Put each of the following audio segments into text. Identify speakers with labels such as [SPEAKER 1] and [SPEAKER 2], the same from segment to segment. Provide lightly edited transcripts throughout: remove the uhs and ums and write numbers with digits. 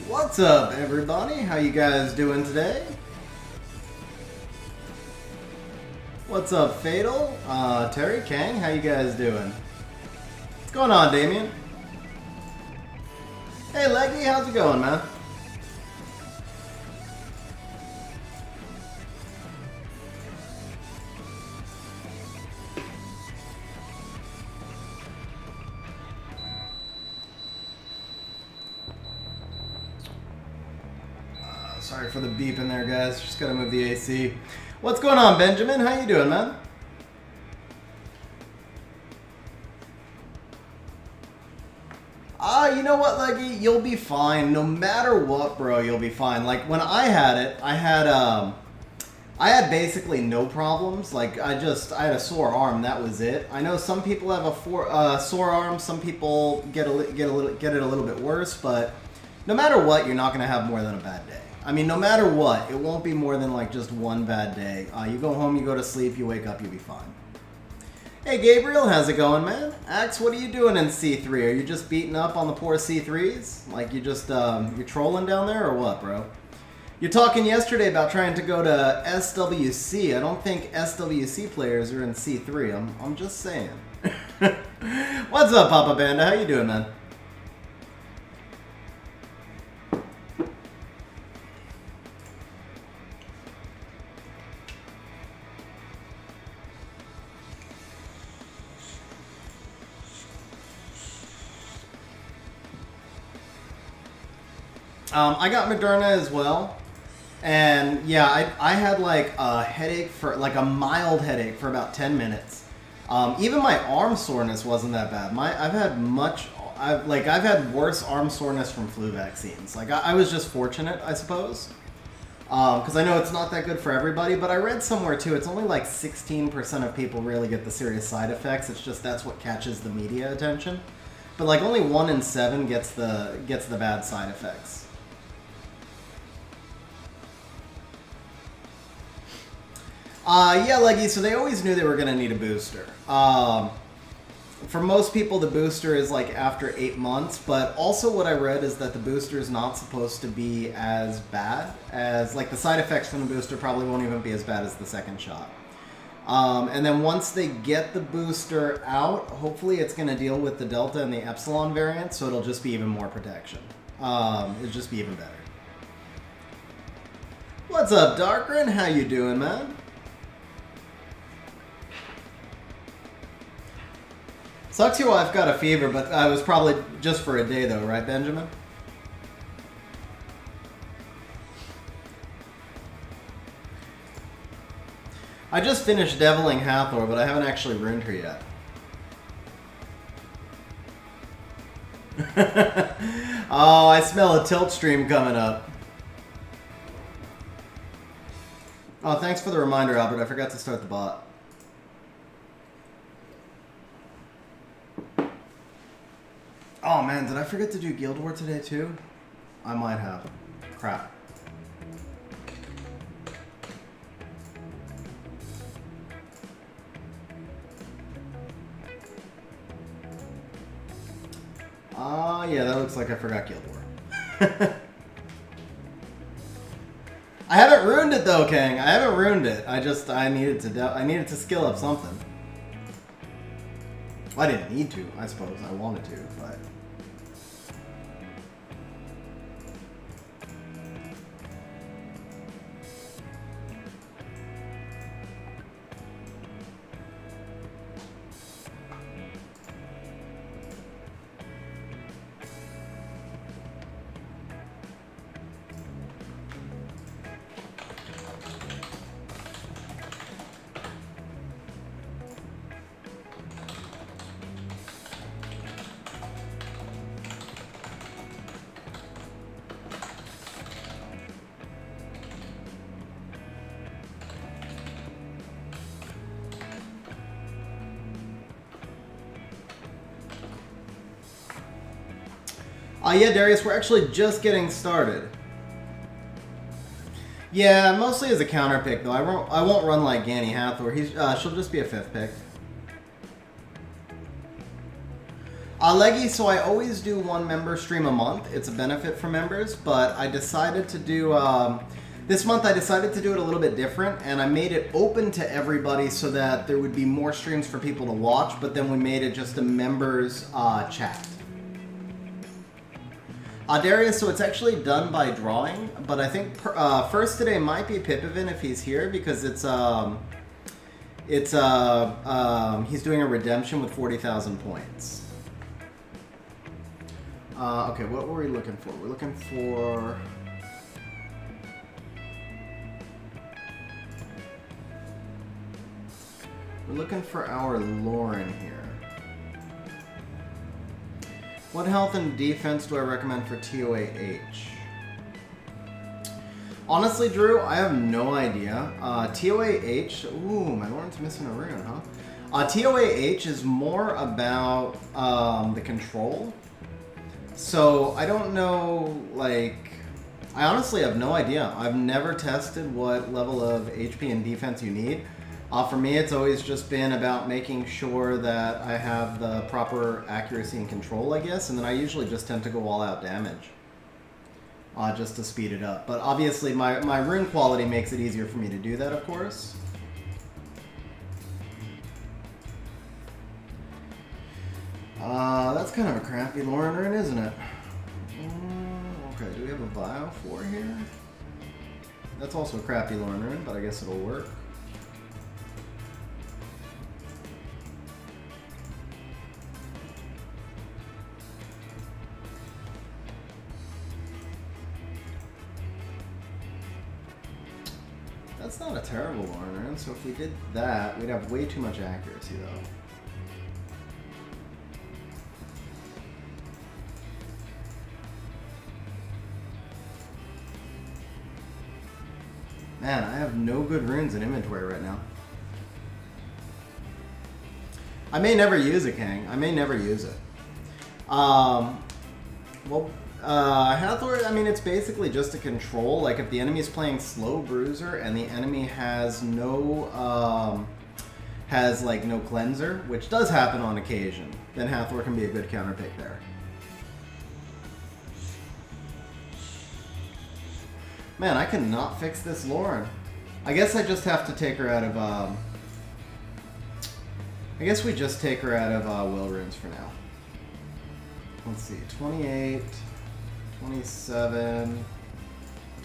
[SPEAKER 1] What's up, everybody? How you guys doing today? What's up, Fatal? Terry, Kang, how you guys doing? What's going on, Damien? Hey, Leggy, how's it going, man? Sorry for the beep in there, guys. Just gotta move the AC. What's going on, Benjamin? How you doing, man? You know what, Leggy? You'll be fine. No matter what, bro, you'll be fine. Like, when I had it, I had basically no problems. Like, I had a sore arm. That was it. I know some people have a sore arm. Some people get it a little bit worse. But no matter what, you're not gonna have more than a bad day. I mean, no matter what, it won't be more than like just one bad day. You go home, you go to sleep, you wake up, you'll be fine. Hey, Gabriel, how's it going, man? Axe, what are you doing in C3? Are you just beating up on the poor C3s? Like, you just, you're trolling down there or what, bro? You're talking yesterday about trying to go to SWC. I don't think SWC players are in C3. I'm just saying. What's up, Papa Banda? How you doing, man? I got Moderna as well, and yeah, I had like a headache for like a mild headache for about 10 minutes. Even my arm soreness wasn't that bad. I've had worse arm soreness from flu vaccines. Like I was just fortunate, I suppose, because I know it's not that good for everybody. But I read somewhere too, it's only like 16% of people really get the serious side effects. It's just that's what catches the media attention. But like only 1 in 7 gets the bad side effects. Yeah, Leggy, so they always knew they were going to need a booster. For most people, the booster is like after 8 months, but also what I read is that the booster is not supposed to be as bad as, like, the side effects from the booster probably won't even be as bad as the second shot. And then once they get the booster out, hopefully it's going to deal with the Delta and the Epsilon variant, so it'll just be even more protection. It'll just be even better. What's up, Darkrin? How you doing, man? Sucks your wife got a fever, but it was probably just for a day, though, right, Benjamin? I just finished Deviling Hathor, but I haven't actually ruined her yet. Oh, I smell a tilt stream coming up. Oh, thanks for the reminder, Albert. I forgot to start the bot. Oh man, did I forget to do Guild War today too? I might have. Crap. Yeah, that looks like I forgot Guild War. I haven't ruined it though, Kang. I haven't ruined it. I needed to skill up something. Well, I didn't need to, I suppose. I wanted to, but... Yeah, Darius, we're actually just getting started. Yeah, mostly as a counter pick, though. I won't run like Ganny Hathor. She'll just be a 5th pick. Leggy, so I always do one member stream a month. It's a benefit for members, but I decided to do, this month I decided to do it a little bit different, and I made it open to everybody so that there would be more streams for people to watch, but then we made it just a members chat. Darius, so it's actually done by drawing, but I think first today might be Pipivin if he's here, because he's doing a redemption with 40,000 points. Okay, what were we looking for? We're looking for... We're looking for our Lauren here. What health and defense do I recommend for TOAH? Honestly, Drew, I have no idea. TOAH... Ooh, my Lauren's missing a rune, huh? TOAH is more about the control. So, I don't know, like... I honestly have no idea. I've never tested what level of HP and defense you need. For me, it's always just been about making sure that I have the proper accuracy and control, I guess. And then I usually just tend to go all-out damage. Just to speed it up. But obviously, my rune quality makes it easier for me to do that, of course. That's kind of a crappy Lauren rune, isn't it? Okay, do we have a Vile 4 here? That's also a crappy Lauren rune, but I guess it'll work. That's not a terrible Lauren rune, so if we did that, we'd have way too much accuracy, though. Man, I have no good runes in inventory right now. I may never use it, Kang. I may never use it. Hathor, I mean, it's basically just a control. Like, if the enemy is playing slow bruiser and the enemy has no, no cleanser, which does happen on occasion, then Hathor can be a good counter pick there. Man, I cannot fix this Lauren. I guess I just have to take her out of, I guess we just take her out of Will Runes for now. Let's see, 28, 27,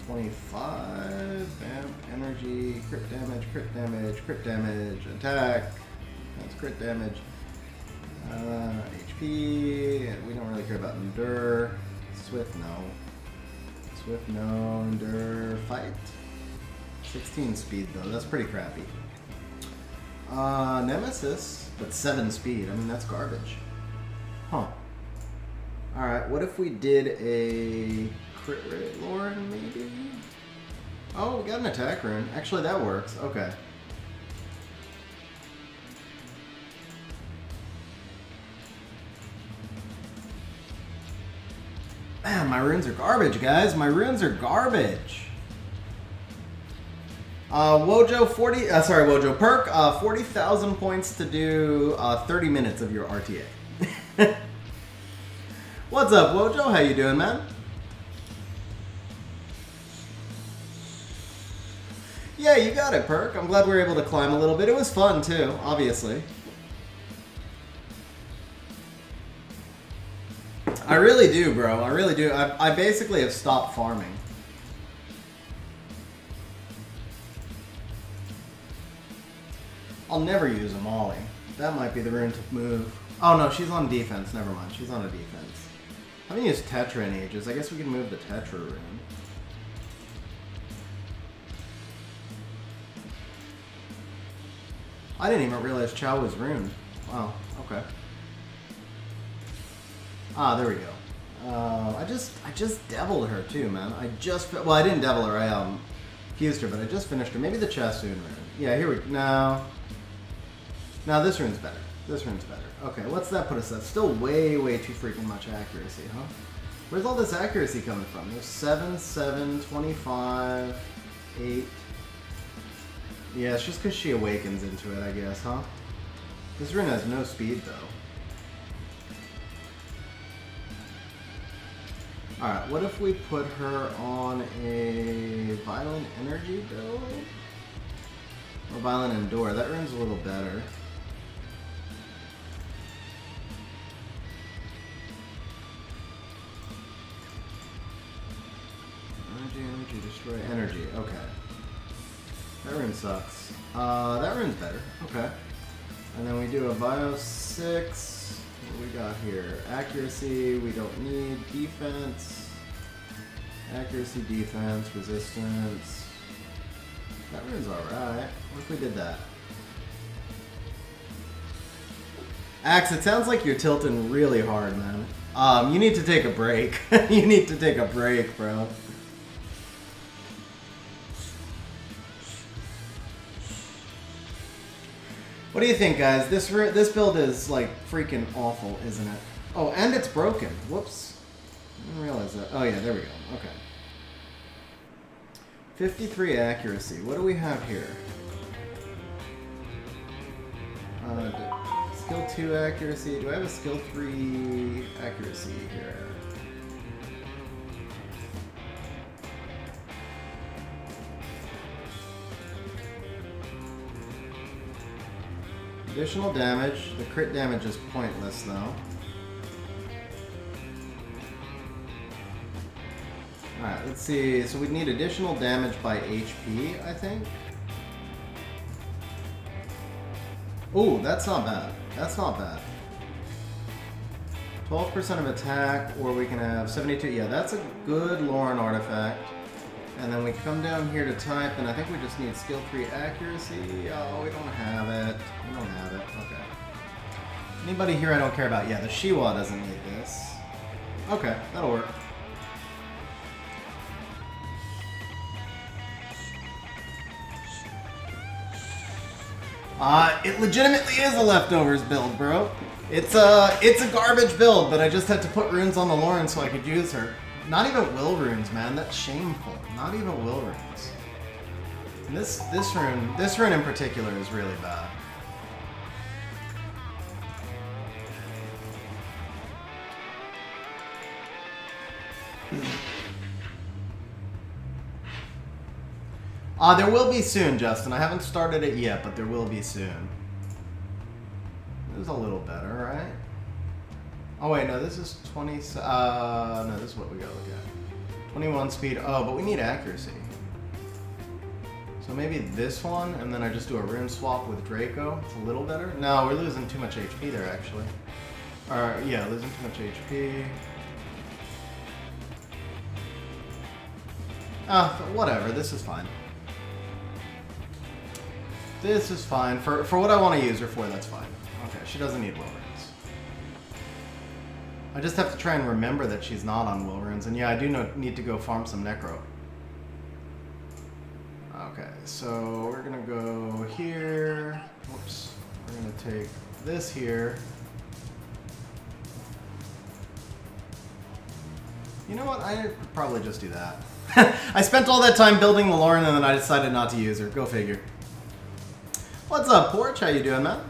[SPEAKER 1] 25, bam, energy, crit damage, attack, that's crit damage, HP, we don't really care about endure, swift, no. Swift, no, endure, fight. 16 speed though, that's pretty crappy. Nemesis, but 7 speed, I mean that's garbage. Huh. Alright, what if we did a crit rate Lauren maybe? Oh, we got an attack rune. Actually that works, okay. Man, my runes are garbage, guys. My runes are garbage. Wojo perk, 40,000 points to do 30 minutes of your RTA. What's up, Wojo? How you doing, man? Yeah, you got it, perk. I'm glad we were able to climb a little bit. It was fun, too, obviously. I really do, bro. I really do. I basically have stopped farming. I'll never use a Molly. That might be the rune to move. Oh no, she's on defense. Never mind. She's on a defense. I haven't used Tetra in ages. I guess we can move the Tetra rune. I didn't even realize Chow was ruined. Wow. Okay. Ah, there we go. I just deviled her too, man. I didn't devil her. I fused her, but I just finished her. Maybe the Chastoon rune. Yeah, here we go. No, this rune's better. This rune's better. Okay, what's that put us at? Still way too freaking much accuracy, huh? Where's all this accuracy coming from? There's 7, 7, 25, 8. Yeah, it's just because she awakens into it, I guess, huh? This rune has no speed, though. Alright, what if we put her on a Violent Energy build? Or Violent Endure? That rune's a little better. Energy, destroy energy. Okay. That rune sucks. That rune's better. Okay. And then we do a Bio 6. What do we got here? Accuracy, we don't need. Defense. Accuracy, defense, resistance. That rune's alright. What if we did that? Axe, it sounds like you're tilting really hard, man. You need to take a break. You need to take a break, bro. What do you think, guys? This build is, like, freaking awful, isn't it? Oh, and it's broken. Whoops. I didn't realize that. Oh, yeah, there we go. Okay. 53 accuracy. What do we have here? Skill 2 accuracy. Do I have a skill 3 accuracy here? Additional damage. The crit damage is pointless, though. Alright, let's see. So we need additional damage by HP, I think. Ooh, that's not bad. That's not bad. 12% of attack, or we can have 72. Yeah, that's a good Lauren artifact. And then we come down here to type, and I think we just need skill 3 accuracy. Oh, we don't have it. We don't have it. Okay. Anybody here I don't care about? Yeah, the Shiwa doesn't need this. Okay, that'll work. It legitimately is a leftovers build, bro. It's a garbage build, but I just had to put runes on the Lauren so I could use her. Not even will runes, man. That's shameful. Not even will runes. And this rune in particular is really bad. There will be soon, Justin. I haven't started it yet, but there will be soon. This is a little better, right? Oh wait, no, this is 20, no, this is what we gotta look at. 21 speed, oh, but we need accuracy. So maybe this one, and then I just do a rune swap with Draco. It's a little better. No, we're losing too much HP there, actually. Yeah, losing too much HP. Whatever, this is fine. This is fine. For what I want to use her for, that's fine. Okay, she doesn't need will runes. I just have to try and remember that she's not on will runes. And yeah, I do need to go farm some Necro. Okay, so we're going to go here. Whoops. We're going to take this here. You know what? I could probably just do that. I spent all that time building the Lauren and then I decided not to use her. Go figure. What's up, Porch? How you doing, man?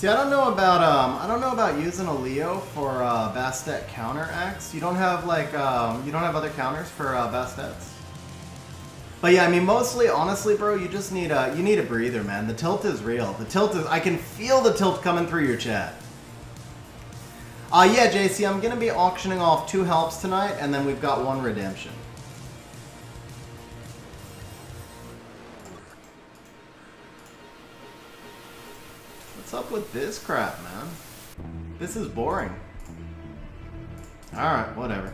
[SPEAKER 1] See, I don't know about using a Leo for Bastet counter X. You don't have like you don't have other counters for Bastets. But yeah, I mean, mostly, honestly, bro, you just need a breather, man. The tilt is real. The tilt is, I can feel the tilt coming through your chat. Yeah, JC, I'm gonna be auctioning off 2 helps tonight, and then we've got 1 redemption. What's up with this crap, man? This is boring. Alright, whatever.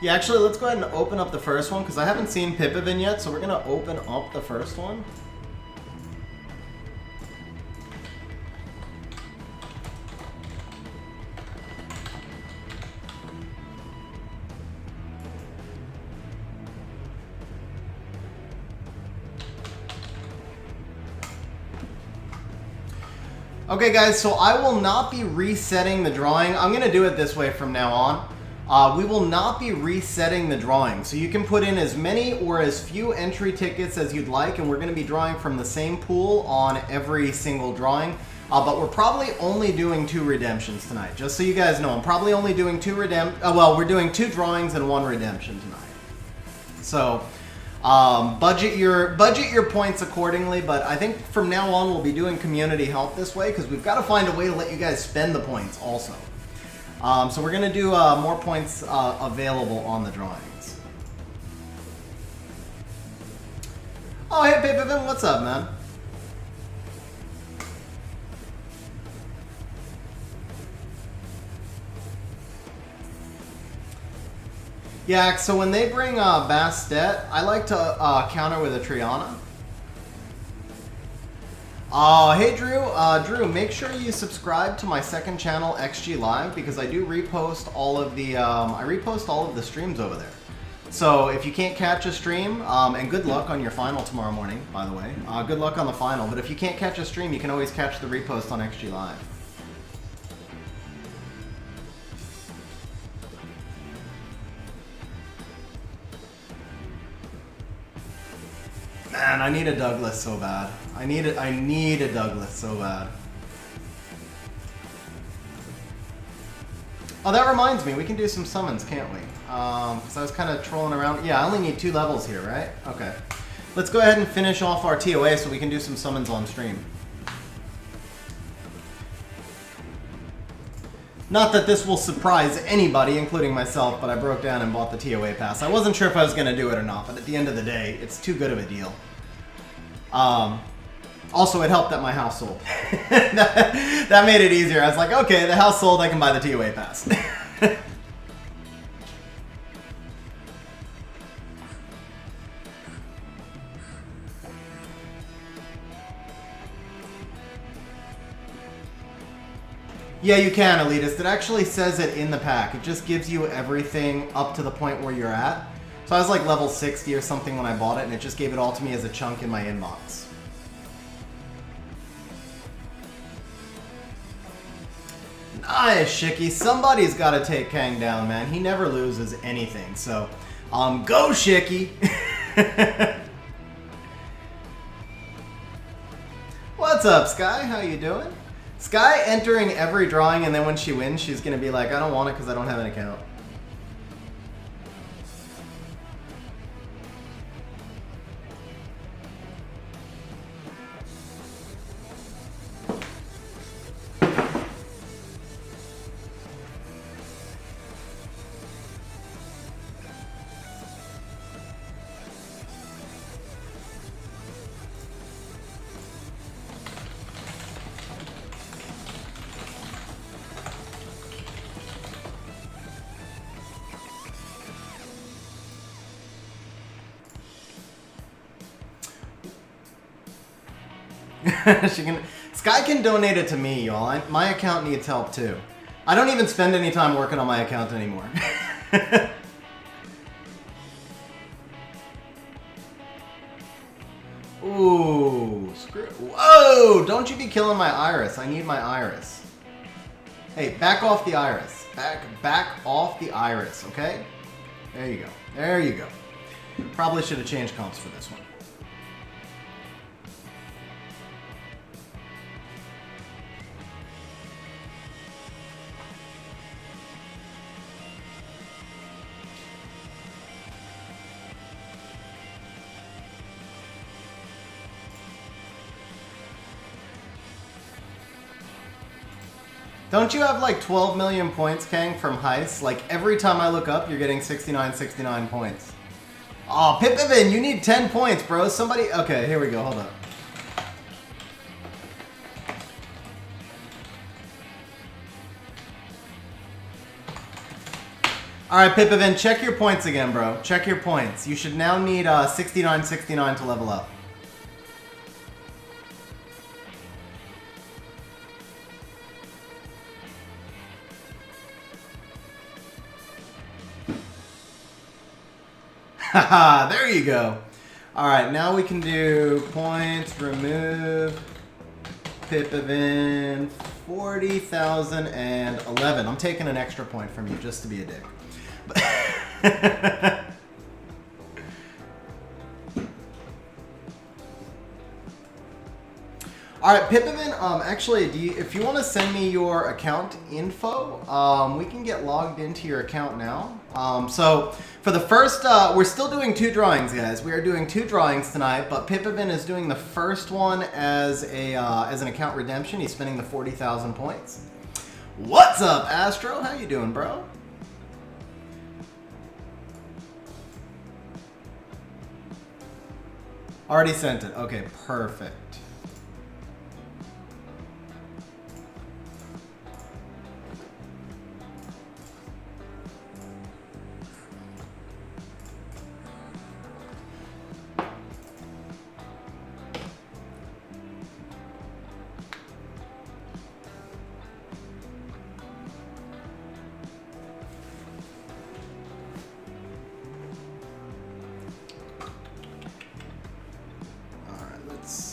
[SPEAKER 1] Yeah, actually, let's go ahead and open up the first one, because I haven't seen Pipavin yet, so we're going to open up the first one. Okay, guys, so I will not be resetting the drawing. I'm going to do it this way from now on. We will not be resetting the drawing, so you can put in as many or as few entry tickets as you'd like, and we're going to be drawing from the same pool on every single drawing. But we're probably only doing 2 redemptions tonight, just so you guys know. I'm probably only doing 2 well, we're doing 2 drawings and 1 redemption tonight. So budget your points accordingly. But I think from now on we'll be doing community help this way, because we've got to find a way to let you guys spend the points also. So we're going to do more points available on the drawings. Oh, hey, Pipavin, what's up, man? Yeah, so when they bring Bastet, I like to counter with a Triana. Hey Drew, make sure you subscribe to my second channel, XG Live, because I do repost all of the streams over there. So if you can't catch a stream, and good luck on your final tomorrow morning, by the way. Good luck on the final, but if you can't catch a stream, you can always catch the repost on XG Live. Man, I need a Douglas so bad. I need a Douglas so bad. Oh, that reminds me, we can do some summons, can't we? Because I was kind of trolling around. Yeah, I only need 2 levels here, right? Okay. Let's go ahead and finish off our TOA so we can do some summons on stream. Not that this will surprise anybody, including myself, but I broke down and bought the TOA pass. I wasn't sure if I was going to do it or not, but at the end of the day, it's too good of a deal. Also, it helped that my house sold. that made it easier. I was like, okay, the house sold, I can buy the TOA pass. Yeah, you can, Elitist. It actually says it in the pack. It just gives you everything up to the point where you're at. So I was like level 60 or something when I bought it, and it just gave it all to me as a chunk in my inbox. Nice, Shiki. Somebody's got to take Kang down, man. He never loses anything. So, go, Shiki. What's up, Sky? How you doing? Sky entering every drawing, and then when she wins, she's going to be like, I don't want it because I don't have an account. Sky can donate it to me, y'all. My account needs help too. I don't even spend any time working on my account anymore. Ooh, screw. Whoa! Don't you be killing my iris. I need my iris. Hey, back off the iris. Back off the iris, okay? There you go. There you go. Probably should have changed comps for this one. Don't you have like 12 million points, Kang, from Heist? Like every time I look up, you're getting 69 points. Oh, Pipivin, you need 10 points, bro. Somebody... Okay, here we go. Hold up. Alright, Pipivin, check your points again, bro. Check your points. You should now need 69 to level up. Haha, there you go. Alright, now we can do points, remove, Pipivin, 40,011. I'm taking an extra point from you just to be a dick. Alright, Pipivin, actually, if you want to send me your account info, we can get logged into your account now. So, for the first, we're still doing 2 drawings, guys. We are doing 2 drawings tonight, but Pipivin is doing the first one as an account redemption. He's spending the 40,000 points. What's up, Astro? How you doing, bro? Already sent it. Okay, perfect.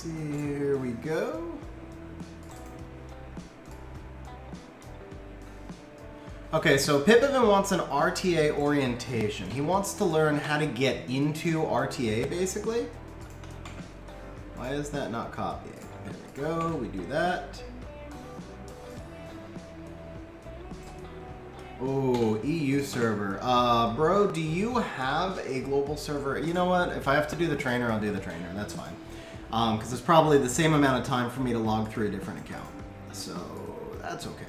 [SPEAKER 1] Here we go. Okay, so Pipivin wants an RTA orientation. He wants to learn how to get into RTA, basically. Why is that not copying? There we go, we do that. Oh, EU server. Bro, do you have a global server? You know what? If I have to do the trainer, I'll do the trainer. That's fine. Because it's probably the same amount of time for me to log through a different account. So, that's okay.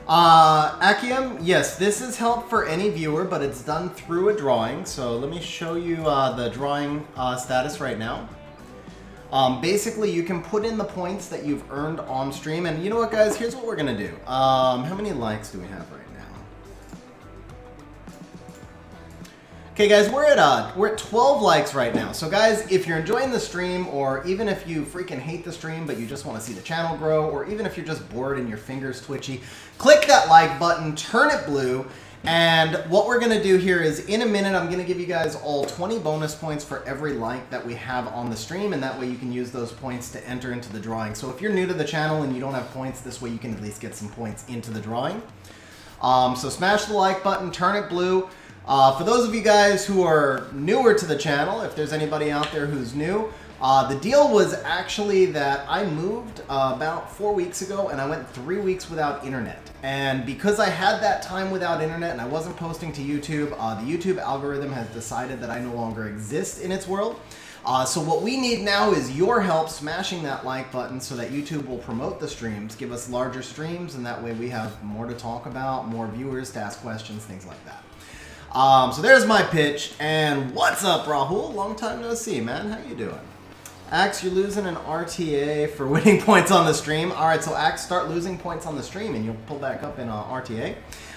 [SPEAKER 1] Akium, yes, this is help for any viewer, but it's done through a drawing. So let me show you the drawing status right now. Basically, you can put in the points that you've earned on stream. And you know what, guys? Here's what we're going to do. How many likes do we have right now? Okay, guys, we're at 12 likes right now. So, guys, if you're enjoying the stream, or even if you freaking hate the stream, but you just want to see the channel grow, or even if you're just bored and your fingers twitchy, click that like button, turn it blue. And what we're going to do here is, in a minute, I'm going to give you guys all 20 bonus points for every like that we have on the stream, and that way you can use those points to enter into the drawing. So if you're new to the channel and you don't have points, this way you can at least get some points into the drawing. So smash the like button, turn it blue. For those of you guys who are newer to the channel, if there's anybody out there who's new, the deal was actually that I moved about 4 weeks ago, and I went 3 weeks without internet. And because I had that time without internet and I wasn't posting to YouTube, the YouTube algorithm has decided that I no longer exist in its world. So what we need now is your help smashing that like button so that YouTube will promote the streams, give us larger streams, and that way we have more to talk about, more viewers to ask questions, things like that. So there's my pitch, and what's up, Rahul? Long time no see, man. How you doing? Axe, you're losing an RTA for winning points on the stream. All right, so Axe, start losing points on the stream, and you'll pull back up in RTA.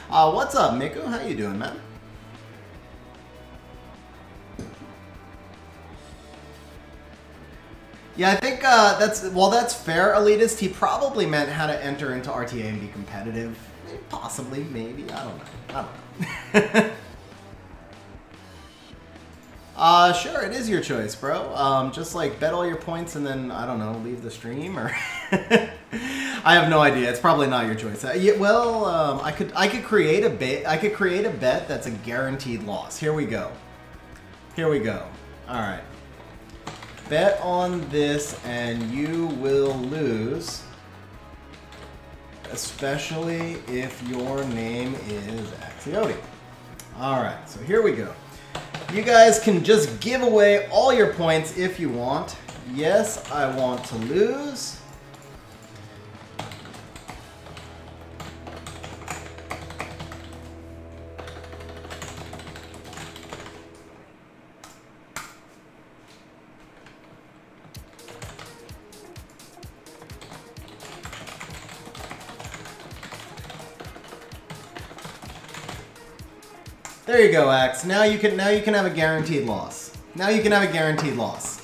[SPEAKER 1] What's up, Miku? How you doing, man? Yeah, I think that's fair, Elitist. He probably meant how to enter into RTA and be competitive. Possibly, maybe. I don't know. Sure, it is your choice, bro. Just like bet all your points and then, I don't know, leave the stream, or I have no idea. It's probably not your choice. Yeah, well, I could create a bet. I could create a bet that's a guaranteed loss. Here we go. Here we go. All right. Bet on this and you will lose, especially if your name is Axiote. Alright, so here we go. You guys can just give away all your points if you want. Yes, I want to lose. There you go, Axe. Now you can have a guaranteed loss. Now you can have a guaranteed loss.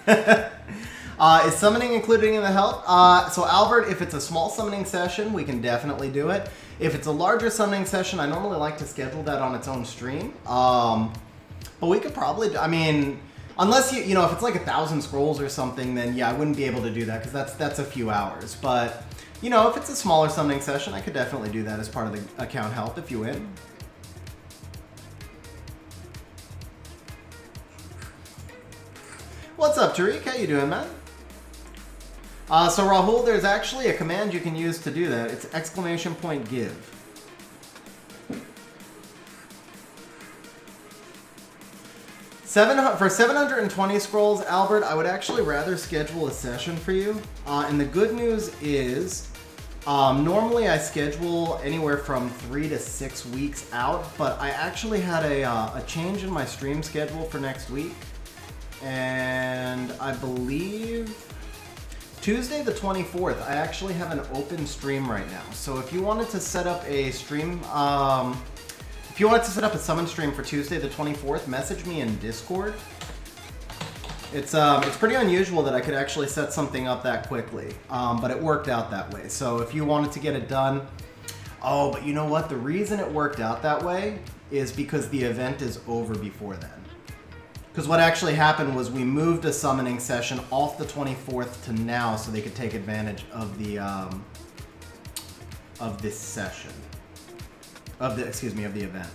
[SPEAKER 1] Is summoning included in the help? So Albert, if it's a small summoning session, we can definitely do it. If it's a larger summoning session, I normally like to schedule that on its own stream. But we could probably, I mean, unless you know, if it's like 1,000 scrolls or something, then yeah, I wouldn't be able to do that because that's a few hours. But you know, if it's a smaller summoning session, I could definitely do that as part of the account help if you win. What's up, Tariq? How you doing, man? So Rahul, there's actually a command you can use to do that. It's !give. For 720 scrolls, Albert, I would actually rather schedule a session for you. And the good news is, normally I schedule anywhere from 3 to 6 weeks out, but I actually had a change in my stream schedule for next week. And I believe Tuesday the 24th, I actually have an open stream right now. So if you wanted to set up a stream, if you wanted to set up a summon stream for Tuesday the 24th, message me in Discord. It's pretty unusual that I could actually set something up that quickly, but it worked out that way. So if you wanted to get it done, oh, but you know what? The reason it worked out that way is because the event is over before then. Because what actually happened was we moved a summoning session off the 24th to now so they could take advantage of the of this session. Of the event.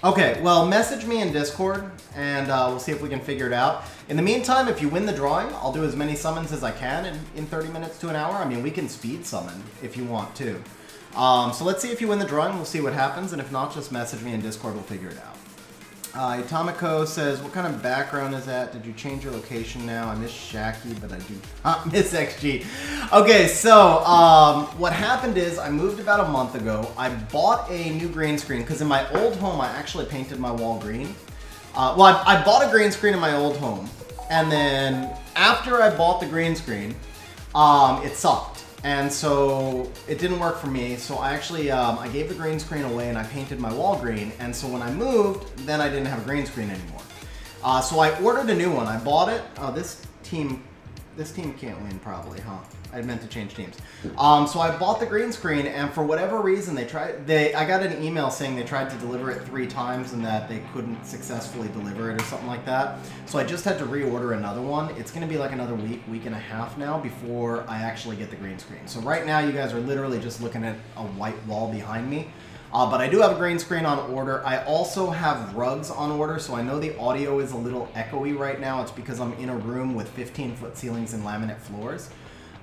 [SPEAKER 1] Okay, well, message me in Discord and we'll see if we can figure it out. In the meantime, if you win the drawing, I'll do as many summons as I can in 30 minutes to an hour. I mean, we can speed summon if you want to. So let's see if you win the drawing, we'll see what happens, and if not, just message me in Discord, we'll figure it out. Itomiko says, what kind of background is that? Did you change your location now? I miss Shaki, but I do not miss XG. Okay, so what happened is I moved about a month ago. I bought a new green screen because in my old home, I actually painted my wall green. Well, I bought a green screen in my old home. And then after I bought the green screen, it sucked. And so it didn't work for me, so I actually, I gave the green screen away and I painted my wall green, and so when I moved, then I didn't have a green screen anymore. So I ordered a new one. I bought it. Oh, this team can't win probably, huh? I meant to change teams. So I bought the green screen, and for whatever reason, I got an email saying they tried to deliver it 3 times and that they couldn't successfully deliver it or something like that. So I just had to reorder another one. It's going to be like another week and a half now before I actually get the green screen. So right now, you guys are literally just looking at a white wall behind me. But I do have a green screen on order. I also have rugs on order, so I know the audio is a little echoey right now. It's because I'm in a room with 15-foot ceilings and laminate floors.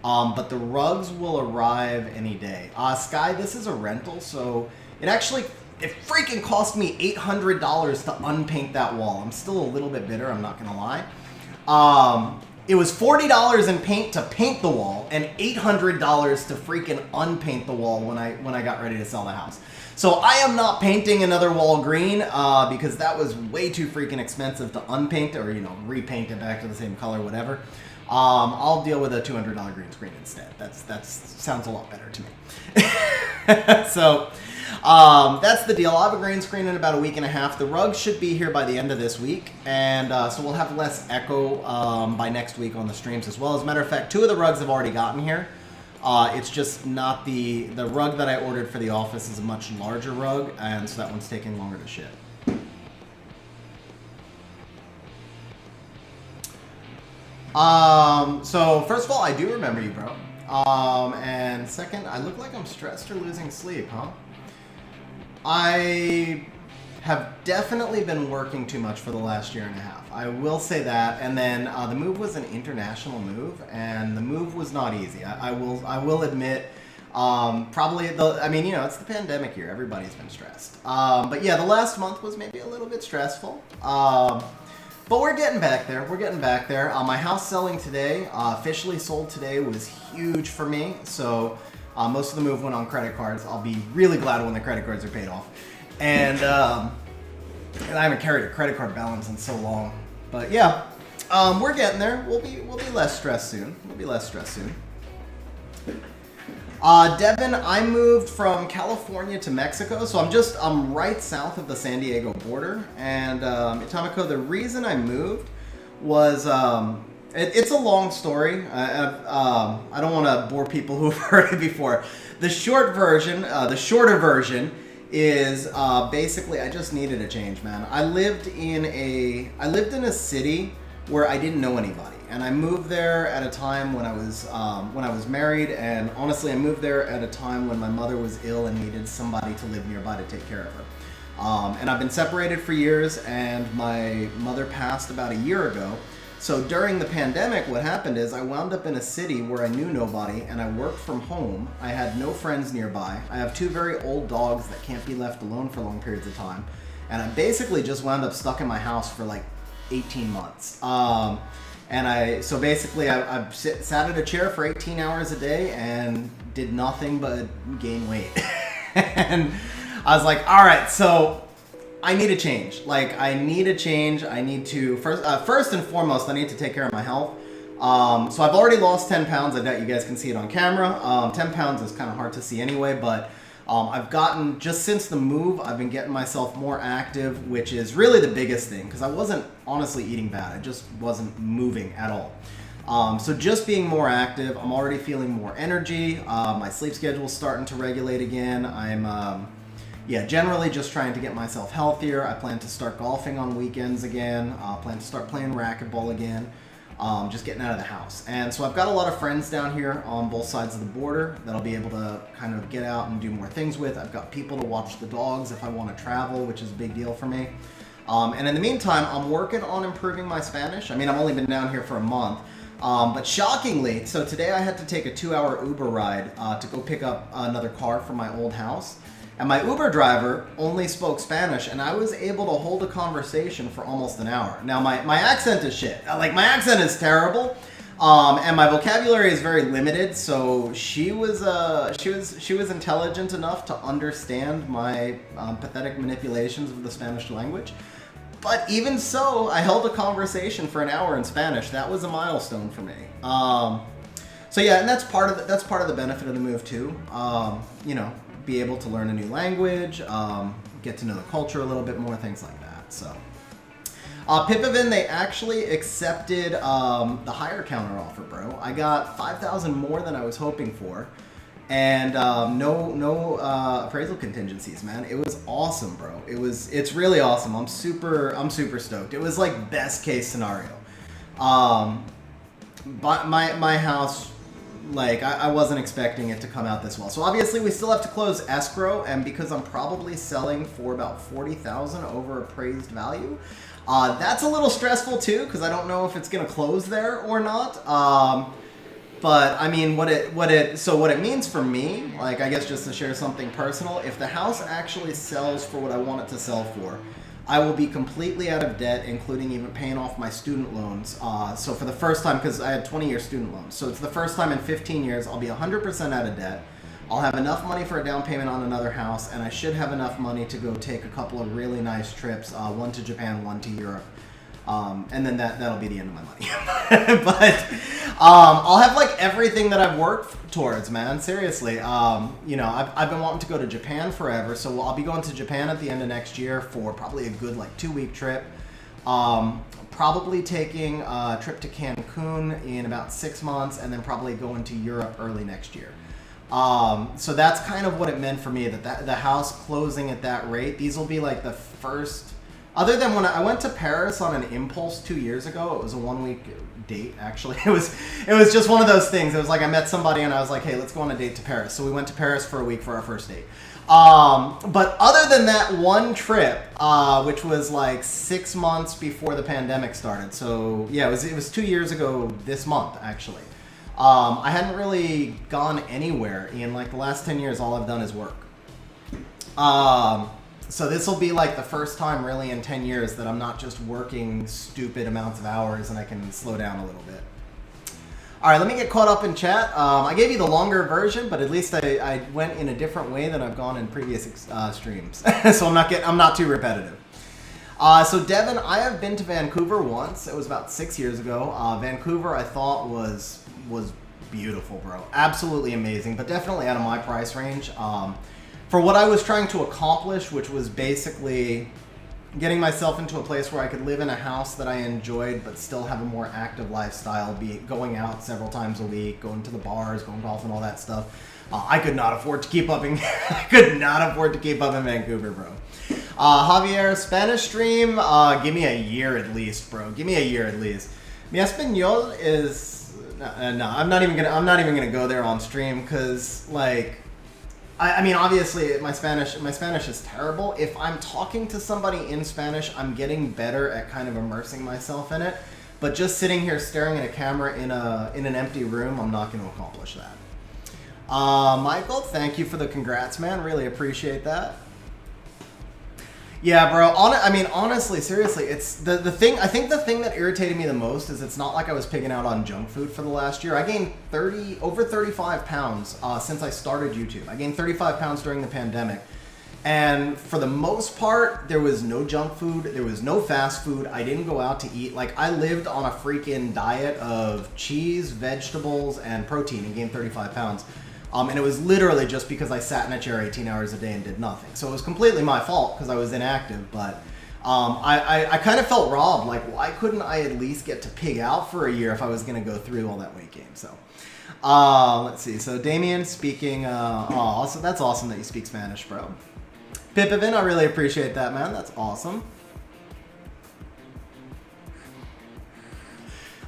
[SPEAKER 1] But the rugs will arrive any day. Sky, this is a rental, so it freaking cost me $800 to unpaint that wall. I'm still a little bit bitter, I'm not gonna lie. It was $40 in paint to paint the wall and $800 to freaking unpaint the wall when I got ready to sell the house. So I am not painting another wall green because that was way too freaking expensive to unpaint or, you know, repaint it back to the same color, whatever. I'll deal with a $200 green screen instead. That sounds a lot better to me. So that's the deal. I'll have a green screen in about a week and a half. The rugs should be here by the end of this week, and so we'll have less echo by next week on the streams as well. As a matter of fact, 2 of the rugs have already gotten here. It's just not the rug that I ordered for the office is a much larger rug, and so that one's taking longer to ship. So first of all, I do remember you, bro. And second, I look like I'm stressed or losing sleep, huh? I have definitely been working too much for the last year and a half. I will say that. And then the move was an international move, and the move was not easy. I will admit, Probably I mean, it's the pandemic year. Everybody's been stressed. But yeah, the last month was maybe a little bit stressful. But we're getting back there. We're getting back there. My house selling today, officially sold today, was huge for me. So most of the move went on credit cards. I'll be really glad when the credit cards are paid off. And I haven't carried a credit card balance in so long. But yeah, we're getting there. We'll be less stressed soon. Devin, I moved from California to Mexico, so I'm right south of the San Diego border. And Itamiko, the reason I moved was it's a long story. I don't want to bore people who have heard it before. The shorter version is basically I just needed a change, man. I lived in a city where I didn't know anybody, and I moved there at a time when I was married, and honestly, I moved there at a time when my mother was ill and needed somebody to live nearby to take care of her. And I've been separated for years, and my mother passed about a year ago. So during the pandemic, what happened is I wound up in a city where I knew nobody, and I worked from home. I had no friends nearby. I have 2 very old dogs that can't be left alone for long periods of time, and I basically just wound up stuck in my house for like 18 months. And I sat at a chair for 18 hours a day and did nothing but gain weight. And I was like, all right, so I need a change. I need to, first and foremost, I need to take care of my health. So I've already lost 10 pounds. I doubt you guys can see it on camera. 10 pounds is kind of hard to see anyway, but I've gotten, just since the move, I've been getting myself more active, which is really the biggest thing, because I wasn't honestly eating bad. I just wasn't moving at all. So just being more active, I'm already feeling more energy. My sleep schedule's starting to regulate again. I'm, generally just trying to get myself healthier. I plan to start golfing on weekends again. Plan to start playing racquetball again. Just getting out of the house. And so I've got a lot of friends down here on both sides of the border that I'll be able to kind of get out and do more things with. I've got people to watch the dogs if I want to travel, which is a big deal for me. And in the meantime, I'm working on improving my Spanish. I mean, I've only been down here for a month. But shockingly, so today I had to take a 2-hour Uber ride to go pick up another car from my old house. And my Uber driver only spoke Spanish, and I was able to hold a conversation for almost an hour. Now, my accent is shit. My accent is terrible, and my vocabulary is very limited. So she was intelligent enough to understand my pathetic manipulations of the Spanish language. But even so, I held a conversation for an hour in Spanish. That was a milestone for me. So yeah, and that's part of the benefit of the move too. Be able to learn a new language, get to know the culture a little bit more, things like that. So, Pipavin, they actually accepted the higher counter offer, bro. I got 5,000 more than I was hoping for, and no appraisal contingencies, man. It was awesome, bro. It's really awesome. I'm super stoked. It was like best case scenario. But my house, I wasn't expecting it to come out this well. So obviously we still have to close escrow, and because I'm probably selling for about 40,000 over appraised value, that's a little stressful too, because I don't know if it's gonna close there or not. But I mean, what it means for me, I guess just to share something personal, if the house actually sells for what I want it to sell for, I will be completely out of debt, including even paying off my student loans. So for the first time, because I had 20-year student loans, so it's the first time in 15 years I'll be 100% out of debt. I'll have enough money for a down payment on another house, and I should have enough money to go take a couple of really nice trips, one to Japan, one to Europe. And then that'll be the end of my money. But I'll have everything that I've worked towards, man. Seriously. I've been wanting to go to Japan forever, so I'll be going to Japan at the end of next year for probably a good 2-week trip. Probably taking a trip to Cancun in about 6 months, and then probably going to Europe early next year. So that's kind of what it meant for me, that the house closing at that rate. These will be the first. Other than when I went to Paris on an impulse 2 years ago, it was a 1-week date, actually. It was just one of those things. It was I met somebody and I was like, hey, let's go on a date to Paris. So we went to Paris for a week for our first date. But other than that one trip, which was 6 months before the pandemic started. So yeah, it was 2 years ago this month, actually. I hadn't really gone anywhere in like the last 10 years. All I've done is work. So this will be like the first time really in 10 years that I'm not just working stupid amounts of hours and I can slow down a little bit. All right, let me get caught up in chat. I gave you the longer version, but at least I went in a different way than I've gone in previous streams, so I'm not too repetitive. So Devin, I have been to Vancouver once. It was about 6 years ago. Vancouver, I thought was beautiful, bro. Absolutely amazing, but definitely out of my price range. For what I was trying to accomplish, which was basically getting myself into a place where I could live in a house that I enjoyed, but still have a more active lifestyle, be it going out several times a week, going to the bars, going golf, and all that stuff. I could not afford to keep up in Vancouver, bro. Javier, Spanish stream, give me a year at least, bro. Give me a year at least. Mi español is no. I'm not even gonna go there on stream because like. I mean, obviously, my Spanish is terrible. If I'm talking to somebody in Spanish, I'm getting better at kind of immersing myself in it. But just sitting here staring at a camera in an empty room, I'm not going to accomplish that. Michael, thank you for the congrats, man. Really appreciate that. Yeah, bro. Honestly, seriously, it's the thing. I think the thing that irritated me the most is it's not like I was pigging out on junk food for the last year. I gained over 35 pounds since I started YouTube. I gained 35 pounds during the pandemic, and for the most part, there was no junk food. There was no fast food. I didn't go out to eat. Like I lived on a freaking diet of cheese, vegetables, and protein, and gained 35 pounds. And it was literally just because I sat in a chair 18 hours a day and did nothing. So it was completely my fault because I was inactive. But I kind of felt robbed. Like, why couldn't I at least get to pig out for a year if I was going to go through all that weight gain? So let's see. So Damien speaking. Also, that's awesome that you speak Spanish, bro. Pipivin, I really appreciate that, man. That's awesome.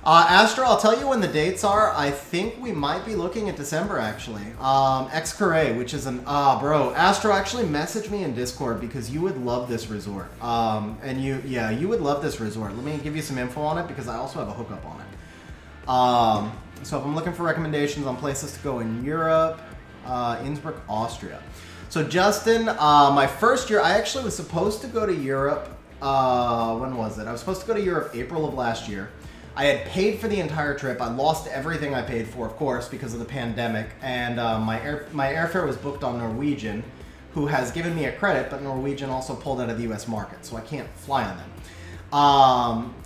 [SPEAKER 1] Astro, I'll tell you when the dates are. I think we might be looking at December, actually. X-Corre, which is an... bro, Astro, actually message me in Discord because you would love this resort. And you would love this resort. Let me give you some info on it because I also have a hookup on it. So if I'm looking for recommendations on places to go in Europe, Innsbruck, Austria. So Justin, my first year, I actually was supposed to go to Europe. When was it? I was supposed to go to Europe April of last year. I had paid for the entire trip. I lost everything I paid for, of course, because of the pandemic. And my airfare was booked on Norwegian, who has given me a credit, but Norwegian also pulled out of the U.S. market, so I can't fly on them.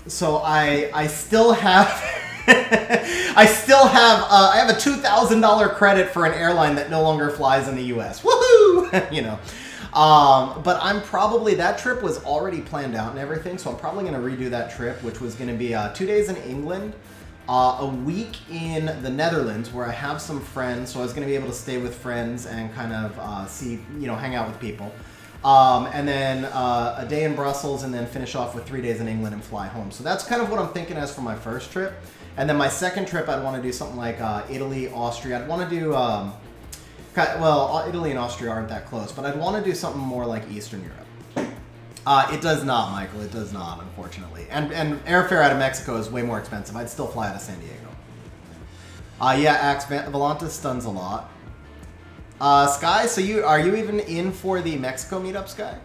[SPEAKER 1] So I still have I have a $2,000 credit for an airline that no longer flies in the U.S. Woohoo! You know. But I'm probably, that trip was already planned out and everything, so I'm probably going to redo that trip, which was going to be 2 days in England, a week in the Netherlands, where I have some friends, so I was going to be able to stay with friends and kind of hang out with people. And then a day in Brussels, and then finish off with 3 days in England and fly home. So that's kind of what I'm thinking as for my first trip. And then my second trip, I'd want to do something like Italy, Austria. I'd want to do... well, Italy and Austria aren't that close, but I'd want to do something more like Eastern Europe. It does not, Michael. It does not, unfortunately. And airfare out of Mexico is way more expensive. I'd still fly out of San Diego. Yeah, Axe Volantis stuns a lot. Sky, so are you even in for the Mexico meetup, Sky?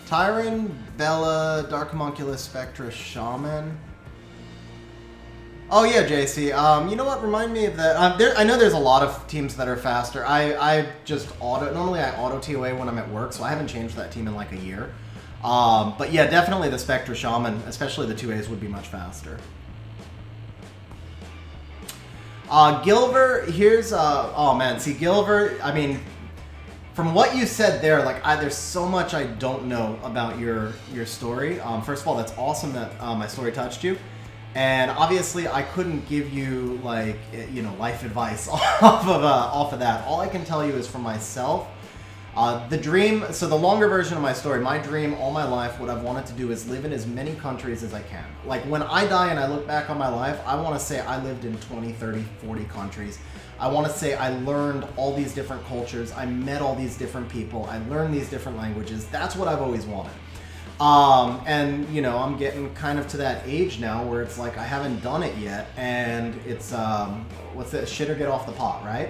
[SPEAKER 1] Tyron, Bella, Dark Homunculus, Spectra, Shaman. Oh yeah, JC. You know what? Remind me of that. I know there's a lot of teams that are faster. Normally I auto TOA when I'm at work, so I haven't changed that team in like a year. But yeah, definitely the Spectra Shaman, especially the 2As, would be much faster. Gilver, here's oh man, see Gilver, I mean, from what you said there, like there's so much I don't know about your story. First of all, that's awesome that my story touched you, and obviously I couldn't give you like life advice off of that. All I can tell you is for myself. The dream, so the longer version of my story, my dream all my life, what I've wanted to do is live in as many countries as I can. Like when I die and I look back on my life, I want to say I lived in 20, 30, 40 countries. I want to say I learned all these different cultures. I met all these different people. I learned these different languages. That's what I've always wanted. And you know, I'm getting kind of to that age now where it's like I haven't done it yet, and it's what's that, shit or get off the pot, right?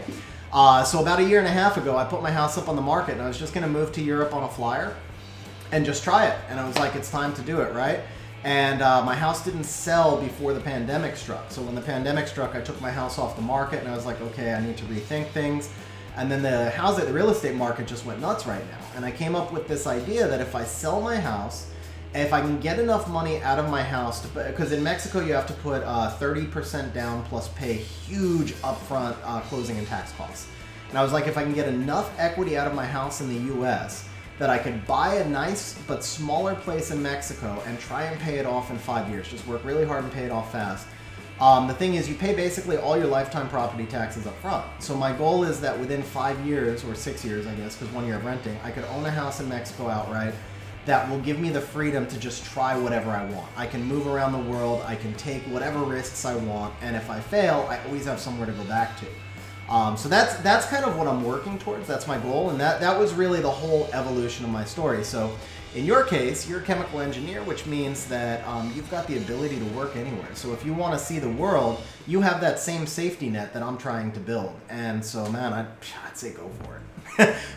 [SPEAKER 1] So about a year and a half ago, I put my house up on the market, and I was just going to move to Europe on a flyer and just try it. And I was like, it's time to do it, right? And my house didn't sell before the pandemic struck. So when the pandemic struck, I took my house off the market, and I was like, okay, I need to rethink things. And then the real estate market just went nuts right now. And I came up with this idea that if I sell my house, if I can get enough money out of my house, because in Mexico you have to put 30% down plus pay huge upfront closing and tax costs. And I was like, if I can get enough equity out of my house in the US that I could buy a nice but smaller place in Mexico and try and pay it off in 5 years, just work really hard and pay it off fast. The thing is, you pay basically all your lifetime property taxes up front. So my goal is that within 5 years, or 6 years, I guess, because 1 year of renting, I could own a house in Mexico outright that will give me the freedom to just try whatever I want. I can move around the world, I can take whatever risks I want, and if I fail, I always have somewhere to go back to. So that's kind of what I'm working towards. That's my goal, and that was really the whole evolution of my story. So in your case, you're a chemical engineer, which means that you've got the ability to work anywhere. So if you want to see the world, you have that same safety net that I'm trying to build. And so, man, I'd say go for it.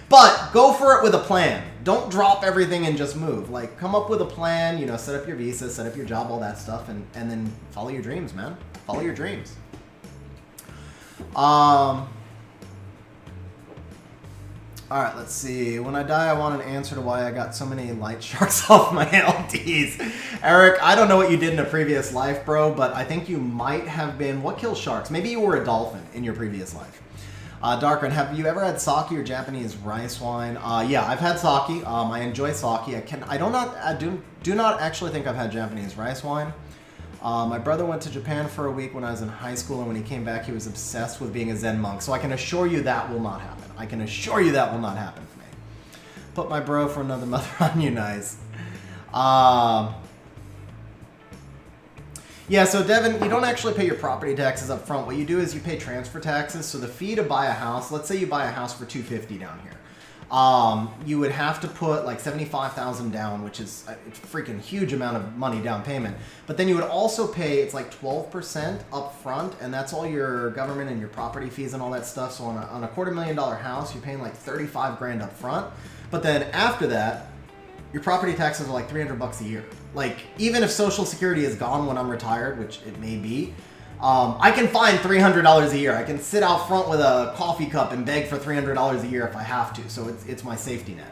[SPEAKER 1] But go for it with a plan. Don't drop everything and just move. Like, come up with a plan, you know, set up your visa, set up your job, all that stuff, and then follow your dreams, man. Follow your dreams. All right, let's see. When I die, I want an answer to why I got so many light sharks off my LDs. Eric, I don't know what you did in a previous life, bro, but I think you might have been... What kills sharks? Maybe you were a dolphin in your previous life. Darkran, have you ever had sake or Japanese rice wine? Yeah, I've had sake. I enjoy sake. I do not actually think I've had Japanese rice wine. My brother went to Japan for a week when I was in high school, and when he came back, he was obsessed with being a Zen monk. So I can assure you that will not happen. I can assure you that will not happen for me. Put my bro for another mother on you, nice. Yeah, so Devin, you don't actually pay your property taxes up front. What you do is you pay transfer taxes. So the fee to buy a house, let's say you buy a house for $250 down here. You would have to put like $75,000 down, which is a freaking huge amount of money down payment. But then you would also pay, it's like 12% up front, and that's all your government and your property fees and all that stuff. So on a $250,000 house, you're paying like 35 grand up front. But then after that, your property taxes are like $300 a year. Like, even if Social Security is gone when I'm retired, which it may be, I can find $300 a year. I can sit out front with a coffee cup and beg for $300 a year if I have to. So it's my safety net.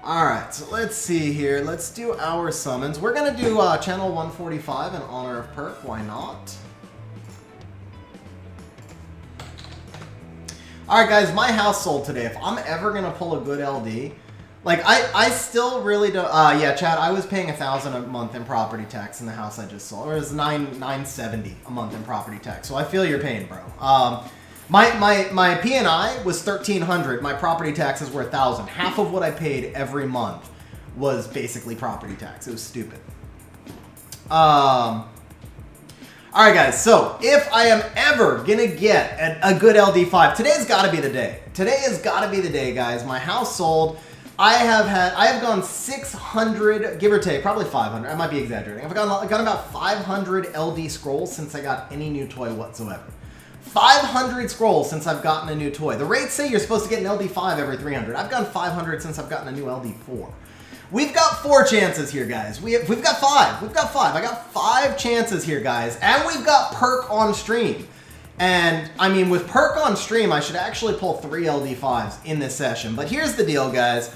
[SPEAKER 1] All right, so let's see here. Let's do our summons. We're gonna do channel 145 in honor of Perk. Why not? All right, guys, my house sold today. If I'm ever gonna pull a good LD, like I still really don't. Yeah, Chad, I was paying $1,000 a month in property tax in the house I just sold, or it was $970 a month in property tax. So I feel your pain, bro. My P&I was $1,300. My property taxes were $1,000. Half of what I paid every month was basically property tax. It was stupid. All right, guys, so if I am ever going to get a good LD5, today's got to be the day. Today has got to be the day, guys. My house sold. I have gone 600, give or take, probably 500. I might be exaggerating. I've gone about 500 LD scrolls since I got any new toy whatsoever. 500 scrolls since I've gotten a new toy. The rates say you're supposed to get an LD5 every 300. I've gone 500 since I've gotten a new LD4. We've got 4 chances here, guys. We've got 5. We've got 5. I got 5 chances here, guys. And we've got Perk on stream. And, I mean, with Perk on stream, I should actually pull 3 LD5s in this session. But here's the deal, guys.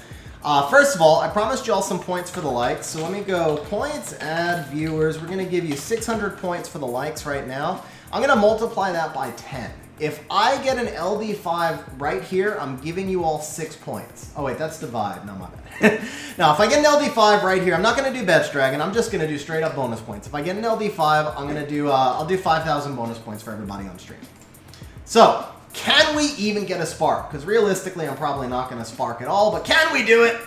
[SPEAKER 1] First of all, I promised y'all some points for the likes. So let me go points, add viewers. We're going to give you 600 points for the likes right now. I'm going to multiply that by 10. If I get an LD5 right here, I'm giving you all 6 points. Oh, wait, that's divide. No, my bad. Now, if I get an LD5 right here, I'm not going to do Betch Dragon. I'm just going to do straight up bonus points. If I get an LD5, I'm going to do, I'll do 5,000 bonus points for everybody on stream. So, can we even get a spark? Because realistically, I'm probably not going to spark at all, but can we do it?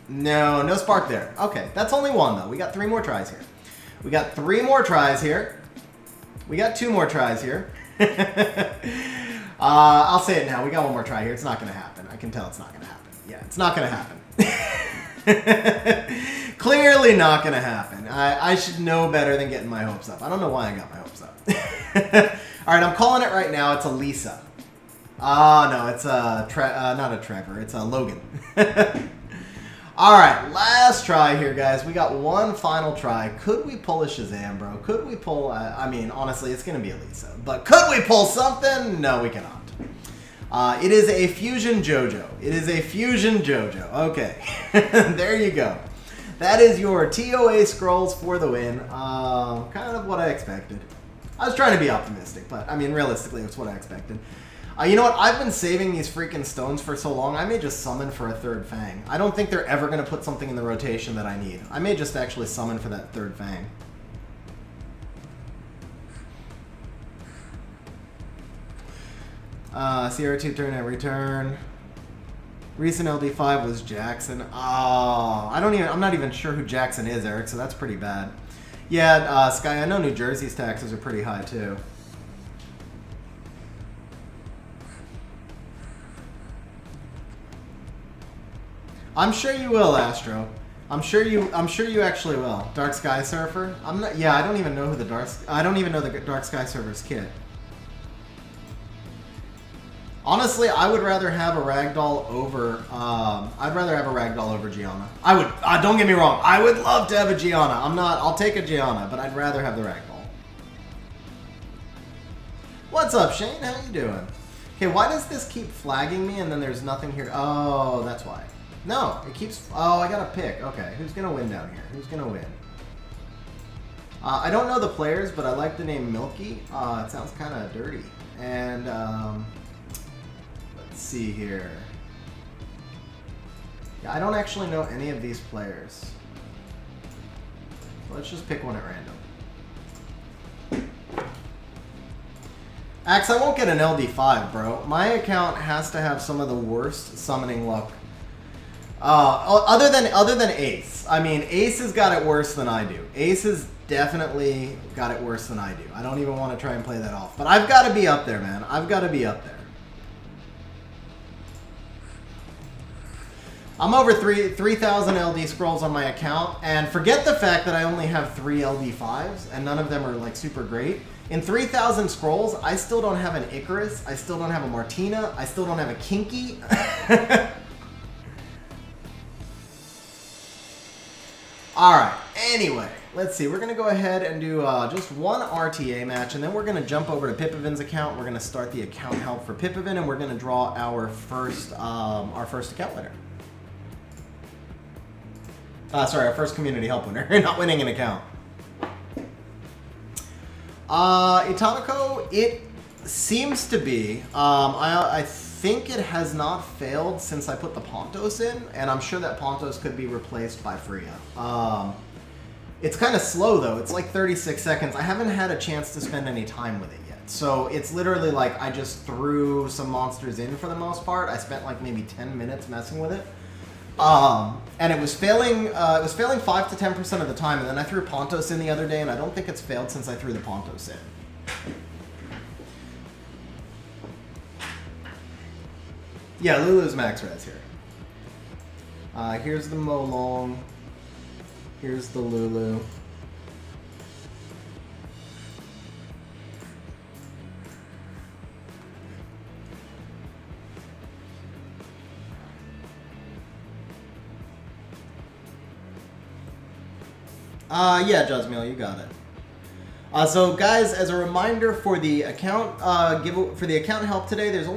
[SPEAKER 1] No, no spark there. Okay, that's only one, though. We got 3 more tries here. We got 3 more tries here. We got 2 more tries here. I'll say it now. We got 1 more try here. It's not going to happen. I can tell it's not going to happen. Yeah, it's not going to happen. Clearly not going to happen. I should know better than getting my hopes up. I don't know why I got my hopes up. All right, I'm calling it right now. It's a Lisa. No, it's not a Trevor. It's a Logan. All right, last try here, guys. We got 1 final try. Could we pull a Shazam, bro? Could we pull... I mean, honestly, it's going to be a Lisa. But could we pull something? No, we cannot. It is a Fusion JoJo. It is a Fusion JoJo. Okay. There you go. That is your TOA scrolls for the win. Kind of what I expected. I was trying to be optimistic, but, I mean, realistically, it's what I expected. You know what? I've been saving these freaking stones for so long, I may just summon for a 3rd Fang. I don't think they're ever going to put something in the rotation that I need. I may just actually summon for that 3rd Fang. CR2 turn every turn. Recent LD5 was Jackson. Oh, I'm not even sure who Jackson is, Eric, so that's pretty bad. Yeah, Sky, I know New Jersey's taxes are pretty high, too. I'm sure you will, Astro. I'm sure you actually will. Dark Sky Surfer? Yeah, I don't even know who the Dark Sky Surfer's kit. Honestly, I would rather have a Ragdoll over Gianna. I would don't get me wrong, I would love to have a Gianna. I'll take a Gianna, but I'd rather have the Ragdoll. What's up, Shane? How you doing? Okay, why does this keep flagging me and then there's nothing here? Oh, that's why. No, it keeps... Oh, I gotta pick. Okay, who's gonna win down here? Who's gonna win? I don't know the players, but I like the name Milky. It sounds kind of dirty. And, let's see here. Yeah, I don't actually know any of these players. So let's just pick one at random. Axe, I won't get an LD5, bro. My account has to have some of the worst summoning luck. Other than Ace. I mean, Ace has got it worse than I do. Ace has definitely got it worse than I do. I don't even want to try and play that off. But I've got to be up there, man. I've got to be up there. I'm over 3,000 LD scrolls on my account. And forget the fact that I only have 3 LD5s. And none of them are, like, super great. In 3,000 scrolls, I still don't have an Icarus. I still don't have a Martina. I still don't have a Kinky. Alright, anyway, let's see. We're going to go ahead and do just 1 RTA match, and then we're going to jump over to Pipavin's account. We're going to start the account help for Pipavin, and we're going to draw our first account winner. Sorry, our first community help winner. Not winning an account. Itaniko, it seems to be. I think it has not failed since I put the Pontos in, and I'm sure that Pontos could be replaced by Freya. It's kind of slow, though. It's like 36 seconds. I haven't had a chance to spend any time with it yet. So it's literally like I just threw some monsters in for the most part. I spent like maybe 10 minutes messing with it. And it was failing 5 to 10% of the time, and then I threw Pontos in the other day, and I don't think it's failed since I threw the Pontos in. Yeah, Lulu's max res here. Here's the Molong. Here's the Lulu. Yeah, Jasmine, you got it. So guys, as a reminder for the account account help today, there's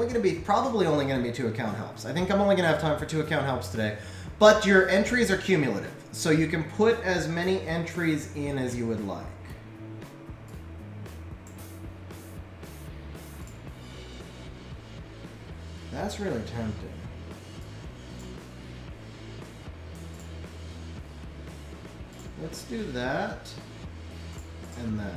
[SPEAKER 1] probably only going to be 2 account helps. I think I'm only going to have time for 2 account helps today. But your entries are cumulative, so you can put as many entries in as you would like. That's really tempting. Let's do that and that.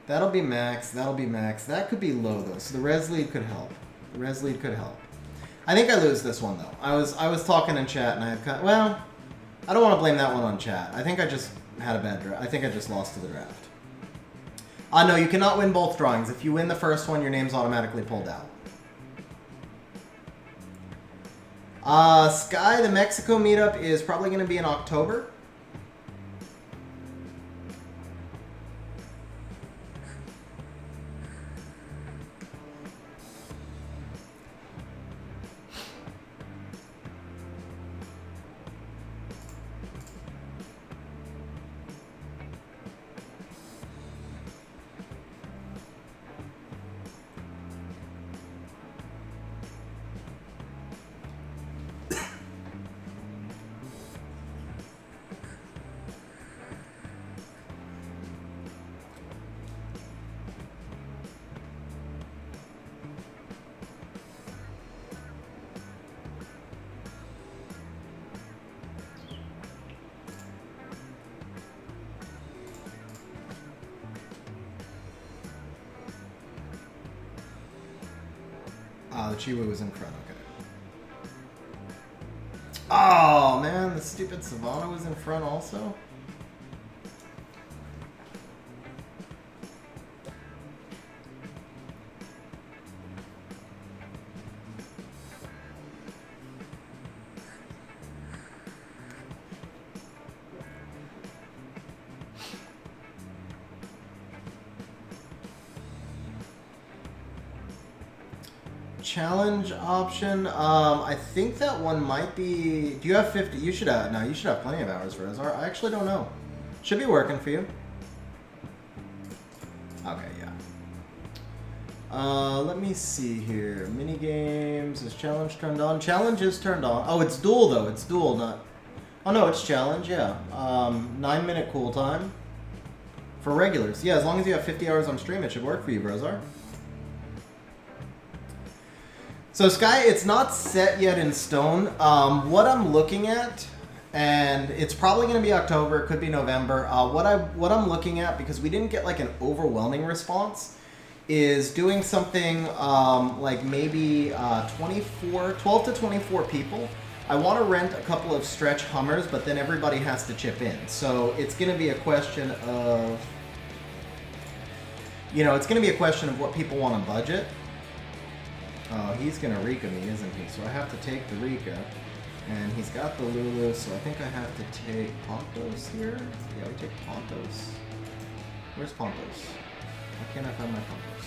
[SPEAKER 1] That'll be max. That'll be max. That could be low though, so the res lead could help. The res lead could help. I think I lose this one though. I was talking in chat and I had kind of, well, I don't want to blame that one on chat. I think I just had a bad draft. I think I just lost to the draft. No, you cannot win both drawings. If you win the first one, your name's automatically pulled out. Sky, the Mexico meetup is probably going to be in October. The Chiwu was in front, okay. Oh, man, the stupid Savannah was in front also? Challenge option. I think that one might be. Do you have 50? You should have. No, you should have plenty of hours for Rezar. I actually don't know. Should be working for you. Okay, yeah. Let me see here. Mini games. Is challenge turned on? Challenge is turned on. Oh, it's dual though. It's dual, not. Oh no, it's challenge. Yeah. 9-minute cool time for regulars. Yeah, as long as you have 50 hours on stream, it should work for you, Brozar. So Sky, it's not set yet in stone. What I'm looking at, and it's probably going to be October, it could be November. What I'm looking at, because we didn't get like an overwhelming response, is doing something like maybe 12 to 24 people. I want to rent a couple of stretch Hummers, but then everybody has to chip in. So it's going to be a question of, it's going to be a question of what people want to budget. Oh, he's going to Rika me, isn't he? So I have to take the Rika. And he's got the Lulu, so I think I have to take Pontos here. Yeah, we take Pontos. Where's Pontos? Why can't I find my Pontos?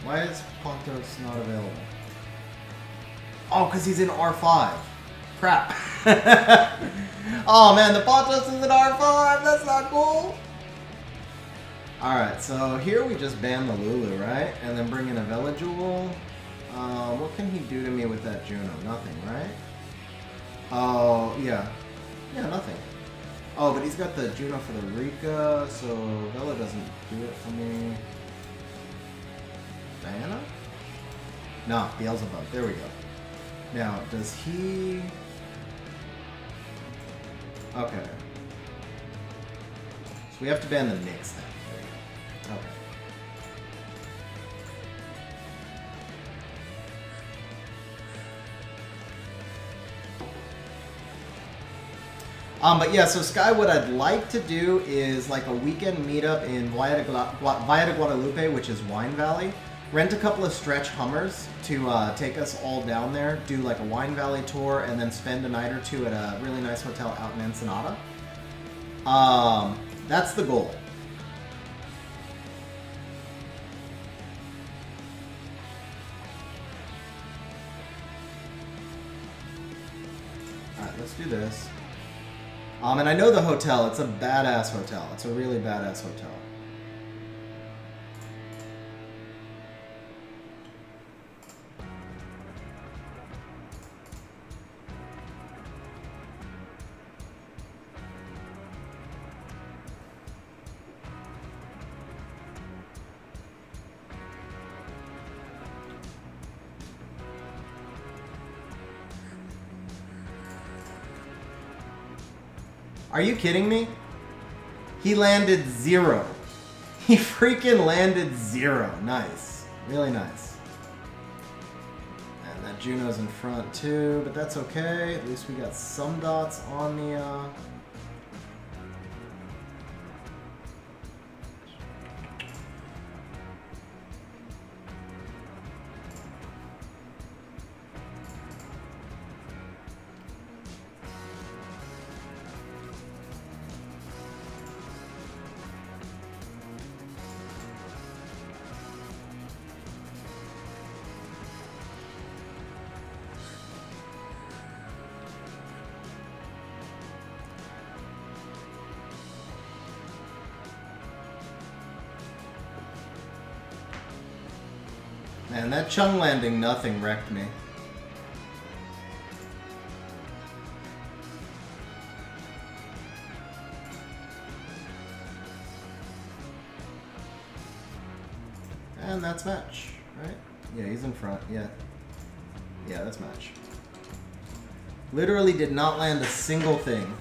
[SPEAKER 1] Why is Pontos not available? Oh, because he's in R5. Crap. Oh man, the Pontos is in R5. That's not cool. Alright, so here we just ban the Lulu, right? And then bring in a Velajewel. What can he do to me with that Juno? Nothing, right? Oh, yeah. Yeah, nothing. Oh, but he's got the Juno for the Rika, so Vela doesn't do it for me. Diana? No, Beelzebub. There we go. Now, does he... Okay. So we have to ban the Nyx then. There we go. Okay. But yeah, so Sky, what I'd like to do is like a weekend meetup in Valle de Guadalupe, which is Wine Valley. Rent a couple of stretch Hummers to take us all down there, do like a Wine Valley tour, and then spend a night or two at a really nice hotel out in Ensenada. That's the goal. Alright, let's do this. And I know the hotel. It's a badass hotel. It's a really badass hotel. Are you kidding me? He landed 0. He freaking landed 0. Nice. Really nice. And that Juno's in front too, but that's okay. At least we got some dots on the... Man, that Chung landing nothing wrecked me. And that's match, right? Yeah, he's in front, yeah. Yeah, that's match. Literally did not land a single thing.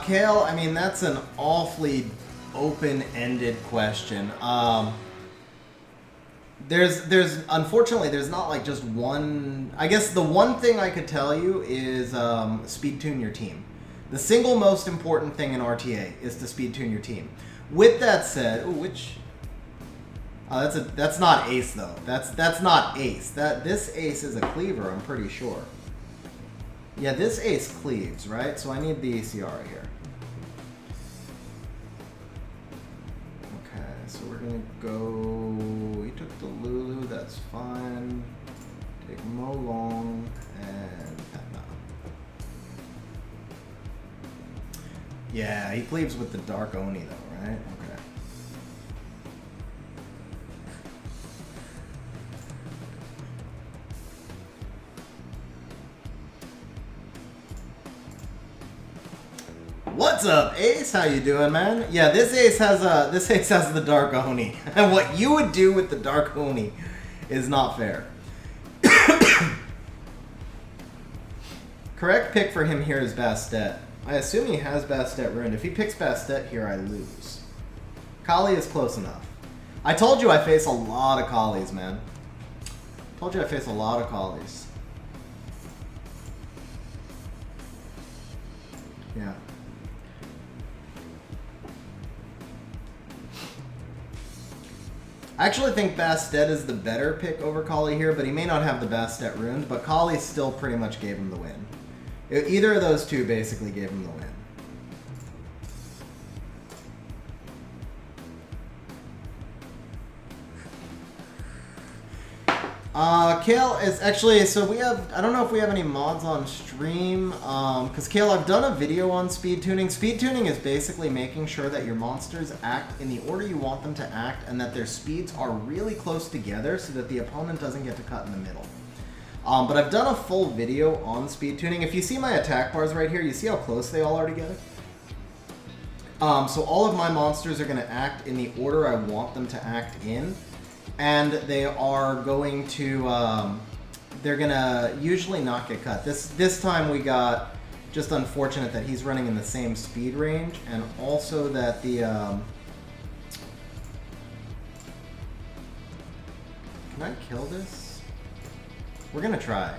[SPEAKER 1] Kale, I mean, that's an awfully open-ended question. Unfortunately, there's not like just one... I guess the one thing I could tell you is speed tune your team. The single most important thing in RTA is to speed tune your team. With that said, that's not ace though. That's not ace. This ace is a cleaver, I'm pretty sure. Yeah, this ace cleaves, right? So I need the ECR here. Okay, so we're gonna go... He took the Lulu, that's fine. Take Mo Long and Petna. Yeah, he cleaves with the Dark Oni though, right? Okay. What's up, Ace? How you doing, man? Yeah, this ace has the Dark Oni, and what you would do with the Dark Oni is not fair. Correct pick for him here is Bastet. I assume he has Bastet ruined. If he picks Bastet here, I lose. Kali is close enough. I told you I face a lot of Kalis, man. Told you I face a lot of Kalis. Yeah. I actually think Bastet is the better pick over Kali here, but he may not have the Bastet ruined, but Kali still pretty much gave him the win. Either of those two basically gave him the win. Kale is actually, so we have, I don't know if we have any mods on stream, because Kale, I've done a video on speed tuning. Speed tuning is basically making sure that your monsters act in the order you want them to act and that their speeds are really close together so that the opponent doesn't get to cut in the middle. But I've done a full video on speed tuning. If you see my attack bars right here, you see how close they all are together? So all of my monsters are going to act in the order I want them to act in. And they are going to, they're going to usually not get cut. This time we got just unfortunate that he's running in the same speed range, and also that the, can I kill this? We're going to try.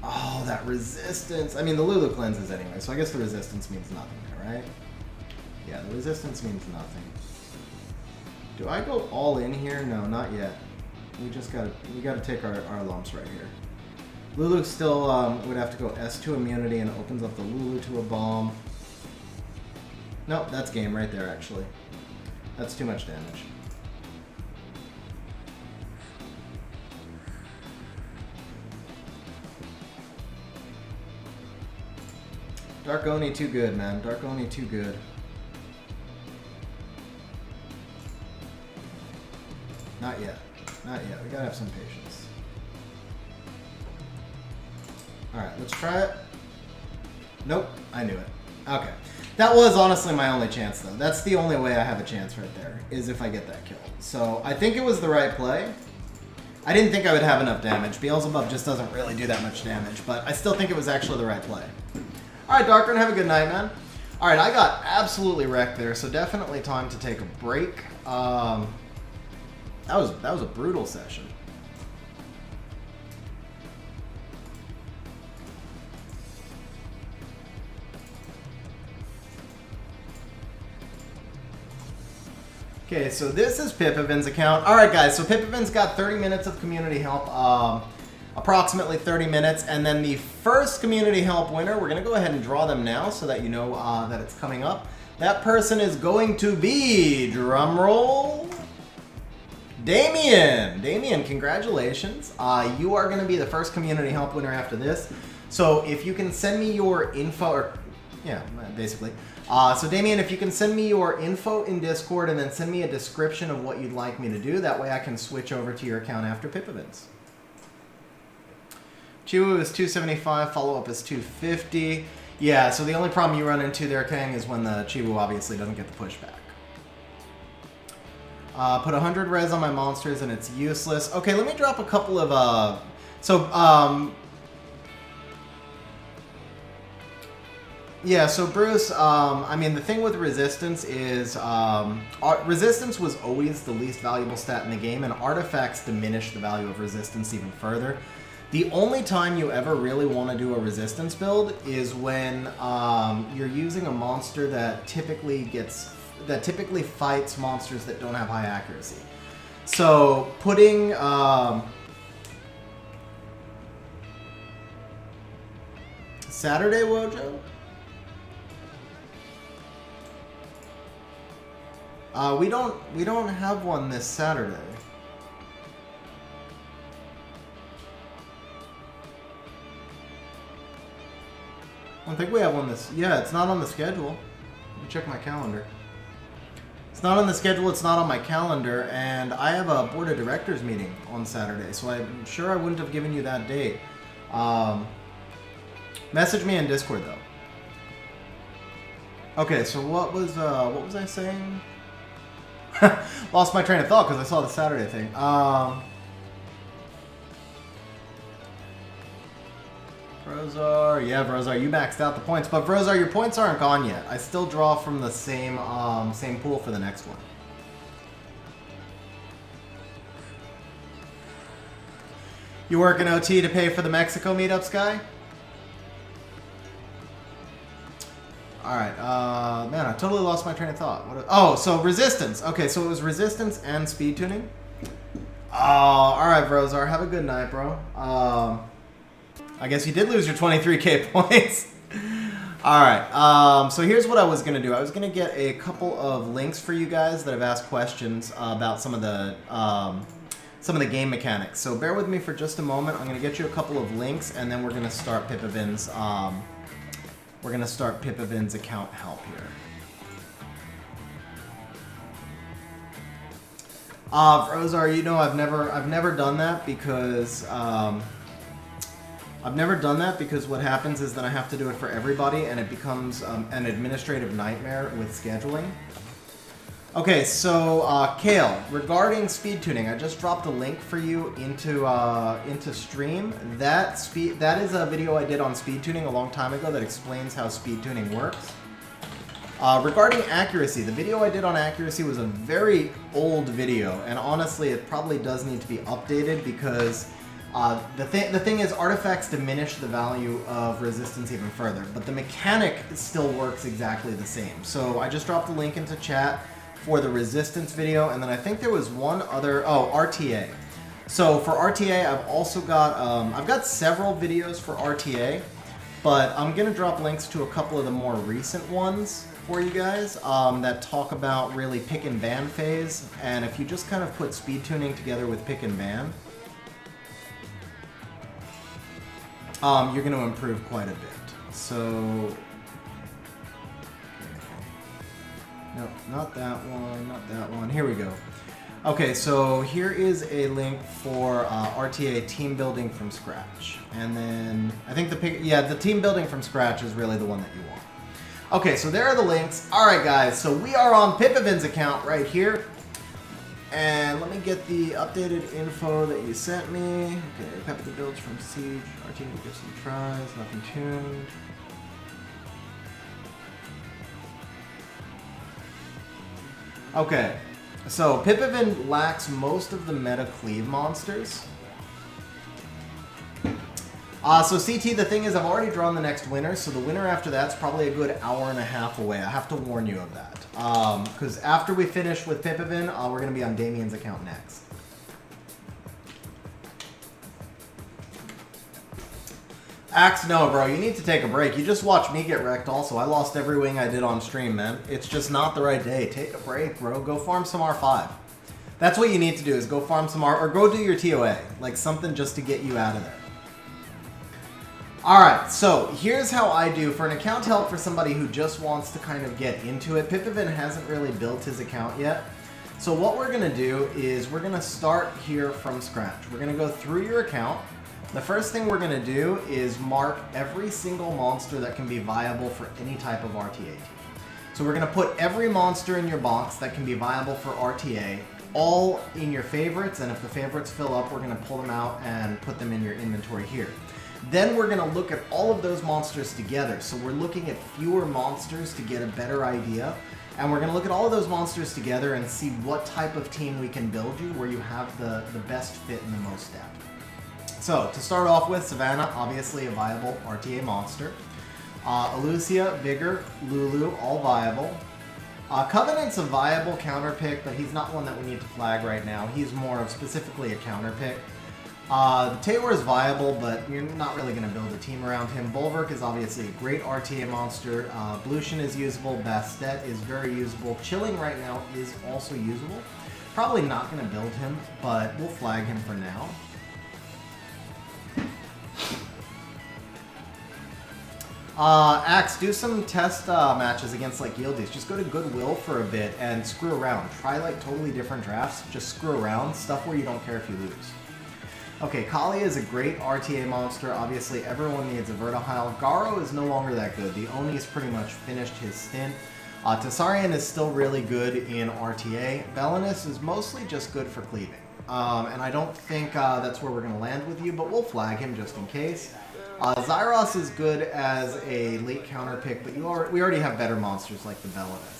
[SPEAKER 1] Oh, that resistance. I mean, the Lulu cleanses anyway, so I guess the resistance means nothing there, right? Yeah, the resistance means nothing. Do I go all in here? No, not yet. We gotta take our lumps right here. Lulu still would have to go S2 immunity and opens up the Lulu to a bomb. Nope, that's game right there actually. That's too much damage. Dark Oni too good, man. Dark Oni too good. Not yet. Not yet. We gotta have some patience. Alright, let's try it. Nope. I knew it. Okay. That was honestly my only chance, though. That's the only way I have a chance right there, is if I get that kill. So, I think it was the right play. I didn't think I would have enough damage. Beelzebub just doesn't really do that much damage, but I still think it was actually the right play. Alright, Darkrun, have a good night, man. Alright, I got absolutely wrecked there, so definitely time to take a break. That was a brutal session. Okay, so this is Pipavin's account. Alright guys, so Pipavin's got 30 minutes of community help, approximately 30 minutes, and then the first community help winner, we're going to go ahead and draw them now so that you know that it's coming up. That person is going to be, drumroll, Damien. Damien, congratulations. You are going to be the first community help winner after this. So if you can send me your info, or yeah, basically. So Damien, if you can send me your info in Discord and then send me a description of what you'd like me to do, that way I can switch over to your account after Pipavin's. Chiwu is 275, follow-up is 250. Yeah, so the only problem you run into there, Kang, is when the Chiwu obviously doesn't get the pushback. Put 100 res on my monsters and it's useless. Okay, let me drop a couple of... Yeah, so Bruce, I mean, the thing with Resistance is, Resistance was always the least valuable stat in the game, and artifacts diminish the value of Resistance even further. The only time you ever really want to do a Resistance build is when you're using a monster that typically fights monsters that don't have high accuracy. So, putting... Saturday Wojo? We don't have one this Saturday. I don't think we have one this... Yeah, it's not on the schedule. Let me check my calendar. It's not on the schedule, it's not on my calendar, and I have a board of directors meeting on Saturday, so I'm sure I wouldn't have given you that date. Message me in Discord, though. Okay, so what was I saying? Lost my train of thought because I saw the Saturday thing. Vrozar, yeah, Vrozar, you maxed out the points, but Vrozar, your points aren't gone yet. I still draw from the same same pool for the next one. You work an OT to pay for the Mexico meetup, Sky? Alright, man, I totally lost my train of thought. Oh, so Resistance. Okay, so it was Resistance and Speed Tuning. Alright, Vrozar, have a good night, bro. I guess you did lose your 23k points. Alright, so here's what I was going to do. I was going to get a couple of links for you guys that have asked questions about some of the game mechanics. So bear with me for just a moment. I'm going to get you a couple of links, and then we're going to start Pipavin's... We're gonna start Pipavin's account help here. Vrozar, you know I've never done that because what happens is that I have to do it for everybody, and it becomes an administrative nightmare with scheduling. Okay, so Kale, regarding speed tuning, I just dropped a link for you into stream. That is a video I did on speed tuning a long time ago that explains how speed tuning works. Regarding accuracy, the video I did on accuracy was a very old video, and honestly, it probably does need to be updated because the thing is, artifacts diminish the value of resistance even further, but the mechanic still works exactly the same. So I just dropped a link into chat for the resistance video, and then I think there was one other, RTA. So for RTA, I've also got, I've got several videos for RTA, but I'm gonna drop links to a couple of the more recent ones for you guys that talk about really pick and ban phase, and if you just kind of put speed tuning together with pick and ban, you're gonna improve quite a bit. So, no, not that one, not that one. Here we go. Okay, so here is a link for RTA team building from scratch. And then I think the team building from scratch is really the one that you want. Okay, so there are the links. All right, guys, so we are on Pipavin's account right here. And let me get the updated info that you sent me. Okay, pepper the builds from Siege. Our team will give some tries. Nothing tuned. Okay, so Pipavin lacks most of the meta cleave monsters. So CT, the thing is, I've already drawn the next winner, so the winner after that's probably a good hour and a half away. I have to warn you of that. Because after we finish with Pipavin, we're going to be on Damien's account next. Axe, no, bro, you need to take a break. You just watched me get wrecked also. I lost every wing I did on stream, man. It's just not the right day. Take a break, bro. Go farm some R5. That's what you need to do, is go farm some R... Or go do your TOA. Like, something just to get you out of there. Alright, so here's how I do. For an account help for somebody who just wants to kind of get into it, Pipavin hasn't really built his account yet. So what we're going to do is we're going to start here from scratch. We're going to go through your account. The first thing we're going to do is mark every single monster that can be viable for any type of RTA team. So we're going to put every monster in your box that can be viable for RTA, all in your favorites, and if the favorites fill up, we're going to pull them out and put them in your inventory here. Then we're going to look at all of those monsters together. So we're looking at fewer monsters to get a better idea. And we're going to look at all of those monsters together and see what type of team we can build you where you have the best fit and the most depth. So, to start off with, Savannah, obviously a viable RTA monster. Elucia, Vigor, Lulu, all viable. Covenant's a viable counter pick, but he's not one that we need to flag right now. He's more of specifically a counter pick. The Taylor is viable, but you're not really going to build a team around him. Bulwark is obviously a great RTA monster. Blution is usable. Bastet is very usable. Chilling right now is also usable. Probably not going to build him, but we'll flag him for now. Axe, do some test matches against like Guildies. Just go to Goodwill for a bit and screw around. Try like totally different drafts. Just screw around. Stuff where you don't care if you lose. Okay, Kali is a great RTA monster. Obviously, everyone needs a Vertihile. Garo is no longer that good. The Oni's pretty much finished his stint. Tessarian is still really good in RTA. Belinus is mostly just good for cleaving. And I don't think that's where we're going to land with you, but we'll flag him just in case. Zyros is good as a late counter pick, but we already have better monsters like the Belinus.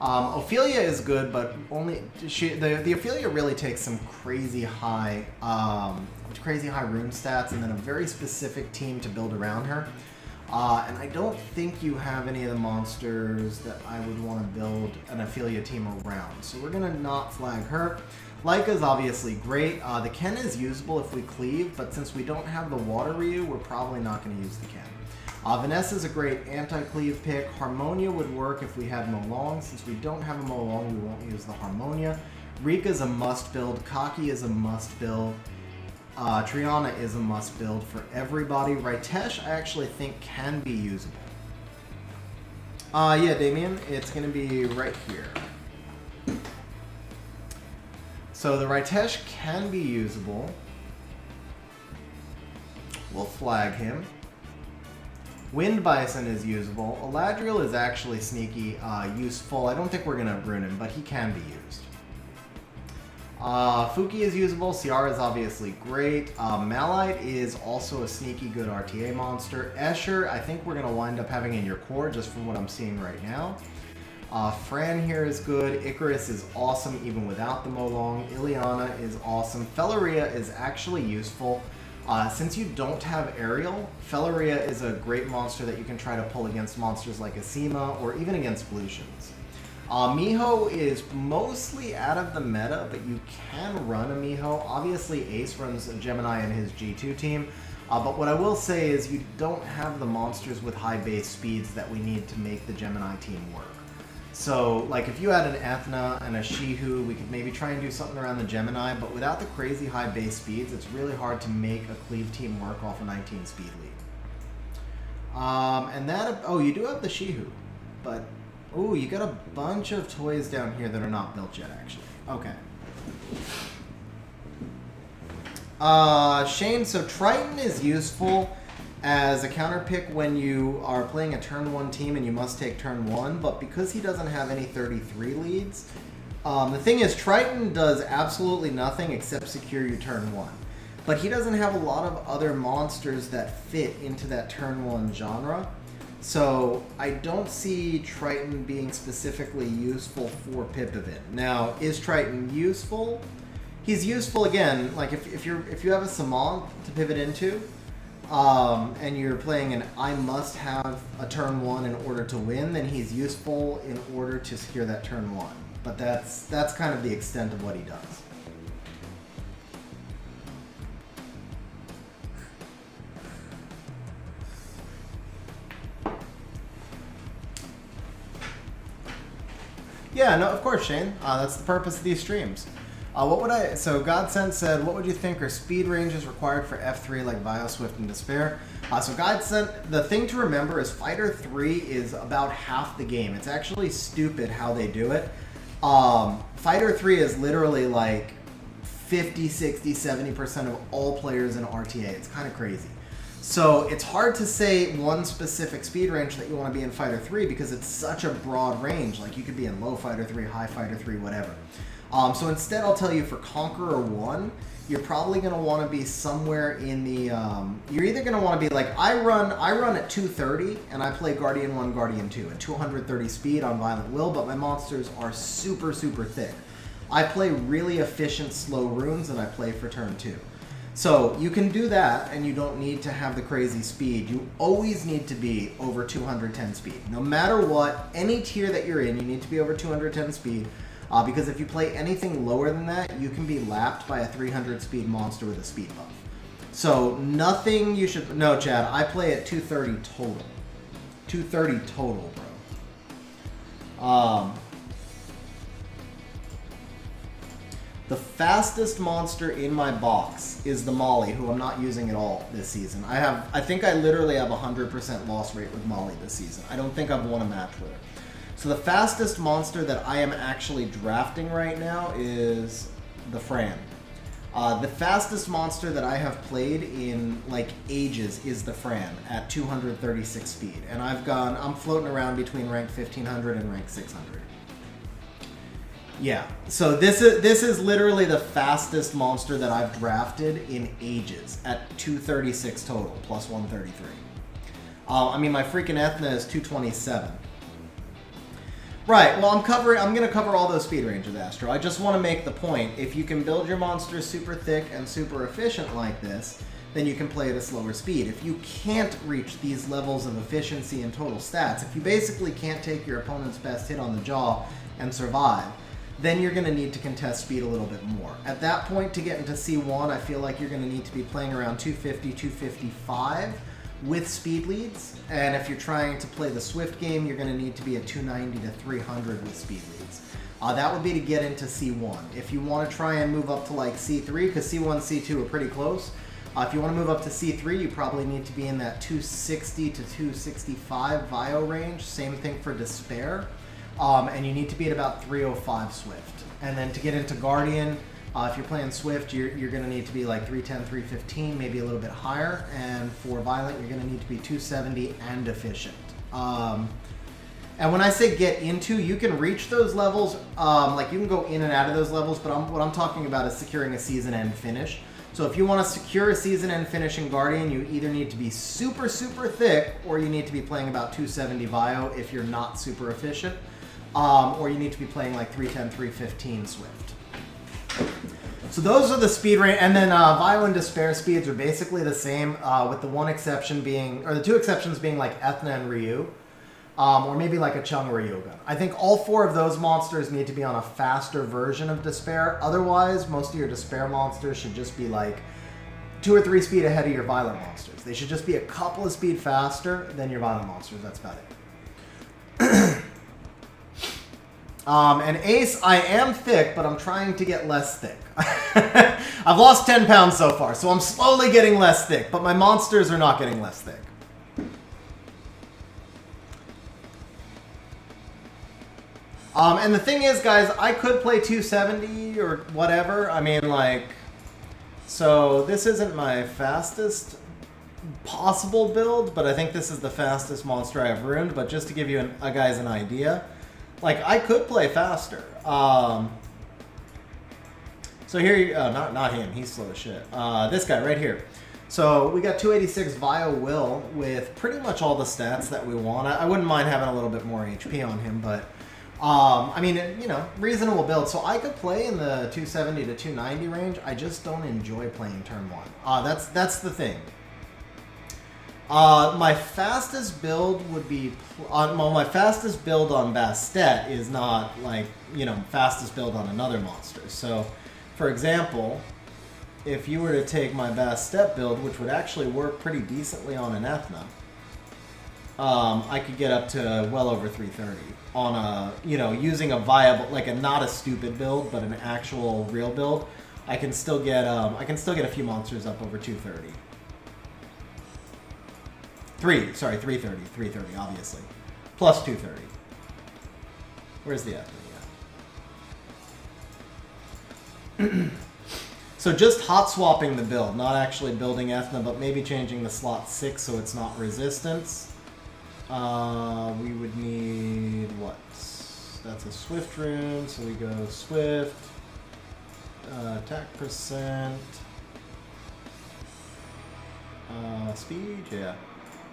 [SPEAKER 1] Ophelia is good, but only the Ophelia really takes some crazy high rune stats and then a very specific team to build around her. And I don't think you have any of the monsters that I would want to build an Ophelia team around. So we're going to not flag her. Leica is obviously great. The Ken is usable if we cleave, but since we don't have the Water Ryu, we're probably not going to use the Ken. Vanessa is a great anti-cleave pick. Harmonia would work if we had Molong. Since we don't have a Molong, we won't use the Harmonia. Rika is a must build. Kaki is a must build. Triana is a must build for everybody. Ritesh I actually think can be usable. Yeah, Damien, it's going to be right here. So the Ritesh can be usable. We'll flag him. Wind Bison is usable. Eladriel is actually sneaky useful. I don't think we're going to rune him, but he can be used. Fuki is usable. Ciara is obviously great. Malite is also a sneaky good RTA monster. Escher, I think we're going to wind up having in your core just from what I'm seeing right now. Fran here is good. Icarus is awesome even without the Molong. Ileana is awesome. Felleria is actually useful. Since you don't have Aerial, Felleria is a great monster that you can try to pull against monsters like Asima or even against Blutions. Miho is mostly out of the meta, but you can run a Miho. Obviously, Ace runs a Gemini in his G2 team, but what I will say is you don't have the monsters with high base speeds that we need to make the Gemini team work. So, like, if you had an Ethna and a Shihu, we could maybe try and do something around the Gemini, but without the crazy high base speeds, it's really hard to make a cleave team work off a 19 speed lead. And that, oh, you do have the Shihu, but, oh, you got a bunch of toys down here that are not built yet, actually. Okay. Shane, so Triton is useful as a counter pick when you are playing a turn 1 team and you must take turn 1, but because he doesn't have any 33 leads, The thing is, Triton does absolutely nothing except secure you turn 1. But he doesn't have a lot of other monsters that fit into that turn 1 genre. So I don't see Triton being specifically useful for Pipavin. Now, is Triton useful? He's useful again, like if you have a Samant to pivot into, and you're playing an I must have a turn 1 in order to win, then he's useful in order to secure that turn 1. But that's kind of the extent of what he does. Yeah, no, of course, Shane. That's the purpose of these streams. So Godsent said, what would you think are speed ranges required for F3 like Bio, Swift, and Despair? So Godsent, the thing to remember is Fighter 3 is about half the game. It's actually stupid how they do it. Fighter 3 is literally like 50, 60, 70% of all players in RTA. It's kind of crazy. So it's hard to say one specific speed range that you want to be in Fighter 3 because it's such a broad range. Like you could be in low Fighter 3, high Fighter 3, whatever. So instead I'll tell you for Conqueror 1, you're probably going to want to be somewhere in the, you're either going to want to be like, I run at 230 and I play Guardian 1, Guardian 2 at 230 speed on Violent Will, but my monsters are super, super thick. I play really efficient slow runes and I play for turn 2. So you can do that and you don't need to have the crazy speed. You always need to be over 210 speed. No matter what, any tier that you're in, you need to be over 210 speed. Because if you play anything lower than that, you can be lapped by a 300 speed monster with a speed buff. So nothing you should... No, Chad, I play at 230 total. 230 total, bro. The fastest monster in my box is the Molly, who I'm not using at all this season. I think I literally have 100% loss rate with Molly this season. I don't think I've won a match with her. So the fastest monster that I am actually drafting right now is the Fran. The fastest monster that I have played in like ages is the Fran at 236 speed. And I'm floating around between rank 1500 and rank 600. Yeah, so this is literally the fastest monster that I've drafted in ages at 236 total, plus 133. I mean, my freaking Ethna is 227. Right, well, I'm going to cover all those speed ranges, Astro. I just want to make the point, if you can build your monsters super thick and super efficient like this, then you can play at a slower speed. If you can't reach these levels of efficiency and total stats, if you basically can't take your opponent's best hit on the jaw and survive, then you're going to need to contest speed a little bit more. At that point, to get into C1, I feel like you're going to need to be playing around 250, 255 with speed leads. And if you're trying to play the Swift game, you're going to need to be at 290 to 300 with speed leads. That would be to get into C1. If you want to try and move up to like C3, because C1, C2 are pretty close. If you want to move up to C3, you probably need to be in that 260 to 265 Vio range. Same thing for Despair. And you need to be at about 305 Swift. And then to get into Guardian, if you're playing Swift, you're going to need to be like 310, 315, maybe a little bit higher. And for Violent, you're going to need to be 270 and efficient. And when I say get into, you can reach those levels. Like you can go in and out of those levels, but what I'm talking about is securing a season end finish. So if you want to secure a season end finish in Guardian, you either need to be super, super thick, or you need to be playing about 270 Vio if you're not super efficient. Or you need to be playing like 310, 315 Swift. So those are the speed range, and then Vio and Despair speeds are basically the same, with the one exception being, or the two exceptions being like Ethna and Ryu, or maybe like a Chung or a Yoga. I think all four of those monsters need to be on a faster version of Despair. Otherwise, most of your Despair monsters should just be like 2 or 3 speed ahead of your Violent monsters. They should just be a couple of speed faster than your Violent monsters. That's about it. And Ace, I am thick, but I'm trying to get less thick. I've lost 10 pounds so far, so I'm slowly getting less thick, but my monsters are not getting less thick. And the thing is, guys, I could play 270 or whatever. I mean, like, so this isn't my fastest possible build, but I think this is the fastest monster I've ruined. But just to give you guys an idea, Like, I could play faster. So here, not him. He's slow as shit. This guy right here. So we got 286 Vio Will with pretty much all the stats that we want. I wouldn't mind having a little bit more HP on him, but I mean, you know, reasonable build. So I could play in the 270 to 290 range. I just don't enjoy playing turn 1. That's the thing. My fastest build would be my fastest build on Bastet is not like, you know, fastest build on another monster. So, for example, if you were to take my Bastet build, which would actually work pretty decently on an Ethna, I could get up to well over 330 on a, you know, using a viable, like a not a stupid build, but an actual real build. I can still get a few monsters up over 230. 330, obviously. Plus 230. Where's the Ethna? So just hot swapping the build, not actually building Ethna, but maybe changing the slot 6 so it's not resistance. We would need what? That's a Swift rune, so we go Swift, attack percent, speed, yeah.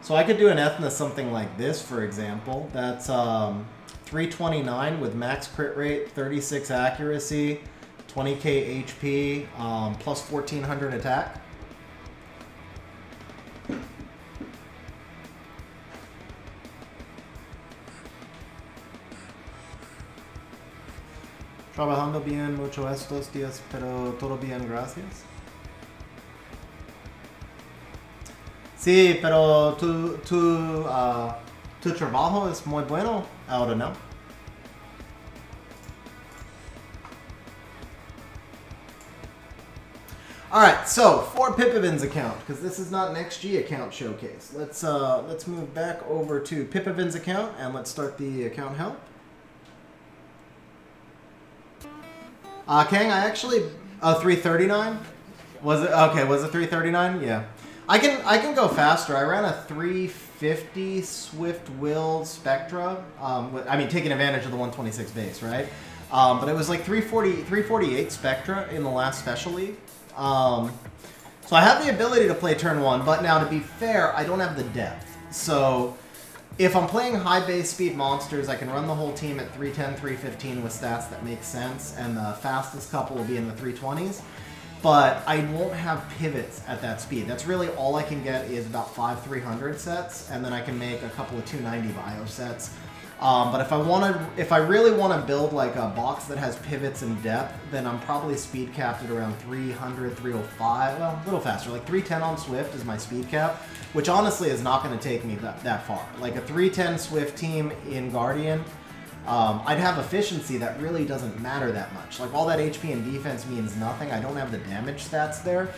[SPEAKER 1] So I could do an Ethna something like this, for example. That's 329 with max crit rate, 36 accuracy, 20k HP, plus 1400 attack. Trabajando bien mucho estos días, pero todo bien, gracias. Sí, pero tu trabajo es muy bueno ahora, ¿no? Alright, so for Pipivin's account, because this is not an XG account showcase, let's move back over to Pipivin's account and let's start the account help. Kang, I actually 339? Was it okay, was it 339? Yeah. I can go faster. I ran a 350 Swift Will Spectra. I mean, taking advantage of the 126 base, right? But it was like 348 Spectra in the last Special League. So I have the ability to play turn 1, but now to be fair, I don't have the depth. So if I'm playing high base speed monsters, I can run the whole team at 310, 315 with stats that make sense, and the fastest couple will be in the 320s. But I won't have pivots at that speed. That's really all I can get is about 5 300 sets, and then I can make a couple of 290 bio sets. But if I really want to build like a box that has pivots and depth, then I'm probably speed capped at around 300, 305, well, a little faster. Like 310 on Swift is my speed cap, which honestly is not going to take me that far. Like a 310 Swift team in Guardian, I'd have efficiency that really doesn't matter that much. Like all that HP and defense means nothing. I don't have the damage stats there.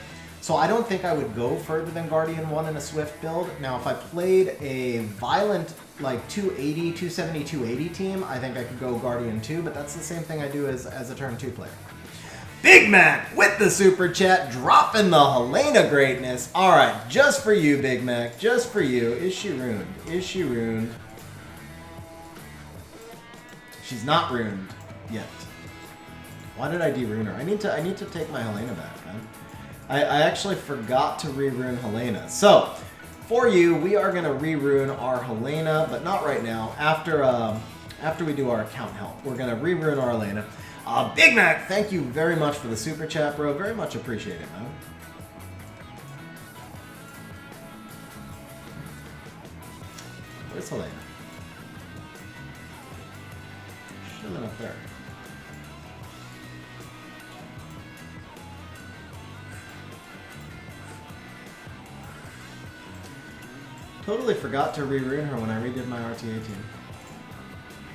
[SPEAKER 1] So I don't think I would go further than Guardian 1 in a Swift build. Now if I played a violent like 280, 270, 280 team, I think I could go Guardian 2, but that's the same thing I do as a turn 2 player. Big Mac with the super chat, dropping the Helena greatness. Alright, just for you, Big Mac, just for you. Is she ruined? Is she ruined? She's not ruined yet. Why did I de-rune her? I need to take my Helena back, man. I actually forgot to re-rune Helena. So, for you, we are going to re-rune our Helena, but not right now. After we do our account help, we're going to re-rune our Helena. Big Mac, thank you very much for the super chat, bro. Very much appreciate it, man. Where's Helena? Should have been up there. Totally forgot to re-rune her when I redid my RTA team.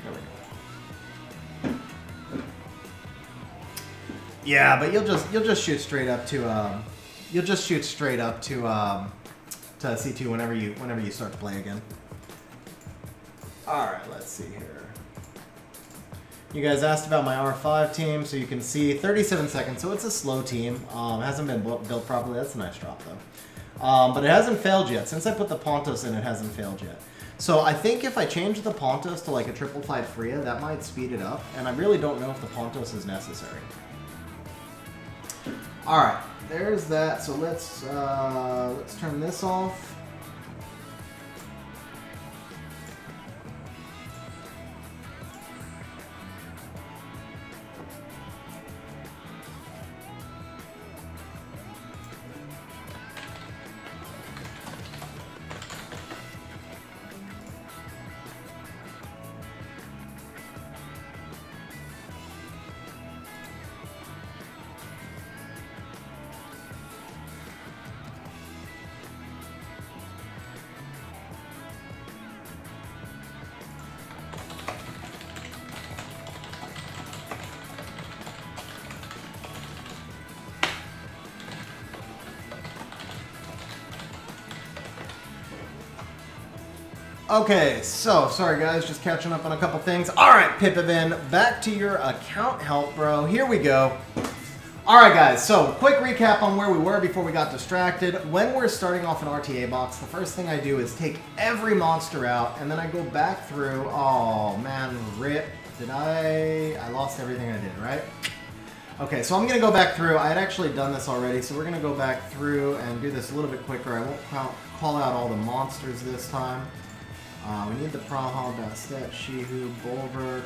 [SPEAKER 1] There we go. Yeah, but you'll just shoot straight up to to C2 whenever you start to play again. All right, let's see here. You guys asked about my R5 team, so you can see 37 seconds. So it's a slow team. Hasn't been built properly. That's a nice drop though. But it hasn't failed yet. Since I put the Pontos in, it hasn't failed yet. So I think if I change the Pontos to like a triple fight Freya, that might speed it up. And I really don't know if the Pontos is necessary. All right, there's that. So let's turn this off. Okay, so, sorry guys, just catching up on a couple things. Alright, Pipavin, back to your account help, bro. Here we go. Alright guys, so, quick recap on where we were before we got distracted. When we're starting off an RTA box, the first thing I do is take every monster out, and then I go back through. Oh, man, rip. I lost everything I did, right? Okay, so I'm going to go back through. I had actually done this already, so we're going to go back through and do this a little bit quicker. I won't call out all the monsters this time. We need the Prahal, Bastet, Shihu, Bulwark.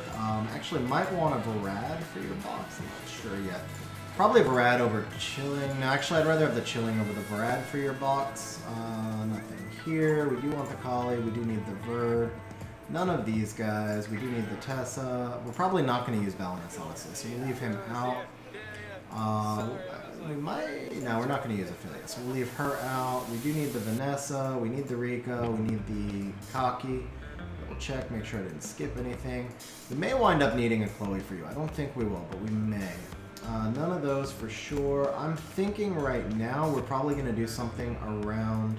[SPEAKER 1] Actually, might want a Varad for your box. I'm not sure yet. Probably Varad over Chilling. No, actually, I'd rather have the Chilling over the Varad for your box. Nothing here. We do want the Kali. We do need the Verd. None of these guys. We do need the Tessa. We're probably not going to use Balinus, honestly, so we'll leave him out. We might... No, we're not going to use Ophelia, so we'll leave her out. We do need the Vanessa, we need the Rika, we need the Kaki. Double check, make sure I didn't skip anything. We may wind up needing a Chloe for you. I don't think we will, but we may. None of those for sure. I'm thinking right now we're probably going to do something around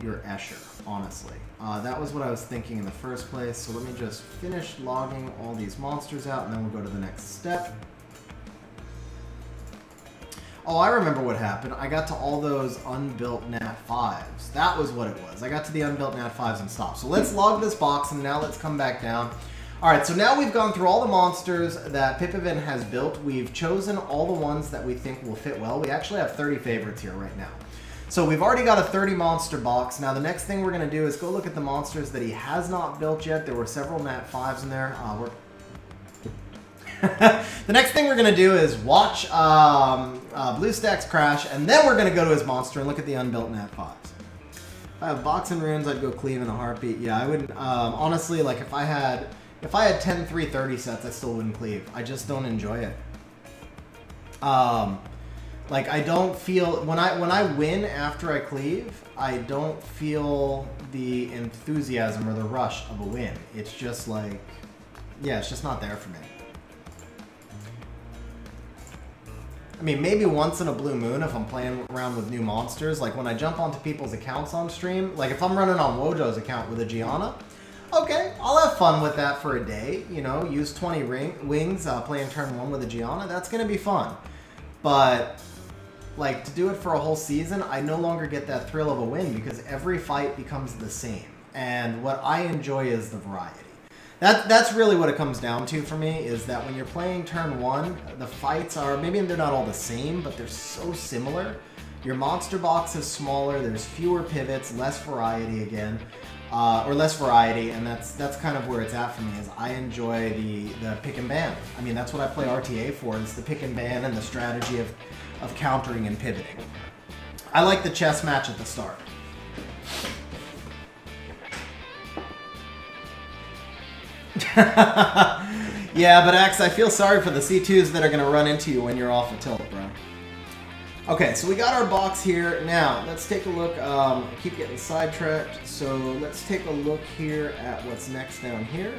[SPEAKER 1] your Escher, honestly. That was what I was thinking in the first place, so let me just finish logging all these monsters out, and then we'll go to the next step. Oh, I remember what happened. I got to all those unbuilt Nat 5s. That was what it was. I got to the unbuilt Nat 5s and stopped. So let's log this box, and now let's come back down. Alright, so now we've gone through all the monsters that Pipavin has built. We've chosen all the ones that we think will fit well. We actually have 30 favorites here right now. So we've already got a 30 monster box. Now the next thing we're going to do is go look at the monsters that he has not built yet. There were several Nat 5s in there. The next thing we're going to do is watch BlueStacks crash, and then we're going to go to his monster and look at the unbuilt Nat 5s. If I have Box and Runes, I'd go Cleave in a heartbeat. Yeah, I wouldn't. Honestly, like if I had 10 330 sets, I still wouldn't Cleave. I just don't enjoy it. Like I don't feel when I win after I Cleave, I don't feel the enthusiasm or the rush of a win. It's just like, yeah, it's just not there for me. I mean, maybe once in a blue moon if I'm playing around with new monsters. Like when I jump onto people's accounts on stream, like if I'm running on Wojo's account with a Gianna, okay, I'll have fun with that for a day. You know, use 20 wings, playing turn 1 with a Gianna. That's going to be fun. But, like, to do it for a whole season, I no longer get that thrill of a win because every fight becomes the same. And what I enjoy is the variety. That's really what it comes down to for me, is that when you're playing turn 1, the fights are, maybe they're not all the same, but they're so similar. Your monster box is smaller, there's fewer pivots, less variety again, or less variety, and that's kind of where it's at for me, is I enjoy the pick and ban. I mean, that's what I play RTA for, is the pick and ban and the strategy of countering and pivoting. I like the chess match at the start. Yeah, but Axe, I feel sorry for the C2s that are going to run into you when you're off a tilt, bro. Okay, so we got our box here. Now, let's take a look. I keep getting sidetracked, so let's take a look here at what's next down here.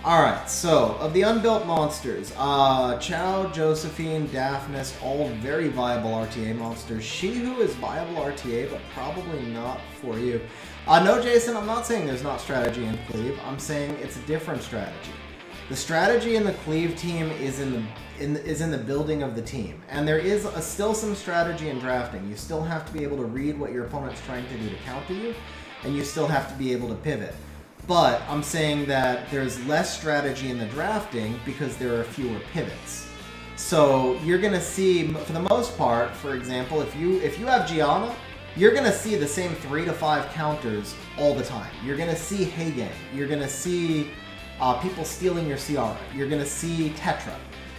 [SPEAKER 1] Alright, so, of the unbuilt monsters, Chow, Josephine, Daphnis, all very viable RTA monsters. Shihu is viable RTA, but probably not for you. No, Jason, I'm not saying there's not strategy in Cleave. I'm saying it's a different strategy. The strategy in the cleave team is in the building of the team, and there is still some strategy in drafting. You still have to be able to read what your opponent's trying to do to counter you, and you still have to be able to pivot. But I'm saying that there's less strategy in the drafting because there are fewer pivots. So you're gonna see, for the most part, for example, if you have Gianna, you're gonna see the same 3 to 5 counters all the time. You're gonna see Hagen. You're gonna see people stealing your Ciara. You're gonna see Tetra.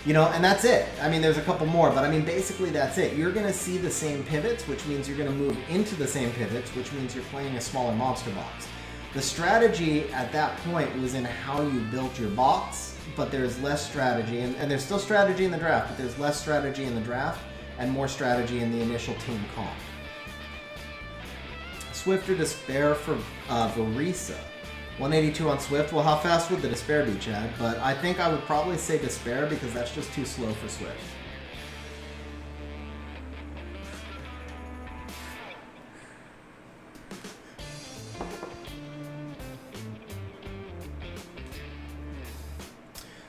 [SPEAKER 1] You know, and that's it. I mean, there's a couple more, but I mean, basically that's it. You're gonna see the same pivots, which means you're gonna move into the same pivots, which means you're playing a smaller monster box. The strategy at that point was in how you built your box, but there's less strategy, and there's still strategy in the draft, but there's less strategy in the draft and more strategy in the initial team comp. Swift or Despair for Varisa. 182 on Swift. Well, how fast would the Despair be, Chad? But I think I would probably say Despair because that's just too slow for Swift.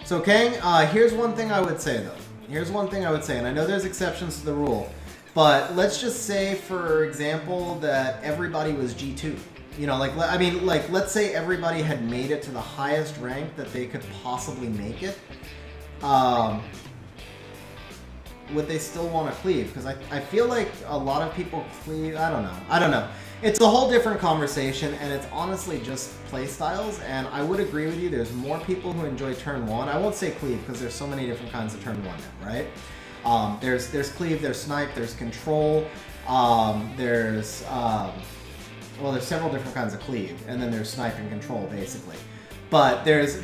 [SPEAKER 1] So, Kang, here's one thing I would say, though. Here's one thing I would say, and I know there's exceptions to the rule, but let's just say, for example, that everybody was G2. You know, let's say everybody had made it to the highest rank that they could possibly make it. Would they still want to cleave? Because I feel like a lot of people cleave. I don't know. It's a whole different conversation, and it's honestly just play styles. And I would agree with you. There's more people who enjoy turn 1. I won't say cleave because there's so many different kinds of turn 1 now, right? There's cleave, there's snipe, there's control, there's several different kinds of cleave, and then there's snipe and control, basically. But there's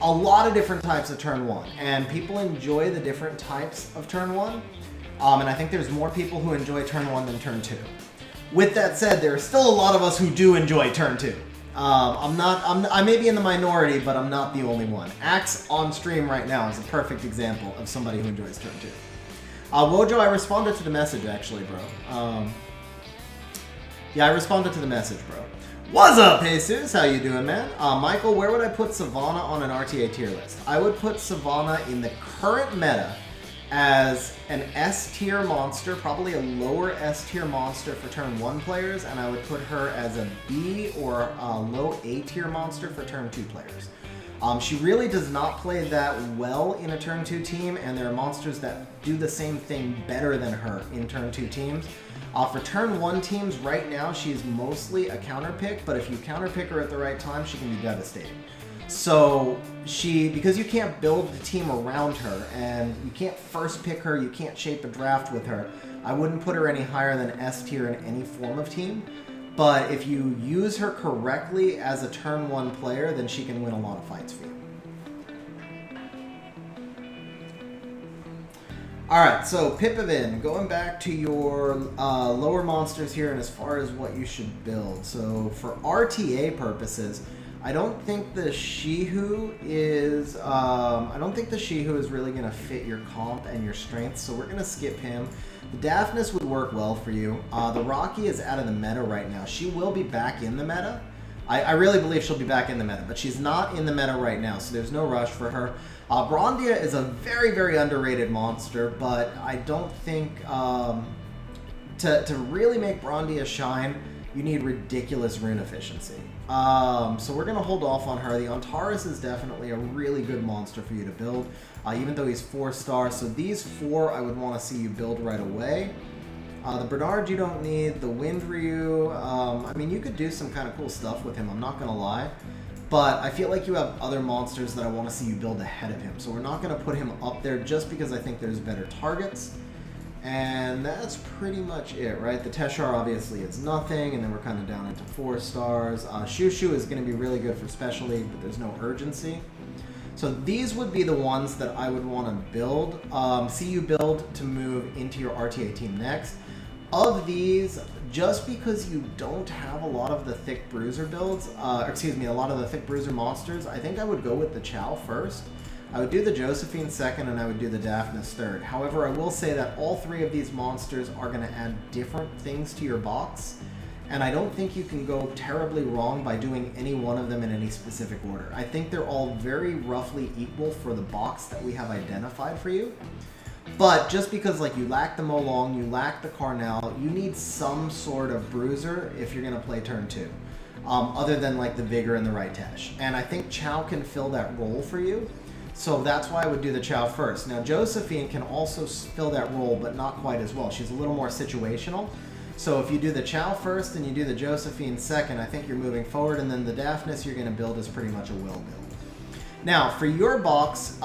[SPEAKER 1] a lot of different types of turn 1, and people enjoy the different types of turn 1, and I think there's more people who enjoy turn 1 than turn 2. With that said, there are still a lot of us who do enjoy turn 2. I may be in the minority, but I'm not the only one. Axe on stream right now is a perfect example of somebody who enjoys turn 2. Wojo, I responded to the message, actually, bro. Yeah, I responded to the message, bro. What's up, Jesus? How you doing, man? Michael, where would I put Savannah on an RTA tier list? I would put Savannah in the current meta as an S tier monster, probably a lower S tier monster for turn 1 players, and I would put her as a B or a low A tier monster for turn 2 players. She really does not play that well in a turn 2 team, and there are monsters that do the same thing better than her in turn 2 teams. For turn 1 teams, right now, she's mostly a counter pick, but if you counter pick her at the right time, she can be devastating. So, because you can't build the team around her, and you can't first pick her, you can't shape a draft with her, I wouldn't put her any higher than S tier in any form of team. But if you use her correctly as a turn 1 player, then she can win a lot of fights for you. Alright, so Pipavin, going back to your lower monsters here and as far as what you should build. So for RTA purposes, I don't think the Shihu is really going to fit your comp and your strengths, so we're going to skip him. The Daphnis would work well for you. The Rocky is out of the meta right now. She will be back in the meta. I really believe she'll be back in the meta, but she's not in the meta right now, so there's no rush for her. Brondia is a very, very underrated monster, but I don't think to really make Brondia shine, you need ridiculous rune efficiency. So we're going to hold off on her. The Antares is definitely a really good monster for you to build, even though he's 4-star. So these 4 I would want to see you build right away. The Bernard you don't need. The Wind Ryu, I mean, you could do some kind of cool stuff with him, I'm not going to lie. But I feel like you have other monsters that I want to see you build ahead of him. So we're not going to put him up there just because I think there's better targets. And that's pretty much it, right? The Teshar obviously is nothing, and then we're kind of down into 4 stars. Shushu is going to be really good for Special League, but there's no urgency. So these would be the ones that I would want to build. See you build to move into your RTA team next. Of these, just because you don't have a lot of the thick bruiser builds, a lot of the thick bruiser monsters, I think I would go with the Chow first. I would do the Josephine second, and I would do the Daphnis third. However, I will say that all 3 of these monsters are going to add different things to your box, and I don't think you can go terribly wrong by doing any one of them in any specific order. I think they're all very roughly equal for the box that we have identified for you. But just because like you lack the Molong, you lack the Carnal, you need some sort of bruiser if you're going to play turn 2. Other than like the Vigor and the Ritesh. And I think Chow can fill that role for you. So that's why I would do the Chow first. Now Josephine can also fill that role, but not quite as well. She's a little more situational. So if you do the Chow first and you do the Josephine second, I think you're moving forward. And then the Daphnis you're going to build is pretty much a will build. Now, for your box,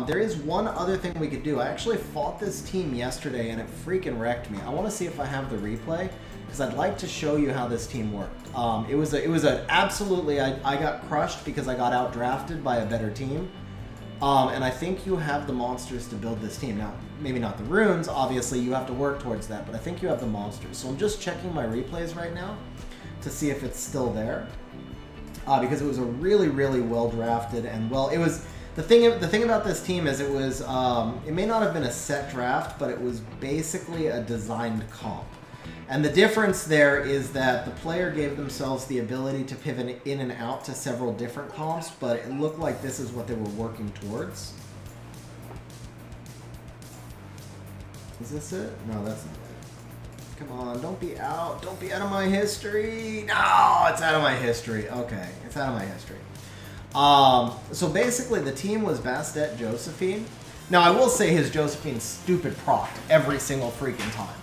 [SPEAKER 1] there is one other thing we could do. I actually fought this team yesterday and it freaking wrecked me. I want to see if I have the replay because I'd like to show you how this team worked. It was a absolutely, I got crushed because I got outdrafted by a better team. And I think you have the monsters to build this team. Now, maybe not the runes, obviously you have to work towards that, but I think you have the monsters. So I'm just checking my replays right now to see if it's still there. Because it was a really, really well drafted and well. It was the thing about this team is it was it may not have been a set draft, but it was basically a designed comp. And the difference there is that the player gave themselves the ability to pivot in and out to several different comps, but it looked like this is what they were working towards. Is this it? No, that's not it. Come on, don't be out. Don't be out of my history. No, it's out of my history. Okay, it's out of my history. So basically the team was Bastet, Josephine. Now I will say his Josephine's stupid procced every single freaking time.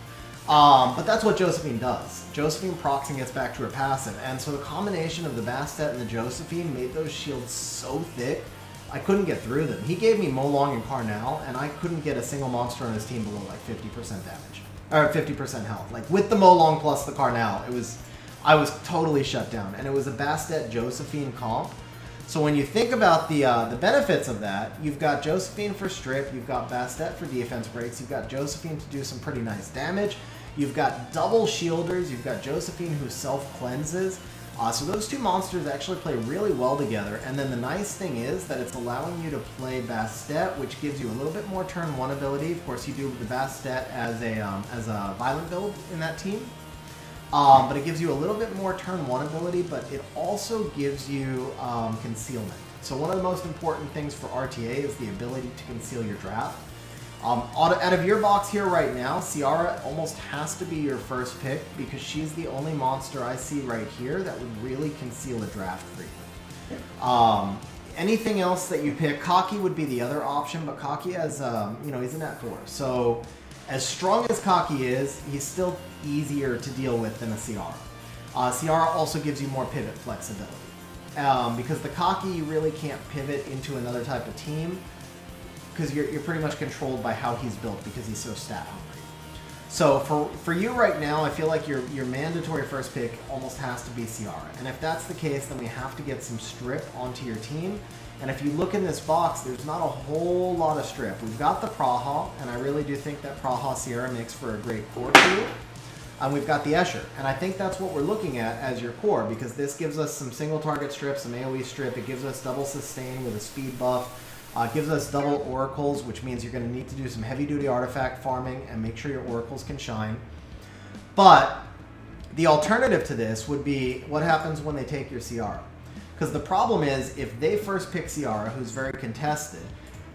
[SPEAKER 1] But that's what Josephine does. Josephine procs and gets back to her passive. And so the combination of the Bastet and the Josephine made those shields so thick, I couldn't get through them. He gave me Molong and Carnal, and I couldn't get a single monster on his team below like 50% damage. Or 50% health. Like with the Molong plus the Carnal, I was totally shut down. And it was a Bastet Josephine comp. So when you think about the benefits of that, you've got Josephine for strip, you've got Bastet for defense breaks, you've got Josephine to do some pretty nice damage, you've got double shielders, you've got Josephine who self-cleanses. So those two monsters actually play really well together, and then the nice thing is that it's allowing you to play Bastet, which gives you a little bit more turn 1 ability. Of course, you do the Bastet as a violent build in that team, but it gives you a little bit more turn 1 ability, but it also gives you concealment. So one of the most important things for RTA is the ability to conceal your draft. Out of your box here right now, Ciara almost has to be your first pick because she's the only monster I see right here that would really conceal a draft for you. Anything else that you pick, Kaki would be the other option, but Kaki has, he's a nat 4. So as strong as Kaki is, he's still easier to deal with than a Ciara. Ciara also gives you more pivot flexibility. Because the Kaki, you really can't pivot into another type of team, because you're pretty much controlled by how he's built because he's so stat hungry. So for you right now, I feel like your mandatory first pick almost has to be Ciara. And if that's the case, then we have to get some strip onto your team. And if you look in this box, there's not a whole lot of strip. We've got the Praha, and I really do think that Praha Ciara makes for a great core tool. And we've got the Escher, and I think that's what we're looking at as your core, because this gives us some single target strip, some AoE strip, it gives us double sustain with a speed buff, gives us double oracles, which means you're going to need to do some heavy-duty artifact farming and make sure your oracles can shine. But the alternative to this would be what happens when they take your Ciara. Because the problem is, if they first pick Ciara, who's very contested,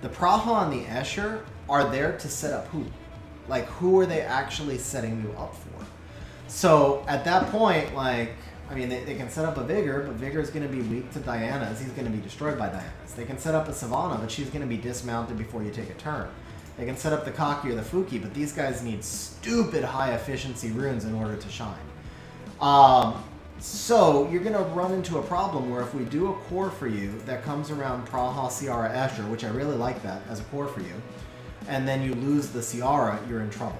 [SPEAKER 1] the Praha and the Escher are there to set up who? Like, who are they actually setting you up for? So at that point, they can set up a Vigor, but Vigor is going to be weak to Diana's. He's going to be destroyed by Diana's. They can set up a Savannah, but she's going to be dismounted before you take a turn. They can set up the Kaki or the Fuki, but these guys need stupid high efficiency runes in order to shine. So you're going to run into a problem where if we do a core for you that comes around Praha, Ciara, Escher, which I really like that as a core for you, and then you lose the Ciara, you're in trouble.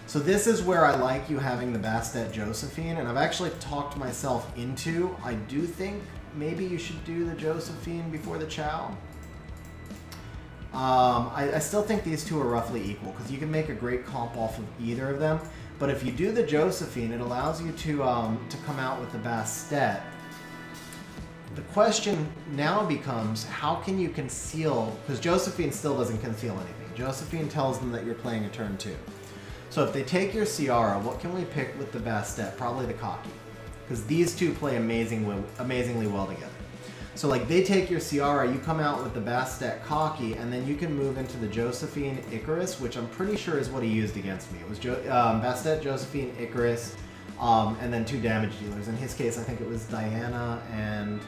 [SPEAKER 1] So this is where I like you having the Bastet Josephine, and I've actually talked myself into, I do think maybe you should do the Josephine before the Chow. I still think these two are roughly equal, because you can make a great comp off of either of them. But if you do the Josephine, it allows you to come out with the Bastet. The question now becomes, how can you conceal, because Josephine still doesn't conceal anything. Josephine tells them that you're playing a turn 2. So if they take your Ciara, what can we pick with the Bastet? Probably the Kaki. because these two play amazingly well together. So like they take your Ciara, you come out with the Bastet Cocky, and then you can move into the Josephine Icarus, which I'm pretty sure is what he used against me. It was Bastet, Josephine, Icarus, and then 2 damage dealers. In his case, I think it was Diana and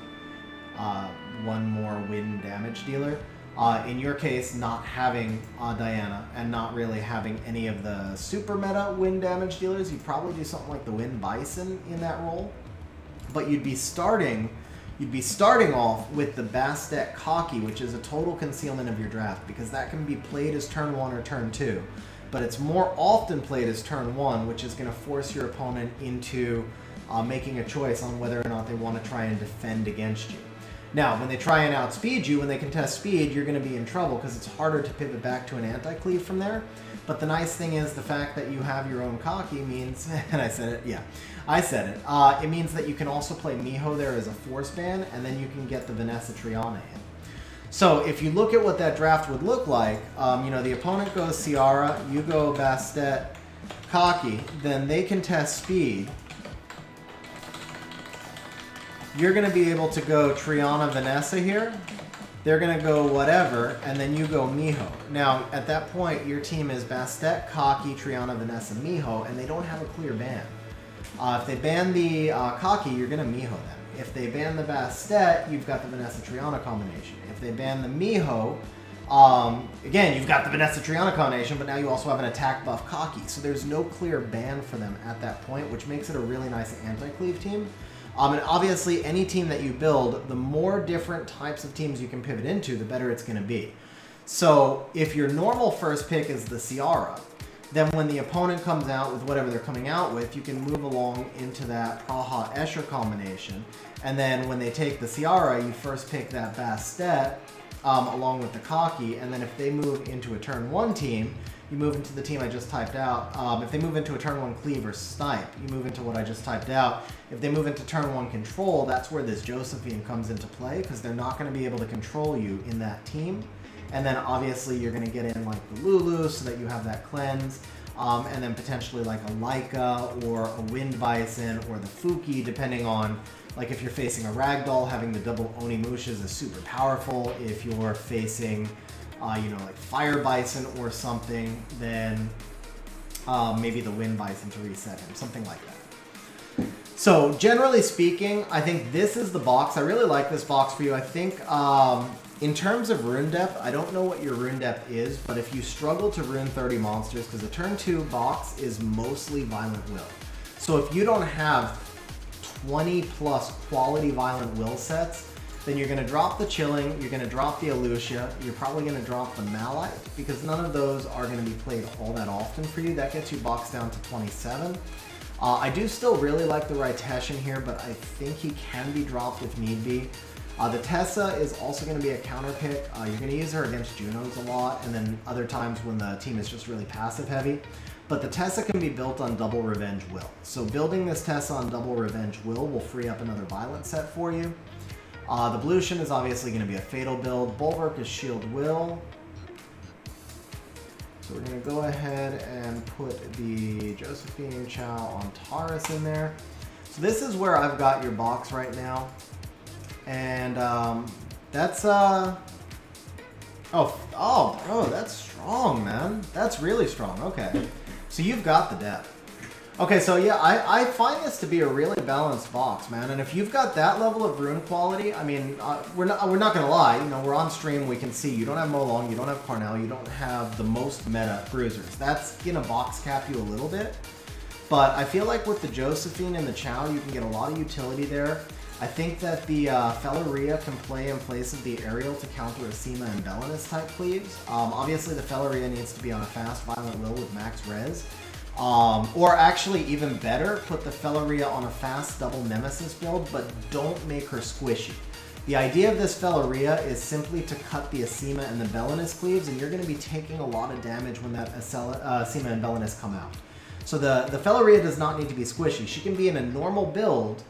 [SPEAKER 1] 1 more wind damage dealer. In your case, not having Diana and not really having any of the super meta wind damage dealers, you'd probably do something like the Wind Bison in that role. But you'd be starting off with the Bastet Cocky, which is a total concealment of your draft, because that can be played as turn 1 or turn 2. But it's more often played as turn 1, which is going to force your opponent into making a choice on whether or not they want to try and defend against you. Now, when they try and outspeed you, when they contest speed, you're going to be in trouble because it's harder to pivot back to an anti-cleave from there. But the nice thing is the fact that you have your own Cocky means, and I said it, yeah, I said it, it means that you can also play Miho there as a force ban, and then you can get the Vanessa Triana in. So if you look at what that draft would look like, you know, the opponent goes Ciara, you go Bastet Cocky, then they contest speed. You're going to be able to go Triana Vanessa here. They're going to go whatever, and then you go Miho. Now, at that point, your team is Bastet, Cocky, Triana, Vanessa, Miho, and they don't have a clear ban. If they ban the Cocky, you're going to Miho them. If they ban the Bastet, you've got the Vanessa Triana combination. If they ban the Miho, again, you've got the Vanessa Triana combination, but now you also have an attack buff Cocky. So there's no clear ban for them at that point, which makes it a really nice anti-cleave team. And obviously, any team that you build, the more different types of teams you can pivot into, the better it's going to be. So if your normal first pick is the Ciara, then when the opponent comes out with whatever they're coming out with, you can move along into that Praha Escher combination. And then when they take the Ciara, you first pick that Bastet along with the Cocky. And then if they move into a turn 1 team, you move into the team I just typed out. If they move into a turn 1 cleave or snipe, you move into what I just typed out. If they move into turn 1 control, that's where this Josephine comes into play, because they're not going to be able to control you in that team. And then obviously you're going to get in like the Lulu so that you have that cleanse. And then potentially like a Laika or a Wind Bison or the Fuki, depending on, like if you're facing a Ragdoll, having the double Onimushas is super powerful. If you're facing you know, like Fire Bison or something, then maybe the Wind Bison to reset him, something like that. So generally speaking, I think this is the box. I really like this box for you. I think in terms of rune depth, I don't know what your rune depth is, but if you struggle to rune 30 monsters, because the turn 2 box is mostly Violent Will. So if you don't have 20 plus quality Violent Will sets, then you're going to drop the Chilling, you're going to drop the Alucia, you're probably going to drop the Malite, because none of those are going to be played all that often for you. That gets you boxed down to 27. I do still really like the Ryteshan here, but I think he can be dropped if need be. The Tessa is also going to be a counter pick. You're going to use her against Junos a lot, and then other times when the team is just really passive heavy. But the Tessa can be built on Double Revenge Will. So building this Tessa on Double Revenge will free up another Violent set for you. The Blution is obviously going to be a Fatal build. Bulwark is Shield Will. So we're going to go ahead and put the Josephine Chow on Taurus in there. So this is where I've got your box right now. And that's, oh, bro, that's strong, man. That's really strong. Okay. So you've got the depth. Okay, so yeah, I find this to be a really balanced box, man. And if you've got that level of rune quality, I mean, we're not gonna lie. You know, we're on stream, we can see you don't have Molong, you don't have Carnell, you don't have the most meta cruisers. That's gonna box cap you a little bit. But I feel like with the Josephine and the Chow, you can get a lot of utility there. I think that the Felleria can play in place of the Aerial to counter Asima and Belinus type cleaves. Obviously, the Felleria needs to be on a fast Violent Will with max res. Or actually, even better, put the Felleria on a fast double Nemesis build, but don't make her squishy. The idea of this Felleria is simply to cut the Asima and the Belinus cleaves, and you're going to be taking a lot of damage when that Asima and Belinus come out. So the Felleria does not need to be squishy. She can be in a normal build,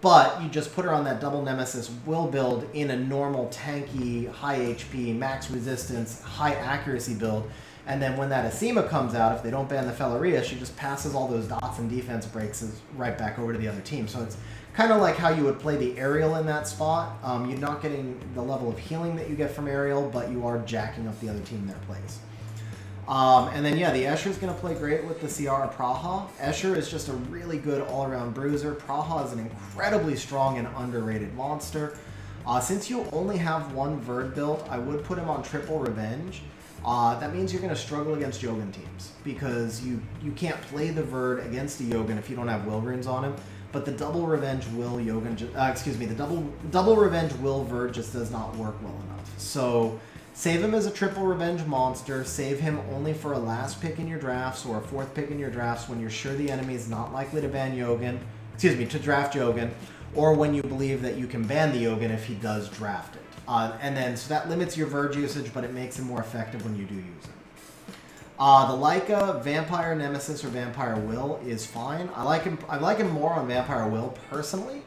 [SPEAKER 1] but you just put her on that double Nemesis will build in a normal tanky, high HP, max resistance, high accuracy build. And then when that Asima comes out, if they don't ban the Felleria, she just passes all those dots and defense breaks right back over to the other team. So it's kind of like how you would play the Aerial in that spot. You're not getting the level of healing that you get from Aerial, but you are jacking up the other team in their place. And then, yeah, the Escher is going to play great with the Ciara Praha. Escher is just a really good all-around bruiser. Praha is an incredibly strong and underrated monster. Since you only have one Verd built, I would put him on triple Revenge. That means you're going to struggle against Yogan teams because you can't play the Verd against a Yogan if you don't have Will Runes on him. But the double Revenge Will Yogan, the double Revenge Will Verd just does not work well enough. So save him as a triple Revenge monster. Save him only for a last pick in your drafts or a fourth pick in your drafts when you're sure the enemy is not likely to ban Yogan, to draft Yogan, or when you believe that you can ban the Yogan if he does draft it. And then, so that limits your Verge usage, but it makes him more effective when you do use him. The Leica Vampire Nemesis or Vampire Will is fine. I like him more on Vampire Will personally.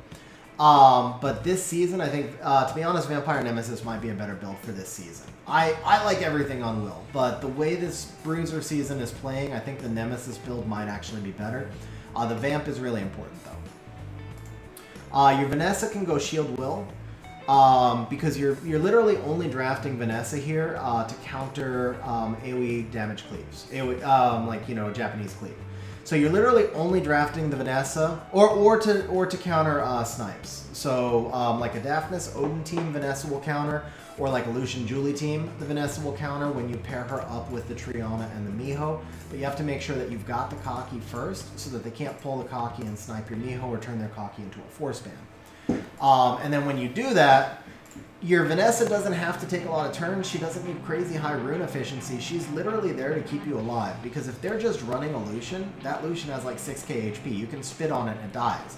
[SPEAKER 1] But this season, I think, to be honest, Vampire Nemesis might be a better build for this season. I like everything on Will, but the way this Bruiser season is playing, I think the Nemesis build might actually be better. The Vamp is really important, though. Your Vanessa can go Shield Will. Because you're literally only drafting Vanessa here to counter AoE damage cleaves, AoE, Japanese cleave. So you're literally only drafting the Vanessa, or to counter snipes. So like a Daphnis Odin team, Vanessa will counter, or like a Lucian Julie team, the Vanessa will counter when you pair her up with the Triana and the Miho. But you have to make sure that you've got the Kaki first, so that they can't pull the Kaki and snipe your Miho or turn their Kaki into a force ban. And then when you do that, your Vanessa doesn't have to take a lot of turns. She doesn't need crazy high rune efficiency. She's literally there to keep you alive. Because if they're just running a Lucian, that Lucian has like 6k HP. You can spit on it and it dies.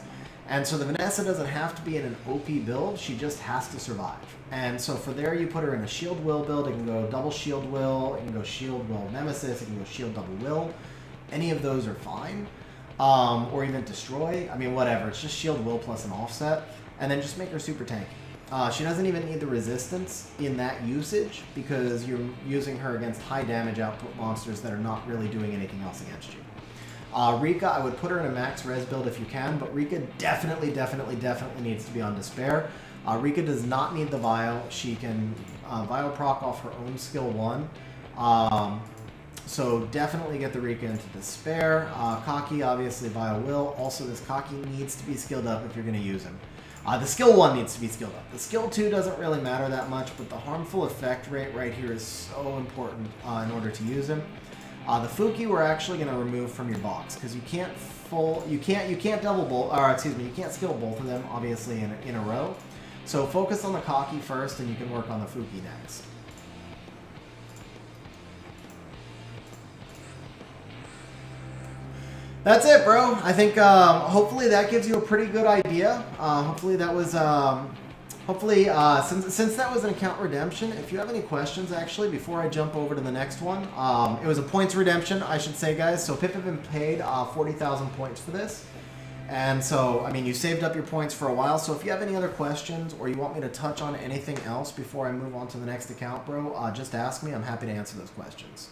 [SPEAKER 1] And so the Vanessa doesn't have to be in an OP build. She just has to survive. And so for there, you put her in a Shield Will build. It can go double Shield Will. It can go Shield Will Nemesis. It can go Shield Double Will. Any of those are fine. Or even Destroy. I mean, whatever. It's just Shield Will plus an offset. And then just make her super tanky. She doesn't even need the resistance in that usage because you're using her against high damage output monsters that are not really doing anything else against you. Rika, I would put her in a max res build if you can, but Rika definitely needs to be on Despair. Rika does not need the Vial. She can Vial proc off her own skill 1. So definitely get the Rika into Despair. Kaki, obviously Vial will. Also, this Kaki needs to be skilled up if you're going to use him. The skill 1 needs to be skilled up. The skill 2 doesn't really matter that much, but the harmful effect rate right here is so important in order to use him. The Fuki we're actually going to remove from your box because you can't double bolt, or excuse me, you can't skill both of them obviously in a row. So focus on the Kaki first, and you can work on the Fuki next. That's it, bro. I think hopefully that gives you a pretty good idea. Hopefully that was, since that was an account redemption, if you have any questions actually before I jump over to the next one, it was a points redemption, I should say, guys. So Pip have been paid 40,000 points for this. And so, I mean, you saved up your points for a while. So if you have any other questions or you want me to touch on anything else before I move on to the next account, bro, just ask me. I'm happy to answer those questions.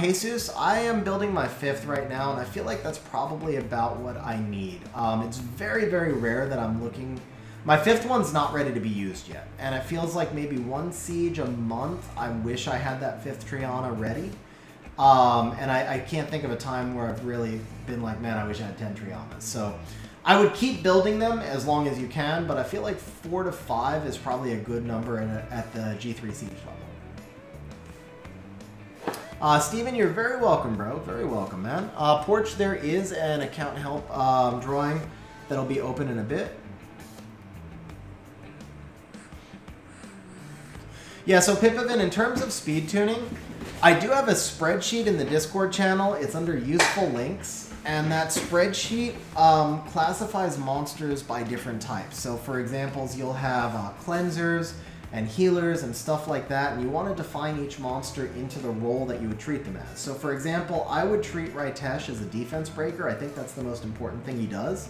[SPEAKER 1] Jesus, I am building my 5th right now, and I feel like that's probably about what I need. It's very, very rare that I'm looking... My 5th one's not ready to be used yet, and it feels like maybe 1 siege a month. I wish I had that 5th Triana ready. And I can't think of a time where I've really been like, man, I wish I had 10 Trianas. So I would keep building them as long as you can, but I feel like 4 to 5 is probably a good number at the G3 siege level. Steven, you're very welcome, bro. Very welcome, man. Porch, there is an account help drawing that'll be open in a bit. Yeah, so Pipavin, in terms of speed tuning, I do have a spreadsheet in the Discord channel. It's under useful links, and that spreadsheet classifies monsters by different types. So for examples, you'll have cleansers and healers and stuff like that, and you want to define each monster into the role that you would treat them as. So for example, I would treat Raitesh as a defense breaker. I think that's the most important thing he does.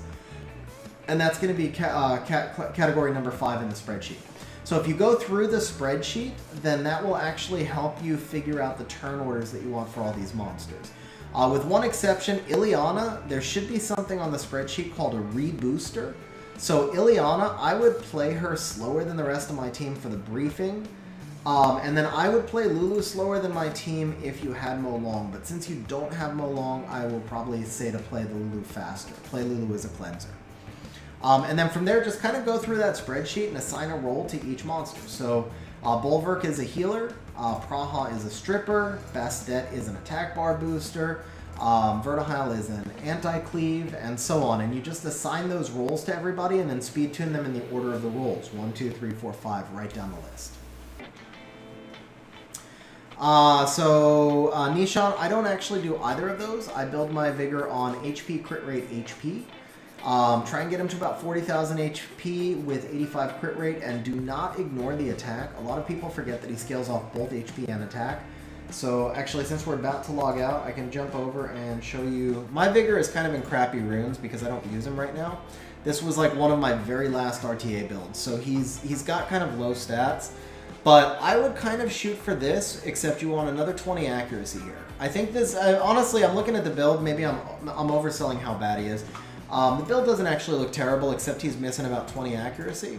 [SPEAKER 1] and that's going to be category number 5 in the spreadsheet. So if you go through the spreadsheet, then that will actually help you figure out the turn orders that you want for all these monsters. With one exception, Ileana, there should be something on the spreadsheet called a rebooster. So Ileana, I would play her slower than the rest of my team for the briefing. And then I would play Lulu slower than my team if you had Molong. But since you don't have Molong, I will probably say to play the Lulu faster. Play Lulu as a cleanser. And then from there, just kind of go through that spreadsheet and assign a role to each monster. So Bulwark is a healer, Praha is a stripper, Bastet is an attack bar booster, Vertihile is an anti-cleave, and so on. And you just assign those roles to everybody and then speed tune them in the order of the roles. 1, 2, 3, 4, 5, right down the list. Nishan, I don't actually do either of those. I build my Vigor on HP, crit rate, HP. Try and get him to about 40,000 HP with 85 crit rate, and do not ignore the attack. A lot of people forget that he scales off both HP and attack. So actually, since we're about to log out, I can jump over and show you. My Vigor is kind of in crappy runes because I don't use him right now. This was like one of my very last RTA builds, so he's got kind of low stats. But I would kind of shoot for this, except you want another 20 accuracy here. I think this, honestly, I'm looking at the build, maybe I'm overselling how bad he is. The build doesn't actually look terrible, except he's missing about 20 accuracy.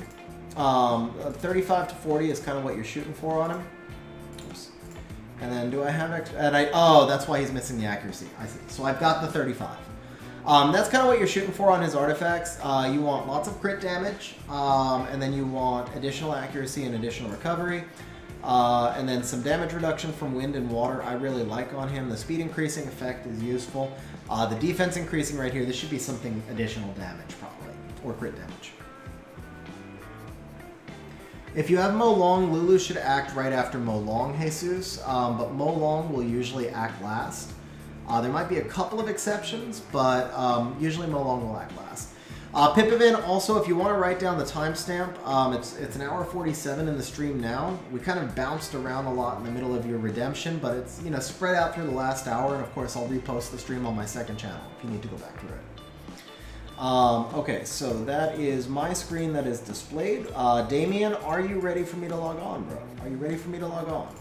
[SPEAKER 1] 35 to 40 is kind of what you're shooting for on him. Oops. And then do I have oh, that's why he's missing the accuracy. I see. So I've got the 35. That's kind of what you're shooting for on his artifacts. You want lots of crit damage, and then you want additional accuracy and additional recovery, and then some damage reduction from wind and water I really like on him. The speed increasing effect is useful. The defense increasing right here, this should be something additional damage probably, or crit damage. If you have Molong, Lulu should act right after Molong, Jesus, but Molong will usually act last. There might be a couple of exceptions, but usually Molong will act last. Pipavin, also, if you want to write down the timestamp, it's an hour 47 in the stream now. We kind of bounced around a lot in the middle of your redemption, but it's spread out through the last hour, and of course I'll repost the stream on my second channel if you need to go back through it. Okay, so that is my screen that is displayed. Damien, are you ready for me to log on, bro? Are you ready for me to log on?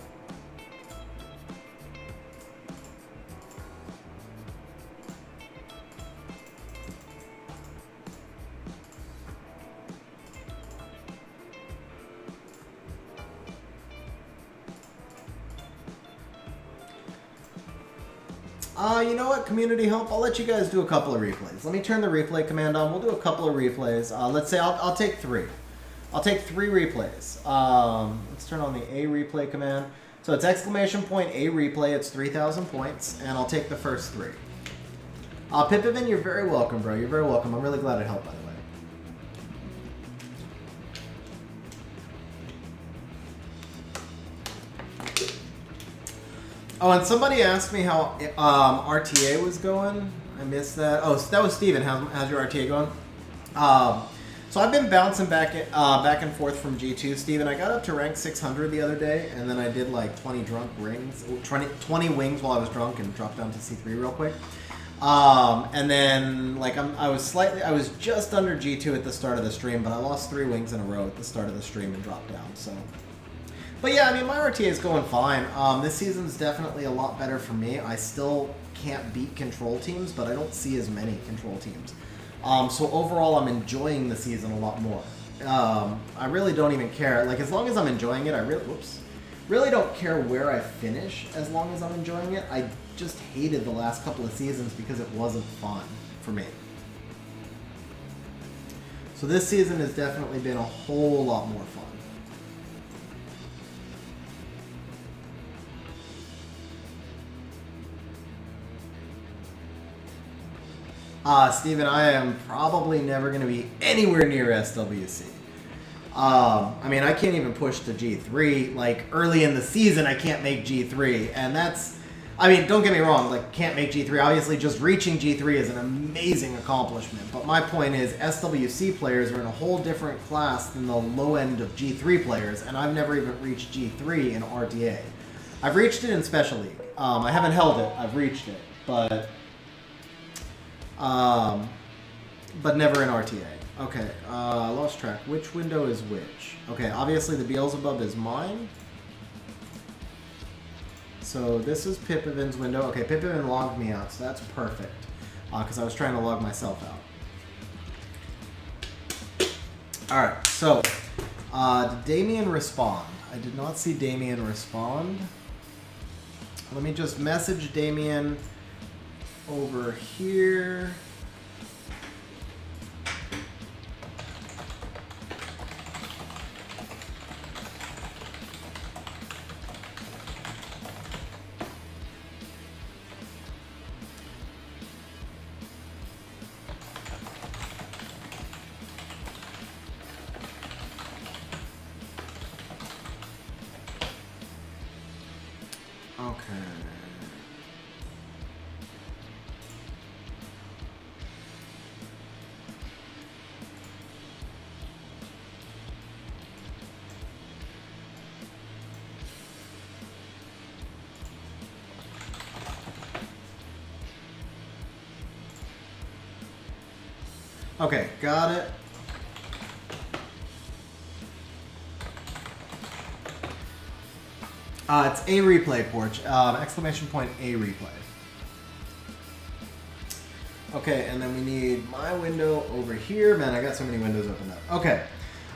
[SPEAKER 1] You know what, community help? I'll let you guys do a couple of replays. Let me turn the replay command on. We'll do a couple of replays. Let's say I'll take 3. I'll take 3 replays. Let's turn on the A replay command. So it's exclamation point A replay. It's 3,000 points, and I'll take the first 3. Pipavin, you're very welcome, bro. You're very welcome. I'm really glad it helped, by the way. Oh, and somebody asked me how RTA was going. I missed that. Oh, that was Steven. How's your RTA going? So I've been bouncing back and forth from G2, Steven. I got up to rank 600 the other day, and then I did like 20 wings while I was drunk and dropped down to C3 real quick. And then like I was just under G2 at the start of the stream, but I lost 3 wings in a row at the start of the stream and dropped down. So. But yeah, I mean, my RTA is going fine. This season's definitely a lot better for me. I still can't beat control teams, but I don't see as many control teams. So overall, I'm enjoying the season a lot more. I really don't even care. Like, as long as I'm enjoying it, I really don't care where I finish as long as I'm enjoying it. I just hated the last couple of seasons because it wasn't fun for me. So this season has definitely been a whole lot more fun. Steven, I am probably never going to be anywhere near SWC. I mean, I can't even push to G3. Like, early in the season, I can't make G3. And that's, I mean, don't get me wrong, like, can't make G3. Obviously, just reaching G3 is an amazing accomplishment. But my point is, SWC players are in a whole different class than the low end of G3 players. And I've never even reached G3 in RTA. I've reached it in Special League. I haven't held it. I've reached it. But never in RTA. Okay, lost track. Which window is which? Okay, obviously the Beelzebub is mine. So this is Pipivin's window. Okay, Pipivin logged me out, so that's perfect. Because I was trying to log myself out. Alright, so did Damien respond? I did not see Damien respond. Let me just message Damien over here. Okay, got it. It's a replay, Porch. Exclamation point, a replay. Okay, and then we need my window over here. Man, I got so many windows opened up. Okay.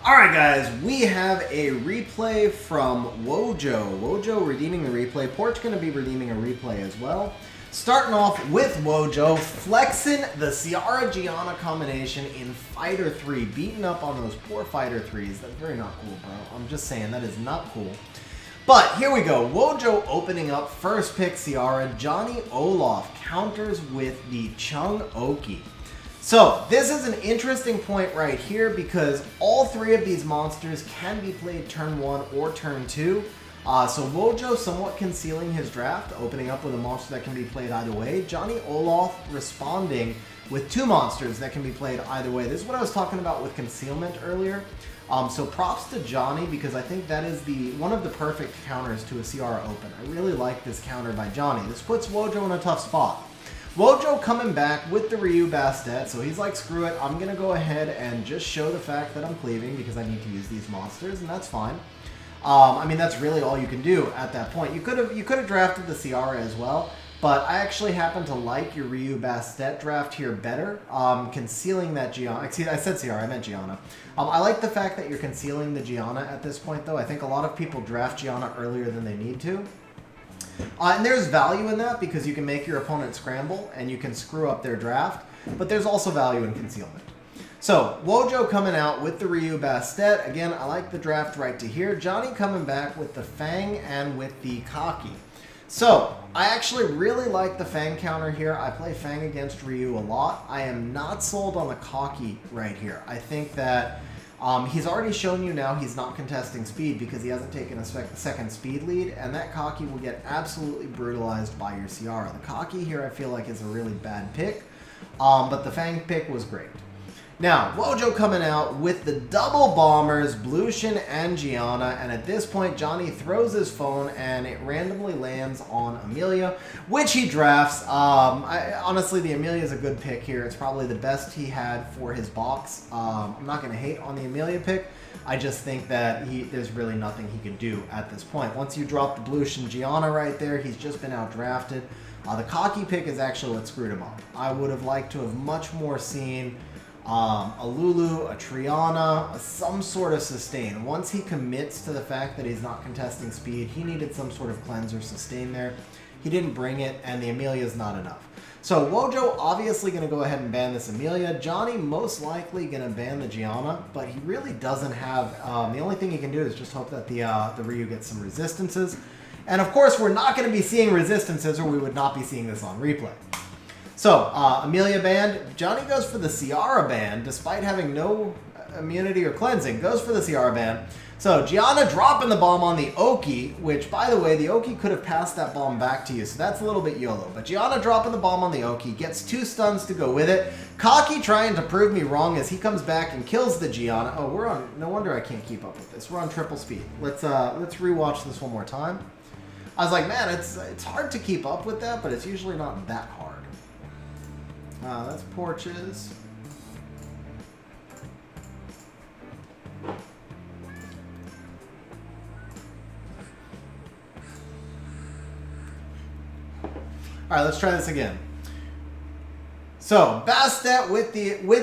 [SPEAKER 1] Alright, guys. We have a replay from Wojo. Wojo redeeming the replay. Porch going to be redeeming a replay as well. Starting off with Wojo, flexing the Ciara Gianna combination in Fighter 3, beating up on those poor Fighter 3s. That's very not cool, bro. I'm just saying, that is not cool. But here we go. Wojo opening up first pick Ciara. Johnny Olaf counters with the Chung Oki. So this is an interesting point right here because all three of these monsters can be played turn 1 or turn 2. So Wojo somewhat concealing his draft, opening up with a monster that can be played either way. Johnny Olaf responding with 2 monsters that can be played either way. This is what I was talking about with concealment earlier. So props to Johnny because I think that is one of the perfect counters to a Ciara open. I really like this counter by Johnny. This puts Wojo in a tough spot. Wojo coming back with the Ryu Bastet, so he's like, screw it, I'm going to go ahead and just show the fact that I'm cleaving because I need to use these monsters, and that's fine. I mean, that's really all you can do at that point. You could have drafted the Ciara as well, but I actually happen to like your Ryu Bastet draft here better. Concealing that Gianna. Excuse, I said Ciara, I meant Gianna. I like the fact that you're concealing the Gianna at this point, though. I think a lot of people draft Gianna earlier than they need to. And there's value in that because you can make your opponent scramble and you can screw up their draft, but there's also value in concealment. So, Wojo coming out with the Ryu Bastet. Again, I like the draft right to here. Johnny coming back with the Fang and with the Kaki. So, I actually really like the Fang counter here. I play Fang against Ryu a lot. I am not sold on the Kaki right here. I think that he's already shown you now he's not contesting speed because he hasn't taken a second speed lead, and that Kaki will get absolutely brutalized by your Ciara. The Kaki here I feel like is a really bad pick, but the Fang pick was great. Now, Wojo coming out with the double bombers, Blushin and Gianna, and at this point, Johnny throws his phone and it randomly lands on Amelia, which he drafts. Honestly, the Amelia is a good pick here. It's probably the best he had for his box. I'm not going to hate on the Amelia pick. I just think that there's really nothing he can do at this point. Once you drop the Blushin Gianna right there, he's just been outdrafted. The Kaki pick is actually what screwed him up. I would have liked to have much more seen a Lulu, a Triana, some sort of sustain. Once he commits to the fact that he's not contesting speed, he needed some sort of cleanse or sustain there. He didn't bring it, and the Amelia is not enough. So Wojo obviously going to go ahead and ban this Amelia. Johnny most likely going to ban the Gianna, but he really doesn't have... the only thing he can do is just hope that the Ryu gets some resistances. And of course, we're not going to be seeing resistances, or we would not be seeing this on replay. So, Amelia banned. Johnny goes for the Ciara ban, despite having no immunity or cleansing. Goes for the Ciara ban. So, Gianna dropping the bomb on the Oki, which, by the way, the Oki could have passed that bomb back to you, so that's a little bit YOLO. But Gianna dropping the bomb on the Oki, gets 2 stuns to go with it. Kaki trying to prove me wrong as he comes back and kills the Gianna. Oh, we're on... No wonder I can't keep up with this. We're on triple speed. Let's rewatch this one more time. I was like, man, it's hard to keep up with that, but it's usually not that hard. That's Porches. Alright, let's try this again. So, Bastet with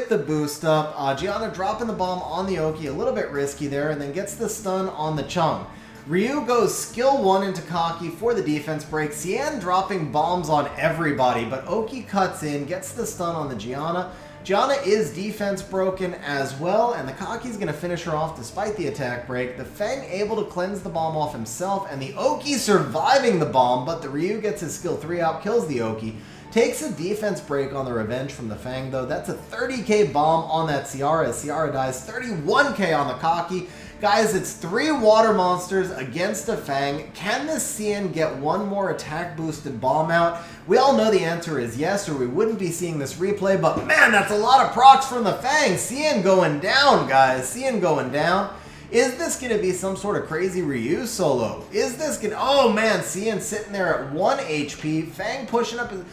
[SPEAKER 1] the boost up. Gianna dropping the bomb on the Oki, a little bit risky there, and then gets the stun on the Chung. Ryu goes skill 1 into Kaki for the defense break. Cien dropping bombs on everybody, but Oki cuts in, gets the stun on the Gianna. Gianna is defense broken as well, and the Kaki's going to finish her off despite the attack break. The Fang able to cleanse the bomb off himself, and the Oki surviving the bomb, but the Ryu gets his skill 3 out, kills the Oki. Takes a defense break on the revenge from the Fang, though. That's a 30k bomb on that Ciara as Ciara dies. 31k on the Kaki. Guys, it's 3 water monsters against a Fang. Can this Cien get one more attack boosted bomb out? We all know the answer is yes, or we wouldn't be seeing this replay, but man, that's a lot of procs from the Fang. Cien going down, guys. Cien going down. Is this going to be some sort of crazy Ryu solo? Is this going to... Oh man, Cien sitting there at 1 HP. Fang pushing up his...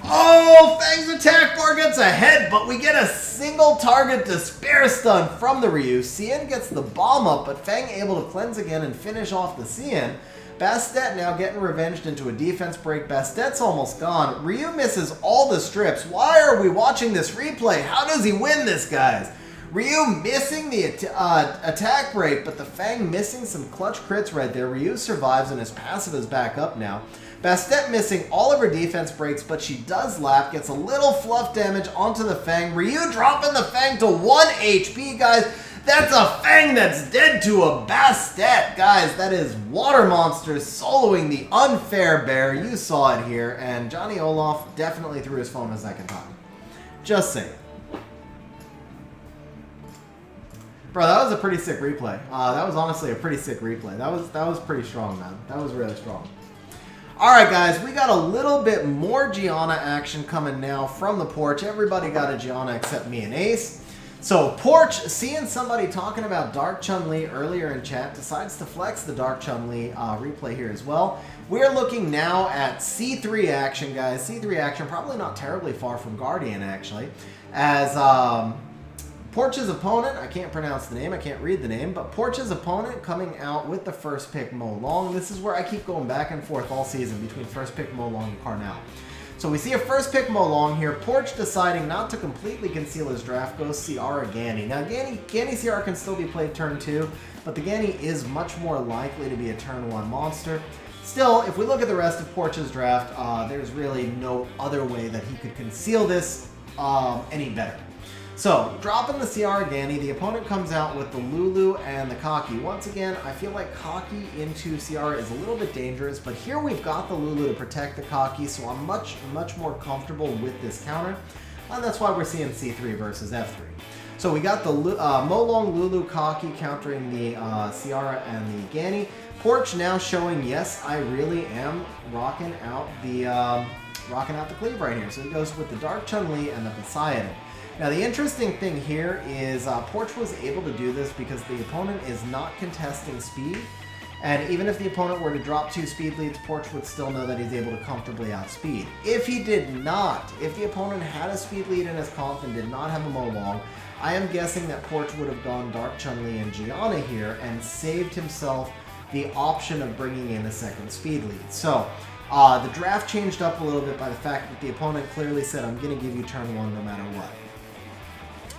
[SPEAKER 1] Oh, Fang's attack bar gets ahead, but we get a single target despair stun from the Ryu. Cien gets the bomb up, but Fang able to cleanse again and finish off the Cien. Bastet now getting revenged into a defense break. Bastet's almost gone. Ryu misses all the strips. Why are we watching this replay? How does he win this, guys? Ryu missing the attack break, but the Fang missing some clutch crits right there. Ryu survives and his passive is back up now. Bastet missing all of her defense breaks, but she does lap, gets a little fluff damage onto the Fang. Ryu dropping the Fang to 1 HP, guys. That's a Fang that's dead to a Bastet, guys. That is Water Monsters soloing the unfair bear. You saw it here, and Johnny Olaf definitely threw his phone a second time. Just saying. Bro, that was a pretty sick replay. That was honestly a pretty sick replay. That was pretty strong, man. That was really strong. Alright guys, we got a little bit more Gianna action coming now from the porch. Everybody got a Gianna except me and Ace. So Porch, seeing somebody talking about Dark Chun-Li earlier in chat, decides to flex the Dark Chun-Li replay here as well. We're looking now at C3 action, guys. C3 action, probably not terribly far from Guardian actually. As Porch's opponent, I can't pronounce the name, I can't read the name, but Porch's opponent coming out with the first pick Mo Long. This is where I keep going back and forth all season between first pick Mo Long and Carnell. So we see a first pick Mo Long here. Porch deciding not to completely conceal his draft goes Ciara Ganny. Now Ganny Ciara can still be played turn 2, but the Ganny is much more likely to be a turn 1 monster. Still, if we look at the rest of Porch's draft, there's really no other way that he could conceal this any better. So, dropping the Ciara Ganny, the opponent comes out with the Lulu and the Kaki. Once again, I feel like Kaki into Ciara is a little bit dangerous, but here we've got the Lulu to protect the Kaki, so I'm much more comfortable with this counter. And that's why we're seeing C3 versus F3. So we got the Mo Long Lulu Kaki countering the Ciara and the Ganny. Porch now showing, yes, I really am rocking out the cleave right here. So he goes with the Dark Chun-Li and the Poseidon. Now the interesting thing here is Porch was able to do this because the opponent is not contesting speed, and even if the opponent were to drop 2 speed leads, Porch would still know that he's able to comfortably outspeed. If he did not, if the opponent had a speed lead in his comp and did not have a Mo Long, I am guessing that Porch would have gone Dark Chun-Li and Gianna here and saved himself the option of bringing in a second speed lead. So the draft changed up a little bit by the fact that the opponent clearly said, I'm going to give you turn 1 no matter what.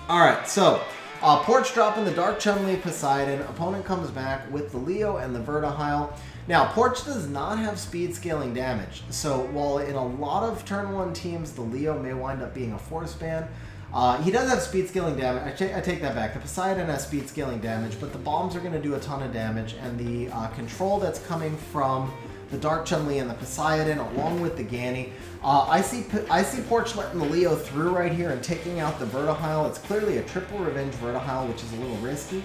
[SPEAKER 1] Alright, so Porch dropping the Dark Chun-Li Poseidon. Opponent comes back with the Leo and the Vertihile. Now, Porch does not have speed scaling damage. So while in a lot of turn 1 teams, the Leo may wind up being a force ban, he does have speed scaling damage. I take that back. The Poseidon has speed scaling damage, but the bombs are going to do a ton of damage, and the control that's coming from the Dark Chun-Li and the Poseidon, along with the Ganny. I see Porch letting the Leo through right here and taking out the Vertihile. It's clearly a triple revenge Vertihile, which is a little risky.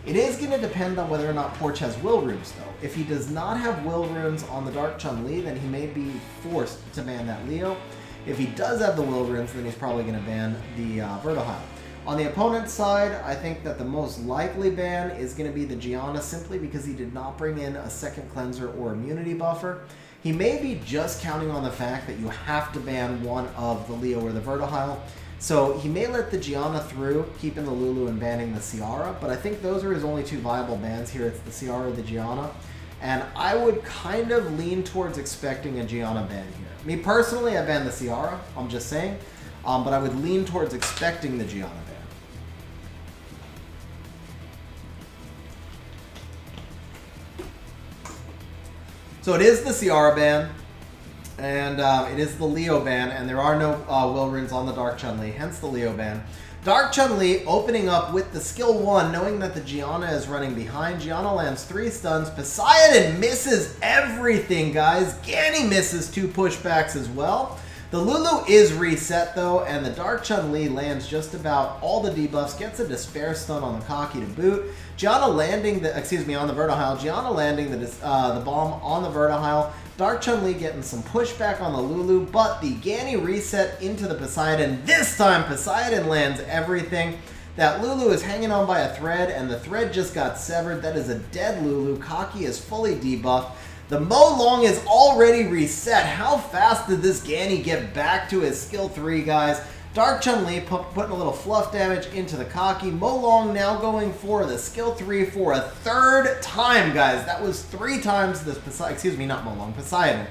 [SPEAKER 1] It is going to depend on whether or not Porch has will runes, though. If he does not have will runes on the Dark Chun-Li, then he may be forced to ban that Leo. If he does have the will runes, then he's probably going to ban the Vertihile. On the opponent's side, I think that the most likely ban is going to be the Gianna, simply because he did not bring in a second cleanser or immunity buffer. He may be just counting on the fact that you have to ban one of the Leo or the Vertihile. So he may let the Gianna through, keeping the Lulu and banning the Ciara, but I think those are his only 2 viable bans here. It's the Ciara or the Gianna. And I would kind of lean towards expecting a Gianna ban here. Me personally, I ban the Ciara, I'm just saying. But I would lean towards expecting the Gianna ban. So it is the Ciara ban, and it is the Leo ban, and there are no Will Runes on the Dark Chun-Li, hence the Leo ban. Dark Chun-Li opening up with the skill 1, knowing that the Gianna is running behind. Gianna lands 3 stuns. Poseidon misses everything, guys. Ganny misses 2 pushbacks as well. The Lulu is reset, though, and the Dark Chun-Li lands just about all the debuffs, gets a Despair stun on the Kaki to boot. Gianna landing the, on the Vertihile. Gianna landing the bomb on the Vertihile. Dark Chun-Li getting some pushback on the Lulu, but the Ganny reset into the Poseidon. This time, Poseidon lands everything. That Lulu is hanging on by a thread, and the thread just got severed. That is a dead Lulu. Kaki is fully debuffed. The Mo Long is already reset. How fast did this Ganny get back to his skill 3, guys? Dark Chun-Li putting a little fluff damage into the Kaki. Mo Long now going for the skill 3 for a 3rd time, guys. That was 3 times this Poseidon, not Mo Long, Poseidon.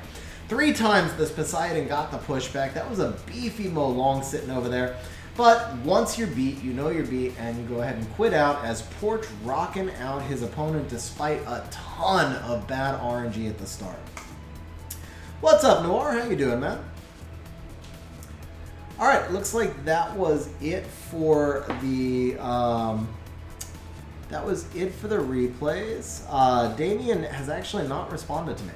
[SPEAKER 1] 3 times this Poseidon got the pushback. That was a beefy Mo Long sitting over there. But once you're beat, you know you're beat, and you go ahead and quit out as Porch rocking out his opponent despite a ton of bad RNG at the start. What's up, Noir? How you doing, man? All right, looks like that was it for the replays. Damien has actually not responded to me.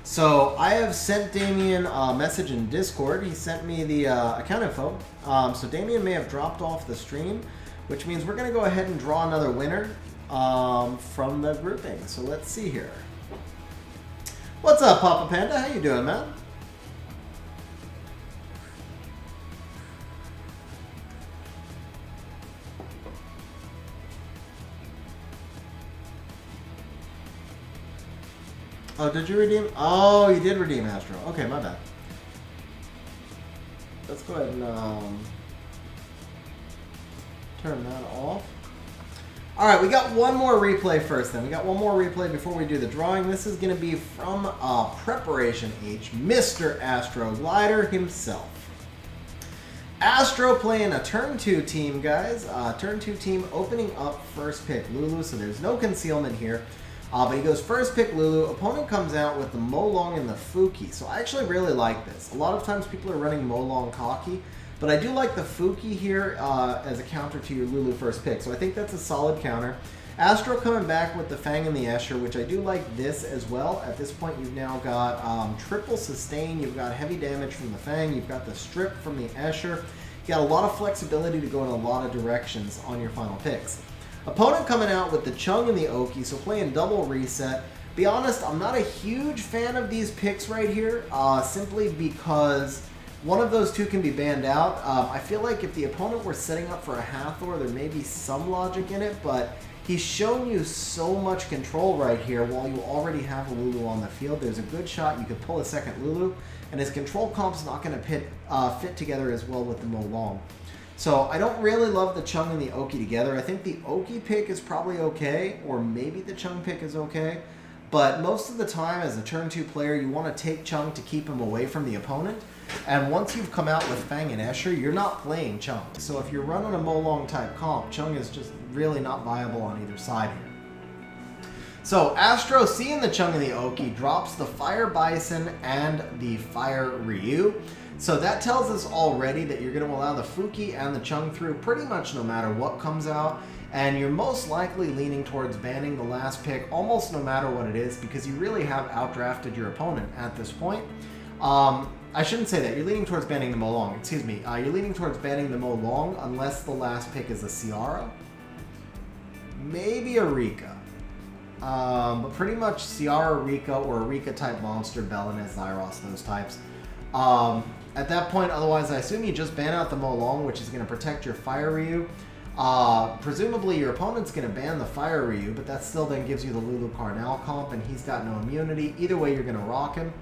[SPEAKER 1] So I have sent Damien a message in Discord. He sent me the account info. So Damien may have dropped off the stream, which means we're going to go ahead and draw another winner from the grouping. So let's see here. What's up, Papa Panda? How you doing, man? Oh, did you redeem? Oh, you did redeem Astro. Okay, my bad. Let's go ahead and turn that off. All right, we got one more replay first then. We got one more replay before we do the drawing. This is going to be from Preparation H, Mr. Astro Glider himself. Astro playing a turn 2 team, guys. Turn 2 team opening up first pick Lulu, so there's no concealment here. But he goes first pick Lulu. Opponent comes out with the Mo Long and the Fuki. So I actually really like this. A lot of times people are running Mo Long Kaki, but I do like the Fuki here as a counter to your Lulu first pick. So I think that's a solid counter. Astro coming back with the Fang and the Escher, which I do like this as well. At this point, you've now got triple sustain. You've got heavy damage from the Fang. You've got the strip from the Escher. You got a lot of flexibility to go in a lot of directions on your final picks. Opponent coming out with the Chung and the Oki, so playing double reset. Be honest, I'm not a huge fan of these picks right here, simply because one of those two can be banned out. I feel like if the opponent were setting up for a Hathor, there may be some logic in it, but he's shown you so much control right here while you already have a Lulu on the field. There's a good shot you could pull a second Lulu, and his control comp's not going to fit together as well with the Mo Long. So I don't really love the Chung and the Oki together. I think the Oki pick is probably okay, or maybe the Chung pick is okay. But most of the time, as a turn 2 player, you want to take Chung to keep him away from the opponent. And once you've come out with Fang and Escher, you're not playing Chung. So if you're running a Mo Long type comp, Chung is just really not viable on either side here. So Astro, seeing the Chung and the Oki, drops the Fire Bison and the Fire Ryu. So that tells us already that you're going to allow the Fuki and the Chung through pretty much no matter what comes out. And you're most likely leaning towards banning the last pick almost no matter what it is, because you really have outdrafted your opponent at this point. I shouldn't say that. You're leaning towards banning the Mo Long. Excuse me. You're leaning towards banning the Mo Long unless the last pick is a Ciara. Maybe a Rika. But pretty much Ciara, Rika, or a Rika type monster, Beleneth, Zyros, those types. At that point, otherwise, I assume you just ban out the Mo Long, which is going to protect your Fire Ryu. Presumably, your opponent's going to ban the Fire Ryu, but that still then gives you the Lulu Carnal comp, and he's got no immunity. Either way, you're going to rock him.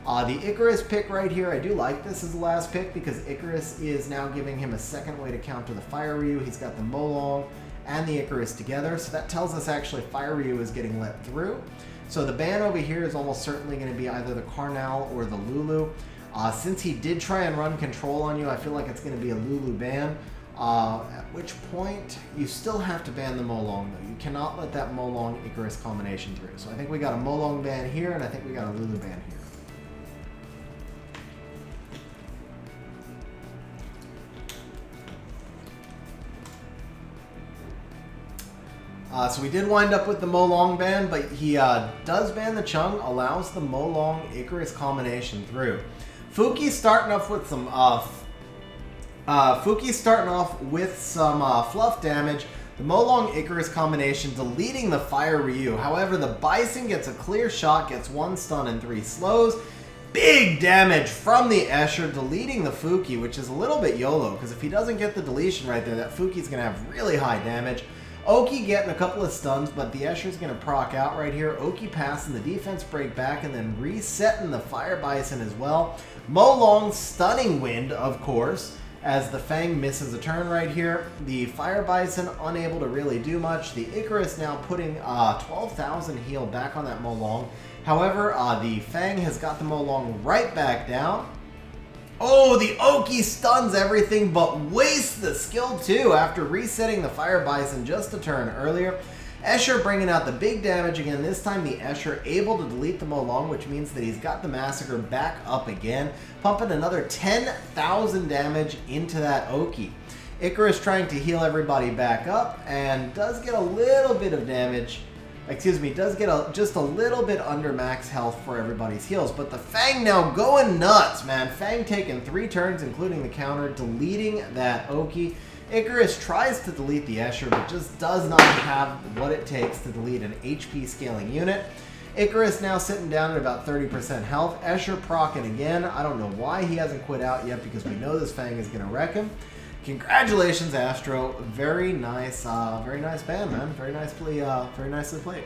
[SPEAKER 1] The Icarus pick right here, I do like this as the last pick, because Icarus is now giving him a second way to counter the Fire Ryu. He's got the Mo Long and the Icarus together, so that tells us actually Fire Ryu is getting let through. So the ban over here is almost certainly going to be either the Carnal or the Lulu. Since he did try and run control on you, I feel like it's going to be a Lulu ban. At which point, you still have to ban the Molong, though. You cannot let that Molong-Icarus combination through. So I think we got a Molong ban here, and I think we got a Lulu ban here. So we did wind up with the Molong ban, but he does ban the Chung, allows the Molong-Icarus combination through. Fuki's starting off with some fluff damage. The Molong-Icarus combination deleting the Fire Ryu. However, the Bison gets a clear shot, gets 1 stun and 3 slows. Big damage from the Escher, deleting the Fuki, which is a little bit YOLO, because if he doesn't get the deletion right there, that Fuki's going to have really high damage. Oki getting a couple of stuns, but the Escher's going to proc out right here. Oki passing the defense break back and then resetting the Fire Bison as well. Molong stunning Wind, of course, as the Fang misses a turn right here. The Fire Bison unable to really do much. The Icarus now putting 12,000 heal back on that Molong. However, the Fang has got the Molong right back down. Oh, the Oki stuns everything but wastes the skill too after resetting the Fire Bison just a turn earlier. Escher bringing out the big damage again. This time the Escher able to delete the Molong, which means that he's got the Massacre back up again, pumping another 10,000 damage into that Oki. Icarus trying to heal everybody back up and does get a little bit of damage. Does get just a little bit under max health for everybody's heals. But the Fang now going nuts, man. Fang taking 3 turns, including the counter, deleting that Oki. Icarus tries to delete the Escher, but just does not have what it takes to delete an HP scaling unit. Icarus now sitting down at about 30% health. Escher procking again. I don't know why he hasn't quit out yet, because we know this Fang is going to wreck him. Congratulations, Astro. Very nice ban, man. Very nicely played.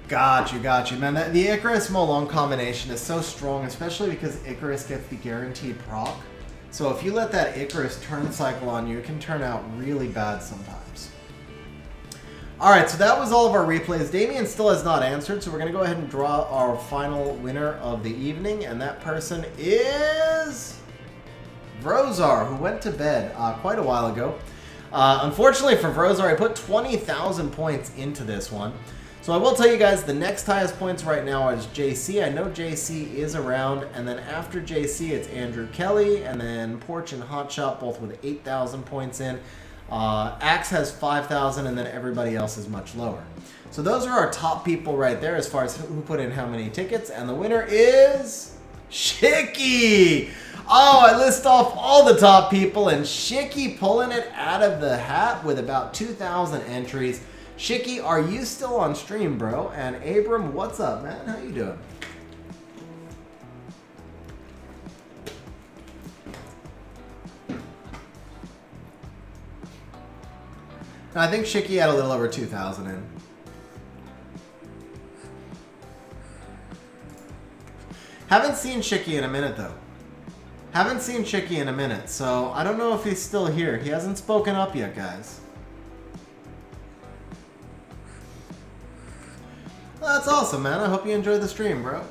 [SPEAKER 1] Got you, man. The Icarus Molong combination is so strong, especially because Icarus gets the guaranteed proc. So if you let that Icarus turn cycle on you, it can turn out really bad sometimes. Alright, so that was all of our replays. Damien still has not answered, so we're going to go ahead and draw our final winner of the evening, and that person is Vrozar, who went to bed quite a while ago. Unfortunately for Vrozar, I put 20,000 points into this one. So I will tell you guys, the next highest points right now is JC. I know JC is around, and then after JC, it's Andrew Kelly, and then Porch and Hotshot, both with 8,000 points in. Axe has 5,000, and then everybody else is much lower. So those are our top people right there as far as who put in how many tickets, and the winner is Shiki! Oh, I list off all the top people, and Shiki pulling it out of the hat with about 2,000 entries. Shiki, are you still on stream, bro? And Abram, what's up, man? How you doing? I think Shiki had a little over 2,000 in. Haven't seen Shiki in a minute, though. Haven't seen Shiki in a minute, so I don't know if he's still here. He hasn't spoken up yet, guys. Well, that's awesome, man. I hope you enjoyed the stream, bro.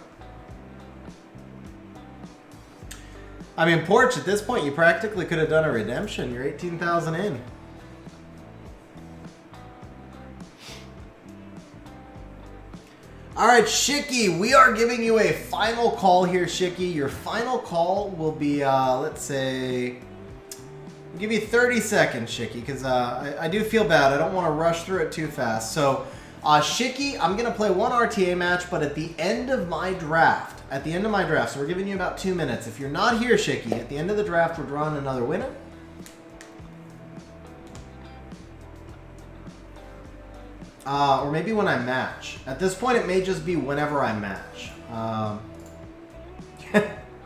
[SPEAKER 1] I mean, Porch, at this point, you practically could have done a redemption. You're 18,000 in. Alright, Shiki, we are giving you a final call here, Shiki. Your final call will be, let's say, I'll give you 30 seconds, Shiki, because I do feel bad. I don't want to rush through it too fast. So, Shiki, I'm going to play one RTA match, but at the end of my draft, so we're giving you about 2 minutes. If you're not here, Shiki, at the end of the draft, we're drawing another winner. Or maybe when I match. At this point, it may just be whenever I match.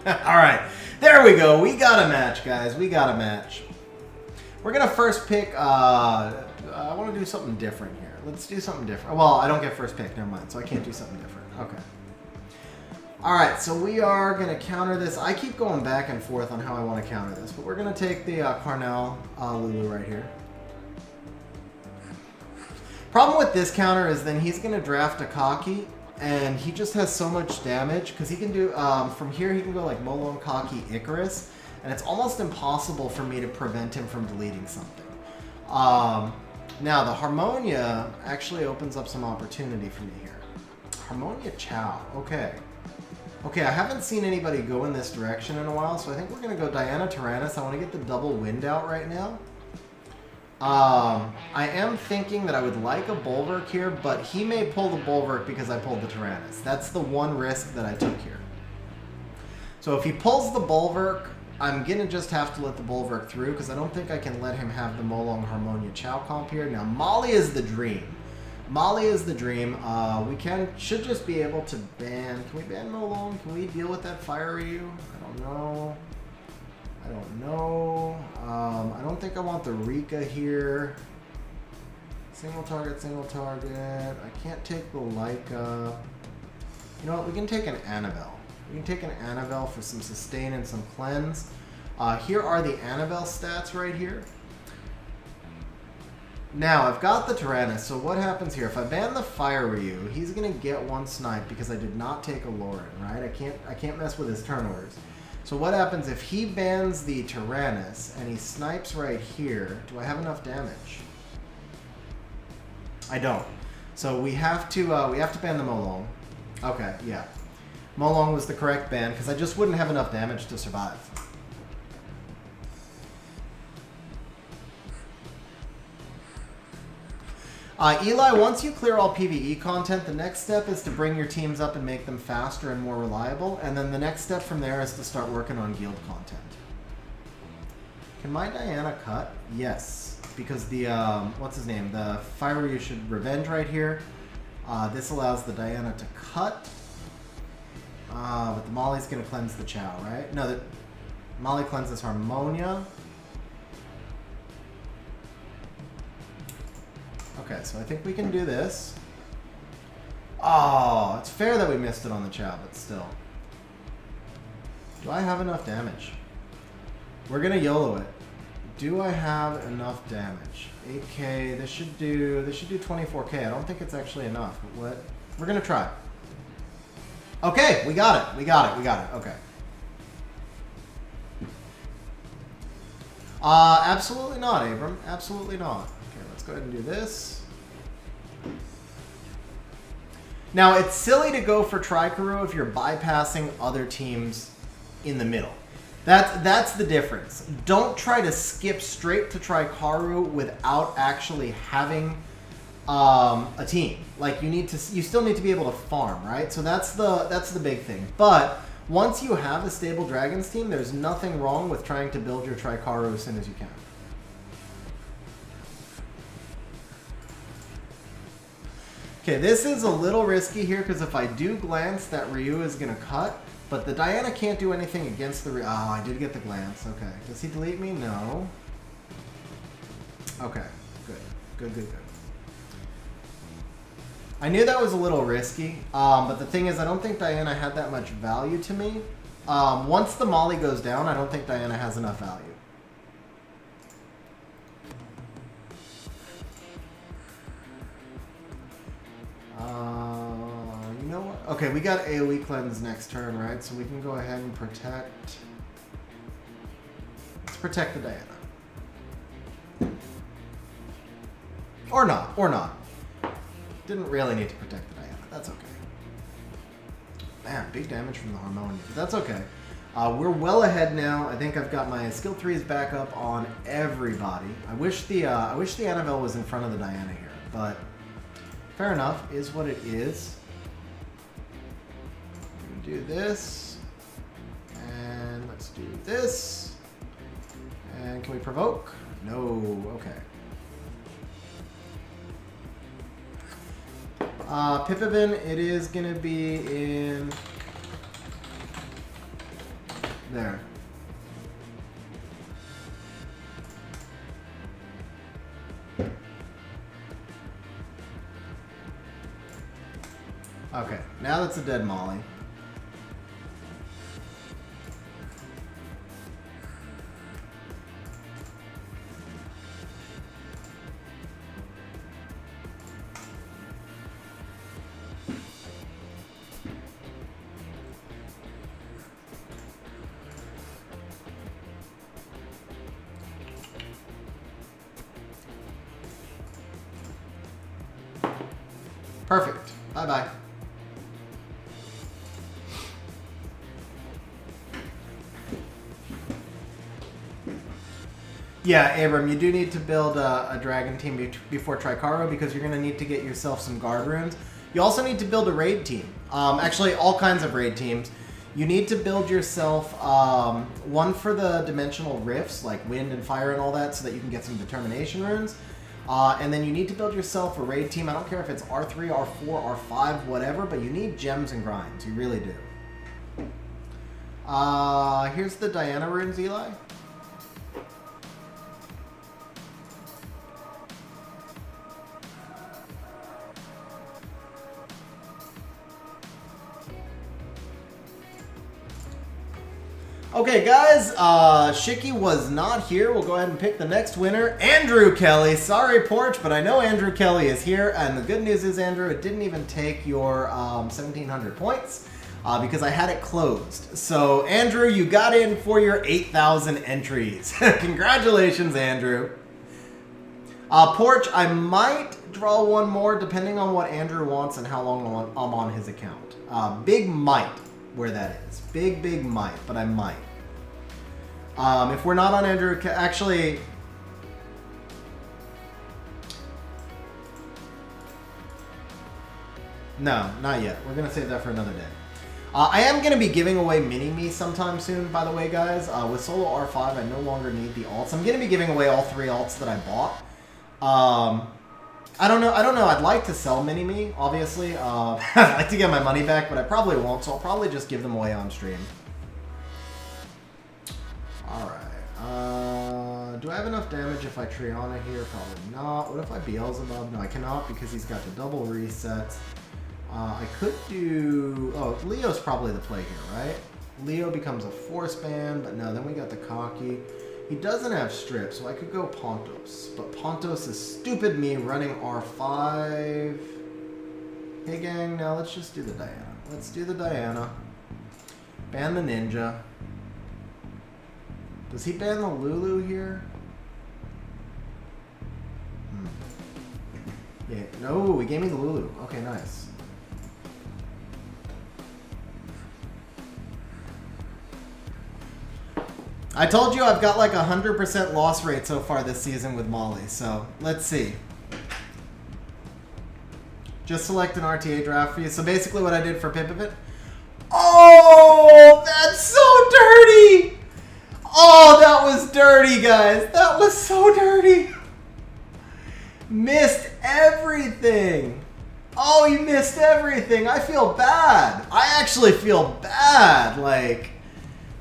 [SPEAKER 1] Alright, there we go. We got a match, guys. We got a match. We're going to first pick... I want to do something different here. Let's do something different. Well, I don't get first pick. Never mind. So I can't do something different. Okay. Alright, so we are going to counter this. I keep going back and forth on how I want to counter this. But we're going to take the Carnal Lulu right here. Problem with this counter is then he's going to draft a Kaki, and he just has so much damage, because he can do, from here he can go like Molong, Kaki, Icarus, and it's almost impossible for me to prevent him from deleting something. Now, the Harmonia actually opens up some opportunity for me here. Harmonia Chow, okay. Okay, I haven't seen anybody go in this direction in a while, so I think we're going to go Diana Tyrannus. I want to get the double wind out right now. I am thinking that I would like a Bulwark here, but he may pull the Bulwark because I pulled the Tyrannus. That's the one risk that I took here. So if he pulls the Bulwark, I'm going to just have to let the Bulwark through because I don't think I can let him have the Molong Harmonia Chow comp here. Now, Molly is the dream. Molly is the dream. We should just be able to ban. Can we ban Molong? Can we deal with that Fire Ryu? I don't know. I don't know. I don't think I want the Rika here. Single target, single target. I can't take the Leica. You know what? We can take an Annabelle. We can take an Annabelle for some sustain and some cleanse. Here are the Annabelle stats right here. Now, I've got the Tyrannus, so what happens here? If I ban the Fire Ryu, he's going to get one snipe because I did not take a Lauren, right? I can't mess with his turn orders. So what happens if he bans the Tyrannus and he snipes right here? Do I have enough damage? I don't. So we have to ban the Molong. Okay, yeah. Molong was the correct ban because I just wouldn't have enough damage to survive. Eli, once you clear all PvE content, the next step is to bring your teams up and make them faster and more reliable, and then the next step from there is to start working on guild content. Can my Diana cut? Yes, because the, what's his name? The Fire Ryu should revenge right here. This allows the Diana to cut, but the Molly's going to cleanse the Chow, right? No, the Molly cleanses Harmonia. Okay, so I think we can do this. Oh, it's fair that we missed it on the Chow, but still. Do I have enough damage? We're gonna YOLO it. Do I have enough damage? 8k, this should do 24k. I don't think it's actually enough, but what? We're gonna try. Okay, we got it. We got it. Okay. Absolutely not, Abram. Absolutely not. Okay, let's go ahead and do this. Now, it's silly to go for Trikaru if you're bypassing other teams in the middle. That's the difference. Don't try to skip straight to Trikaru without actually having a team. Like you still need to be able to farm, right? So that's the big thing. But once you have a stable Dragons team, there's nothing wrong with trying to build your Trikaru as soon as you can. Okay, this is a little risky here because if I do glance, that Ryu is going to cut. But the Diana can't do anything against the Ryu. Oh, I did get the glance. Okay. Does he delete me? No. Okay. Good. I knew that was a little risky. But the thing is, I don't think Diana had that much value to me. Once the Molly goes down, I don't think Diana has enough value. You know what? Okay, we got AoE cleanse next turn, right? So we can go ahead and protect. Let's protect the Diana. Or not. Didn't really need to protect the Diana. That's okay. Man, big damage from the Harmonia. But that's okay. We're well ahead now. I think I've got my skill 3s back up on everybody. I wish the Annabelle was in front of the Diana here, but fair enough, is what it is. We can do this, and let's do this. And can we provoke? No, okay. Pippin, it is gonna be in there. Okay, now that's a dead Molly. Bye-bye. Yeah, Abram, you do need to build a dragon team before Tricaro because you're going to need to get yourself some guard runes. You also need to build a raid team. Actually, all kinds of raid teams. You need to build yourself one for the dimensional rifts, like wind and fire and all that, so that you can get some determination runes. And then you need to build yourself a raid team. I don't care if it's R3, R4, R5, whatever, but you need gems and grinds. You really do. Here's the Diana runes, Eli. Okay, guys, Shiki was not here. We'll go ahead and pick the next winner, Andrew Kelly. Sorry, Porch, but I know Andrew Kelly is here, and the good news is, Andrew, it didn't even take your 1,700 points because I had it closed. So, Andrew, you got in for your 8,000 entries. Congratulations, Andrew. Porch, I might draw one more depending on what Andrew wants and how long I'm on his account. Big might, where that is. Big might, but I might. If we're not on Andrew, actually, no, not yet. We're gonna save that for another day. I am gonna be giving away Mini-Me sometime soon, by the way, guys. With Solo R5, I no longer need the alts. I'm gonna be giving away all 3 alts that I bought. I don't know. I'd like to sell Mini-Me, obviously. I'd like to get my money back, but I probably won't, so I'll probably just give them away on stream. Alright. Do I have enough damage if I Triana here? Probably not. What if I Beelzebub? No, I cannot because he's got the double resets. I could do... Oh, Leo's probably the play here, right? Leo becomes a force band, but no, then we got the Cocky. He doesn't have strip, so I could go Pontos. But Pontos is stupid me running R5. Hey gang, now let's just do the Diana. Let's do the Diana. Ban the Ninja. Does he ban the Lulu here? Yeah, no, he gave me the Lulu. Okay, nice. I told you I've got like 100% loss rate so far this season with Molly, so let's see. Just select an RTA draft for you. So basically what I did for Pipavit. Oh, that's so dirty! Oh, that was dirty, guys. That was so dirty. Missed everything. Oh, you missed everything. I feel bad. I actually feel bad. Like...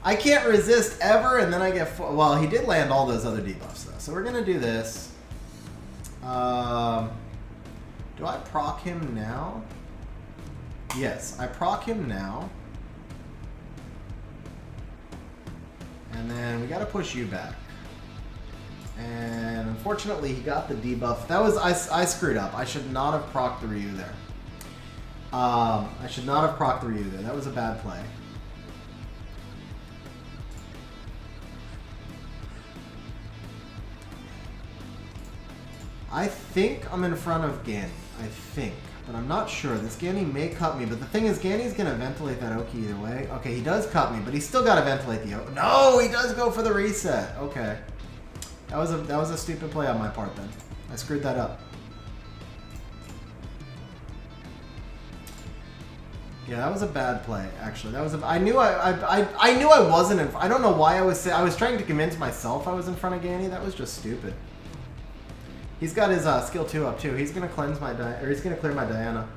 [SPEAKER 1] I can't resist ever, and then I get... Well, he did land all those other debuffs, though. So we're going to do this. Do I proc him now? Yes, I proc him now. And then we got to push you back. And unfortunately, he got the debuff. That was... I screwed up. I should not have procced the Ryu there. I should not have procced the Ryu there. That was a bad play. I think I'm in front of Ganny. I think. But I'm not sure. This Ganny may cut me. But the thing is, Ganny's going to ventilate that Oki either way. Okay, he does cut me, but he's still got to ventilate the Oki. No, he does go for the reset. Okay. That was a stupid play on my part then. I screwed that up. Yeah, that was a bad play, actually. That was I knew I wasn't in... I don't know why I was trying to convince myself I was in front of Ganny. That was just stupid. He's got his skill 2 up too. He's gonna cleanse my he's gonna clear my Diana.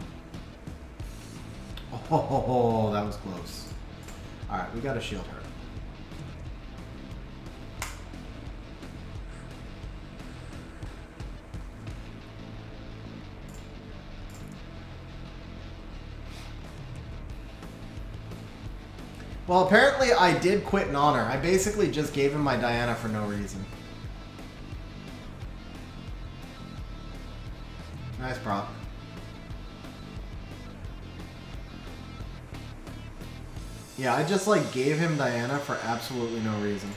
[SPEAKER 1] Oh, that was close. All right, we gotta shield her. Well, apparently I did quit in honor. I basically just gave him my Diana for no reason. Nice prop. Yeah, I just like gave him Diana for absolutely no reason.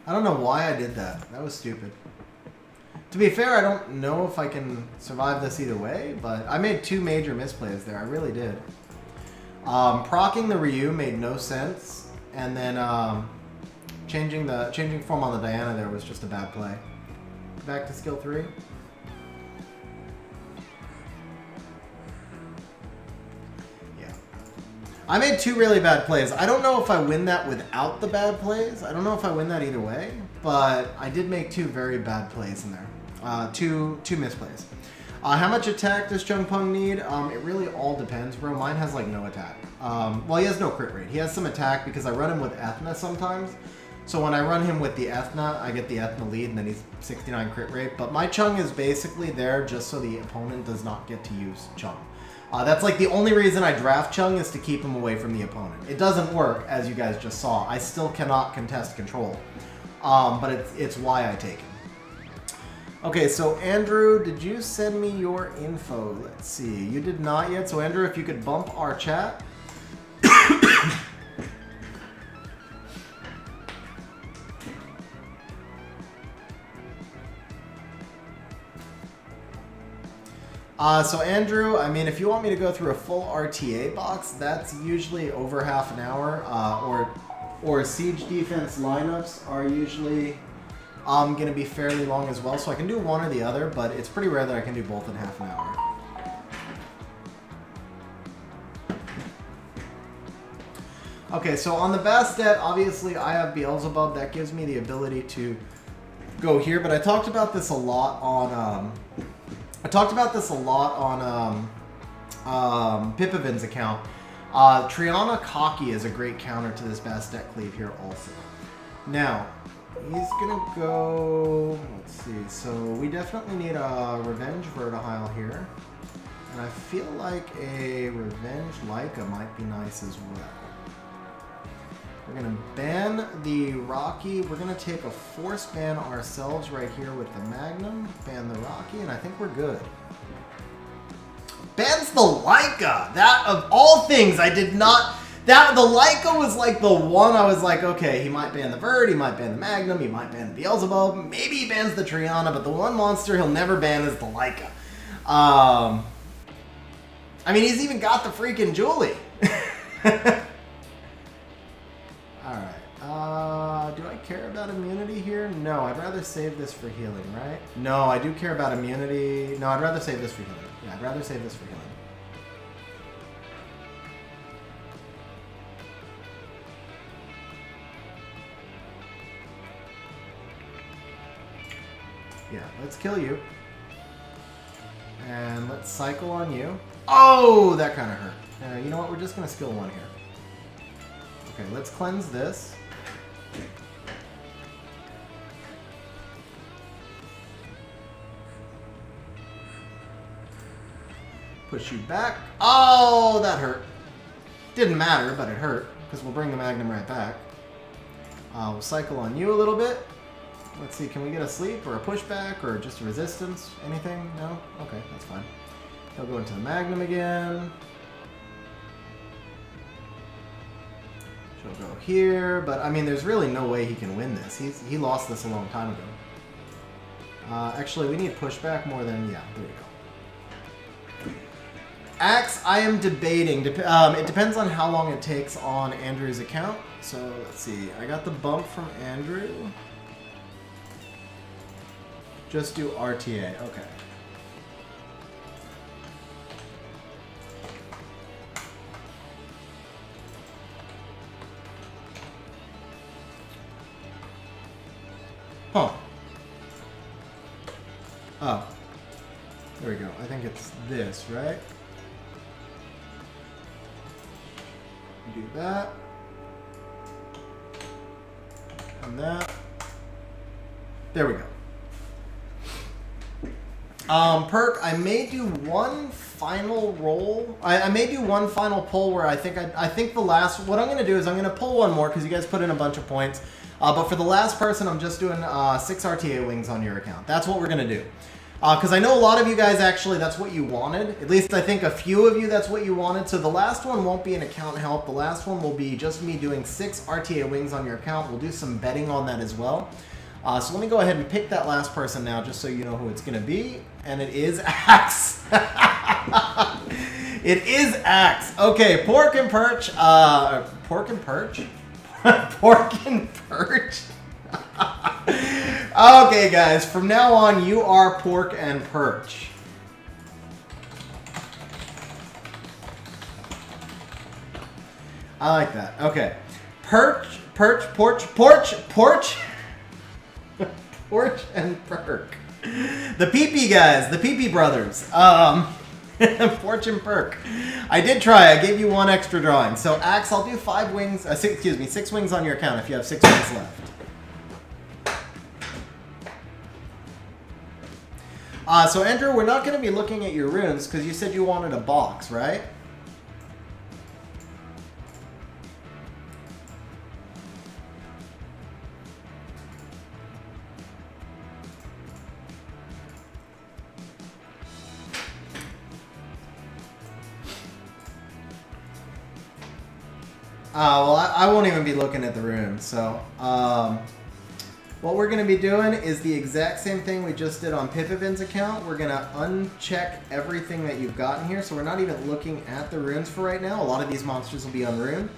[SPEAKER 1] I don't know why I did that. That was stupid. To be fair, I don't know if I can survive this either way, but I made 2 major misplays there. I really did. Proccing the Ryu made no sense, and then changing form on the Diana there was just a bad play. Back to skill 3. Yeah. I made 2 really bad plays. I don't know if I win that without the bad plays. I don't know if I win that either way, but I did make 2 very bad plays in there. 2 misplays. How much attack does Chung Peng need? It really all depends, bro. Mine has like no attack. Well, he has no crit rate. He has some attack because I run him with Ethna sometimes. So when I run him with the Ethna, I get the Ethna lead, and then he's 69 crit rate. But my Chung is basically there just so the opponent does not get to use Chung. That's like the only reason I draft Chung is to keep him away from the opponent. It doesn't work, as you guys just saw. I still cannot contest control. But it's why I take him. Okay, so Andrew, did you send me your info? Let's see. You did not yet. So Andrew, if you could bump our chat. So Andrew, I mean, if you want me to go through a full RTA box, that's usually over half an hour, or siege defense lineups are usually going to be fairly long as well, so I can do one or the other, but it's pretty rare that I can do both in half an hour. Okay, so on the Bastet, obviously I have Beelzebub. That gives me the ability to go here, but I talked about this a lot on Pipavin's account. Triana Cocky is a great counter to this Bastet cleave here also. Now, he's gonna go, let's see, so we definitely need a Revenge Vertihile here. And I feel like a Revenge Leica might be nice as well. We're gonna ban the Rocky. We're gonna take a force ban ourselves right here with the Magnum. Ban the Rocky, and I think we're good. Bans the Leica! That, of all things, I did not... the Leica was like the one I was like, okay, he might ban the Vert, he might ban the Magnum, he might ban the Beelzebub, maybe he bans the Triana, but the one monster he'll never ban is the Leica. I mean, he's even got the freaking Julie. Alright, do I care about immunity here? No, I'd rather save this for healing, right? No, I do care about immunity. No, I'd rather save this for healing. Yeah, I'd rather save this for healing. Yeah, let's kill you. And let's cycle on you. Oh, that kind of hurt. You know what? We're just going to skill 1 here. Okay, let's cleanse this. Push you back. Oh, that hurt. Didn't matter, but it hurt, because we'll bring the Magnum right back. We'll cycle on you a little bit. Let's see, can we get a sleep or a pushback or just a resistance? Anything? No? Okay, that's fine. He'll go into the Magnum again. She'll go here, but I mean, there's really no way he can win this. He lost this a long time ago. Actually, we need pushback more than, yeah, there we go. Axe, I am debating. It depends on how long it takes on Andrew's account. So, let's see. I got the bump from Andrew. Just do RTA. Okay. Huh. Oh. There we go. I think it's this, right? Do that. And that. There we go. Perk, I may do one final roll. I may do one final pull where I think the last... What I'm going to do is I'm going to pull one more because you guys put in a bunch of points. But for the last person, I'm just doing 6 RTA wings on your account. That's what we're going to do. Because I know a lot of you guys actually, that's what you wanted. At least I think a few of you, that's what you wanted. So the last one won't be an account help. The last one will be just me doing 6 RTA wings on your account. We'll do some betting on that as well. So let me go ahead and pick that last person now, just so you know who it's going to be. And it is Axe. It is Axe. Okay, Pork and Perch. Pork and Perch? Pork and Perch? Okay, guys, from now on, you are Pork and Perch. I like that. Okay. Porch, and Perk. The PP guys, the PP brothers. Porch and Perk. I did try. I gave you one extra drawing. So, Axe, I'll do 5 wings. 6 wings on your account if you have 6 wings left. So, Andrew, we're not going to be looking at your runes because you said you wanted a box, right? Well, I won't even be looking at the runes. So, what we're going to be doing is the exact same thing we just did on Pipivin's account. We're going to uncheck everything that you've gotten here. So we're not even looking at the runes for right now. A lot of these monsters will be unruined.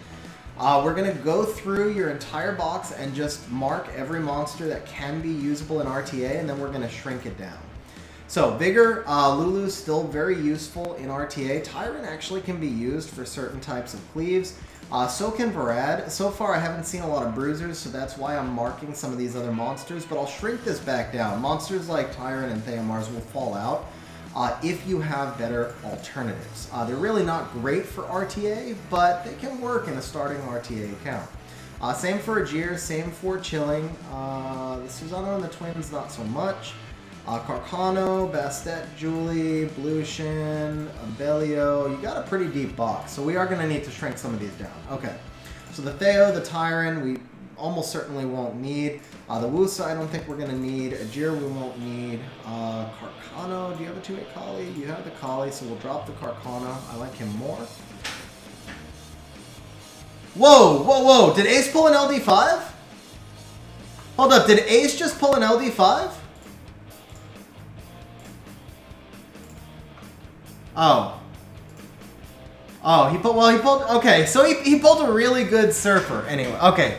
[SPEAKER 1] We're going to go through your entire box and just mark every monster that can be usable in RTA, and then we're going to shrink it down. So, Vigor, Lulu's still very useful in RTA. Tyrant actually can be used for certain types of cleaves. So can Varad. So far, I haven't seen a lot of bruisers, so that's why I'm marking some of these other monsters, but I'll shrink this back down. Monsters like Tyrant and Theamars will fall out if you have better alternatives. They're really not great for RTA, but they can work in a starting RTA account. Same for Ajir, same for Chilling. The Susano and the Twins, not so much. Carcano, Bastet, Julie, Blution, Abelio. You got a pretty deep box, so we are going to need to shrink some of these down. Okay, so the Theo, the Tyran, we almost certainly won't need. The Wusa, I don't think we're going to need. Ajir, we won't need. Carcano, do you have a 2-8 Kali? You have the Kali, so we'll drop the Carcano. I like him more. Whoa, whoa, whoa. Did Ace pull an LD5? Hold up, did Ace just pull an LD5? Oh. Oh, he pulled, okay, so he pulled a really good Surfer. Anyway, okay.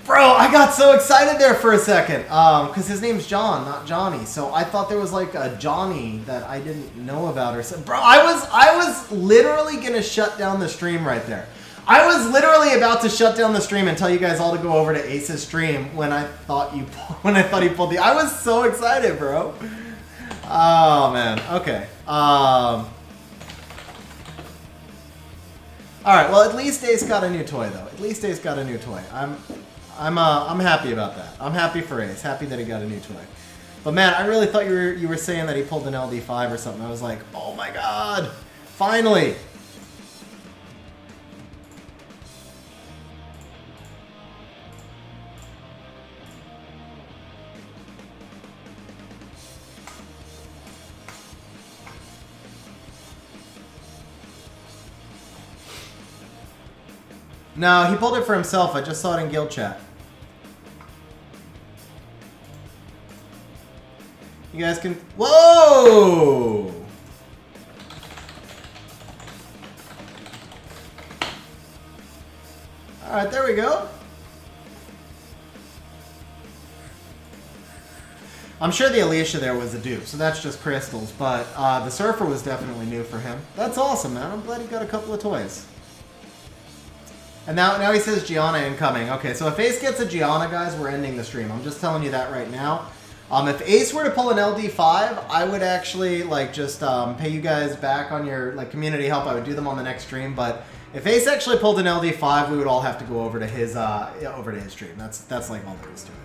[SPEAKER 1] Bro, I got so excited there for a second, because his name's John, not Johnny. So I thought there was like a Johnny that I didn't know about or something. Bro, I was literally going to shut down the stream right there. I was literally about to shut down the stream and tell you guys all to go over to Ace's stream when I thought he pulled the... I was so excited, bro. Oh, man. Okay. All right. Well, at least Ace got a new toy, though. At least Ace got a new toy. I'm happy about that. I'm happy for Ace. Happy that he got a new toy. But man, I really thought you were saying that he pulled an LD5 or something. I was like, oh my god, finally. No, he pulled it for himself. I just saw it in guild chat. You guys can... Whoa! Alright, there we go. I'm sure the Alicia there was a dupe, so that's just crystals. But the Surfer was definitely new for him. That's awesome, man. I'm glad he got a couple of toys. And now he says Gianna incoming. Okay, so if Ace gets a Gianna, guys, we're ending the stream. I'm just telling you that right now. If Ace were to pull an LD5, I would actually just pay you guys back on your community help. I would do them on the next stream. But if Ace actually pulled an LD5, we would all have to go over to his stream. That's like all there is to it.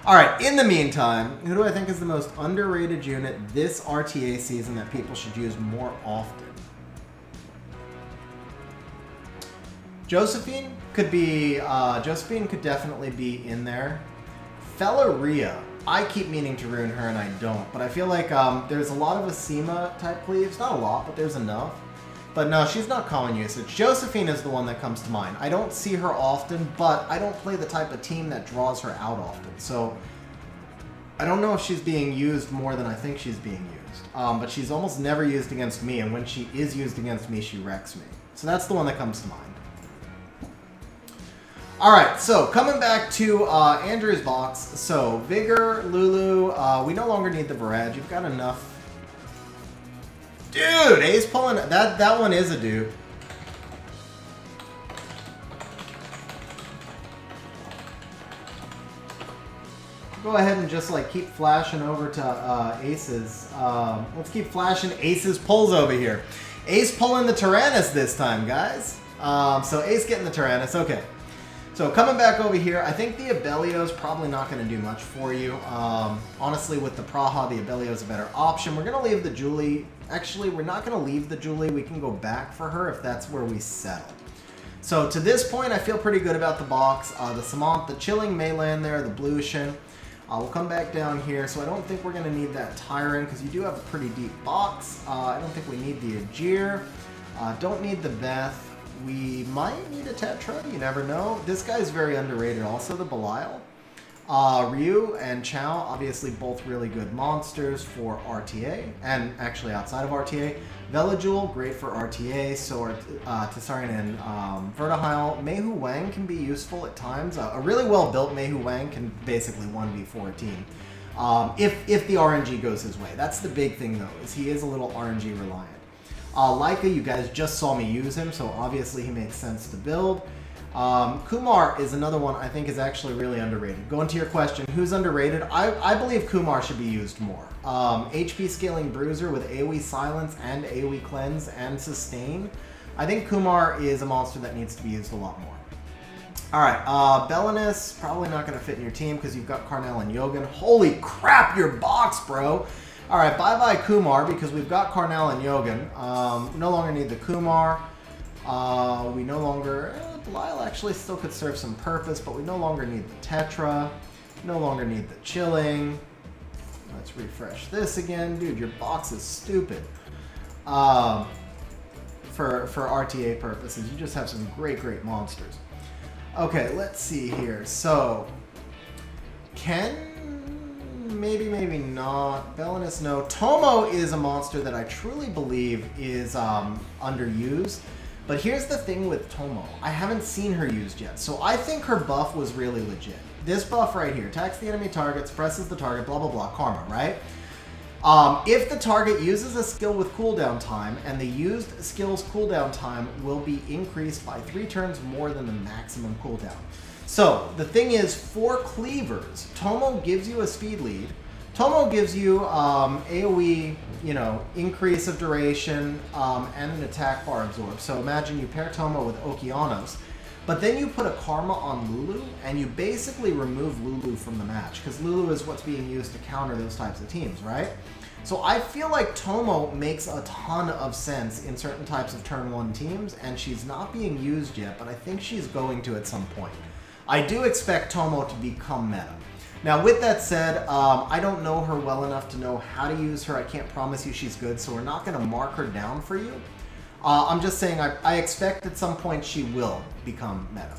[SPEAKER 1] All right. In the meantime, who do I think is the most underrated unit this RTA season that people should use more often? Josephine could definitely be in there. Felleria, I keep meaning to rune her and I don't, but I feel like there's a lot of Asima type cleaves, not a lot, but there's enough. But no, she's not common usage. Josephine is the one that comes to mind. I don't see her often, but I don't play the type of team that draws her out often. So I don't know if she's being used more than I think she's being used. But she's almost never used against me, and when she is used against me, she wrecks me. So that's the one that comes to mind. Alright, so coming back to Andrew's box. So Vigor, Lulu, we no longer need the Varad. You've got enough. Dude, Ace pulling that one is a dude. Go ahead and just like keep flashing over to Ace's. Let's keep flashing Ace's pulls over here. Ace pulling the Tyrannus this time, guys. So Ace getting the Tyrannus. Okay. So coming back over here, I think the Abellio's probably not going to do much for you. Honestly, with the Praha, the Abellio's a better option. We're going to leave the Julie. Actually, we're not going to leave the Julie. We can go back for her if that's where we settle. So to this point, I feel pretty good about the box. The Samant, the Chilling Mayland there, the Bluishin. We'll come back down here. So I don't think we're going to need that Tyrant because you do have a pretty deep box. I don't think we need the Ajir. Don't need the Beth. We might need a Tetra, you never know. This guy's very underrated also, the Belial. Ryu and Chao, obviously both really good monsters for RTA, and actually outside of RTA. Velajul, great for RTA, so are Tessarian and Vertihile. Meihu Wang can be useful at times. A really well-built Meihu Wang can basically 1v4 a team. If the RNG goes his way. That's the big thing though, is he is a little RNG reliant. Leica, you guys just saw me use him, so obviously he makes sense to build. Kumar is another one I think is actually really underrated. Going to your question, who's underrated? I believe Kumar should be used more. HP scaling bruiser with AoE silence and AoE cleanse and sustain. I think Kumar is a monster that needs to be used a lot more. Alright, Belinus, probably not going to fit in your team because you've got Carnell and Yogan. Holy crap, your box, bro! Alright, bye-bye Kumar, because we've got Carnell and Yogan. No longer need the Kumar. We no longer... Belial actually still could serve some purpose, but we no longer need the Tetra. No longer need the Chilling. Let's refresh this again. Dude, your box is stupid. For RTA purposes, you just have some great, great monsters. Okay, let's see here. So, maybe, maybe not. Belinus, no. Tomo is a monster that I truly believe is underused. But here's the thing with Tomo. I haven't seen her used yet. So I think her buff was really legit. This buff right here. Attacks the enemy target, suppresses the target, blah, blah, blah. Karma, right? If the target uses a skill with cooldown time, and the used skill's cooldown time will be increased by 3 turns more than the maximum cooldown. So, the thing is, for cleavers, Tomo gives you a speed lead. Tomo gives you AoE, increase of duration, and an attack bar absorb. So imagine you pair Tomo with Okeanos, but then you put a Karma on Lulu, and you basically remove Lulu from the match, because Lulu is what's being used to counter those types of teams, right? So I feel like Tomo makes a ton of sense in certain types of turn 1 teams, and she's not being used yet, but I think she's going to at some point. I do expect Tomo to become meta. Now, with that said, I don't know her well enough to know how to use her. I can't promise you she's good, so we're not going to mark her down for you. I'm just saying I expect at some point she will become meta.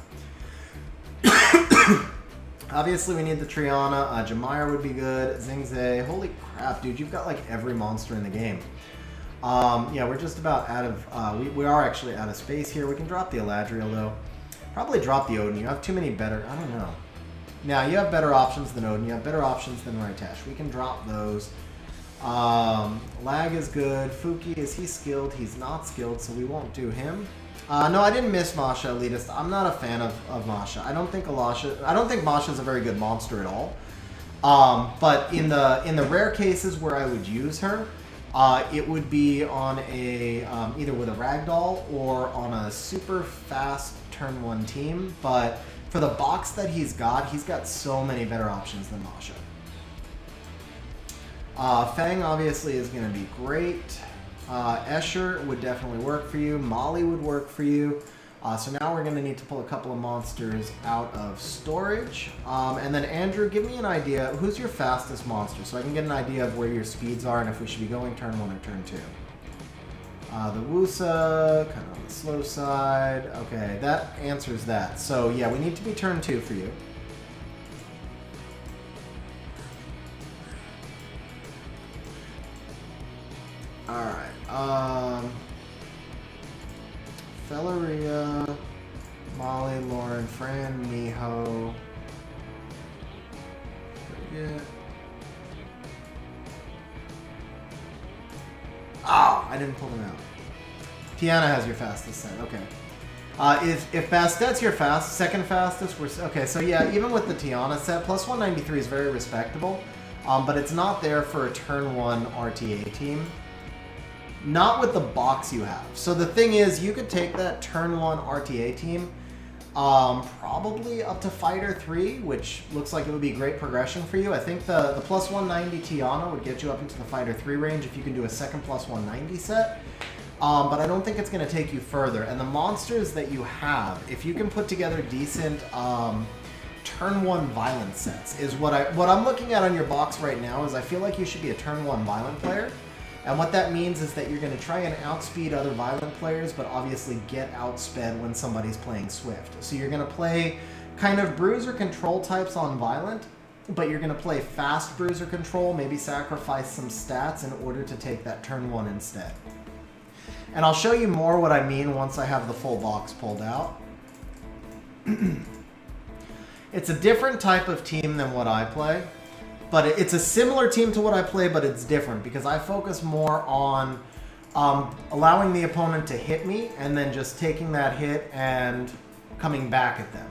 [SPEAKER 1] Obviously, we need the Triana. Jamire would be good. Zingze. Holy crap, dude. You've got, like, every monster in the game. Yeah, we're just about out of... we are actually out of space here. We can drop the Eladriel, though. Probably drop the Odin. You have too many better... I don't know. Now, you have better options than Odin. You have better options than Raitesh. We can drop those. Lag is good. Fuki, is he skilled? He's not skilled, so we won't do him. No, I didn't miss Masha Elitist. I'm not a fan of Masha. I don't think Masha's a very good monster at all. But in the rare cases where I would use her, it would be on a either with a Ragdoll or on a super fast turn 1 team. But for the box that he's got so many better options than Masha. Fang obviously is going to be great. Escher would definitely work for you. Molly would work for you. So now we're going to need to pull a couple of monsters out of storage. And then Andrew, give me an idea. Who's your fastest monster? So I can get an idea of where your speeds are and if we should be going turn 1 or turn 2. The Wusa, kind of on the slow side. Okay, that answers that. So yeah, we need to be turn 2 for you. Alright, Felleria, Molly, Lauren, Fran, Miho. Yeah. Oh, I didn't pull them out. Tiana has your fastest set. Okay. If Bastet's your second fastest, okay. So yeah, even with the Tiana set, plus 193 is very respectable, but it's not there for a turn 1 RTA team. Not with the box you have. So the thing is, you could take that turn 1 RTA team, probably up to Fighter 3, which looks like it would be great progression for you. I think the plus 190 Tiana would get you up into the Fighter 3 range if you can do a second plus 190 set. But I don't think it's going to take you further. And the monsters that you have, if you can put together decent turn 1 violent sets, is what I'm looking at on your box right now. Is I feel like you should be a turn 1 violent player. And what that means is that you're going to try and outspeed other violent players, but obviously get outsped when somebody's playing Swift. So you're going to play kind of bruiser control types on violent, but you're going to play fast bruiser control, maybe sacrifice some stats in order to take that turn 1 instead. And I'll show you more what I mean once I have the full box pulled out. It's a different type of team than what I play. But it's a similar team to what I play, but it's different because I focus more on allowing the opponent to hit me and then just taking that hit and coming back at them.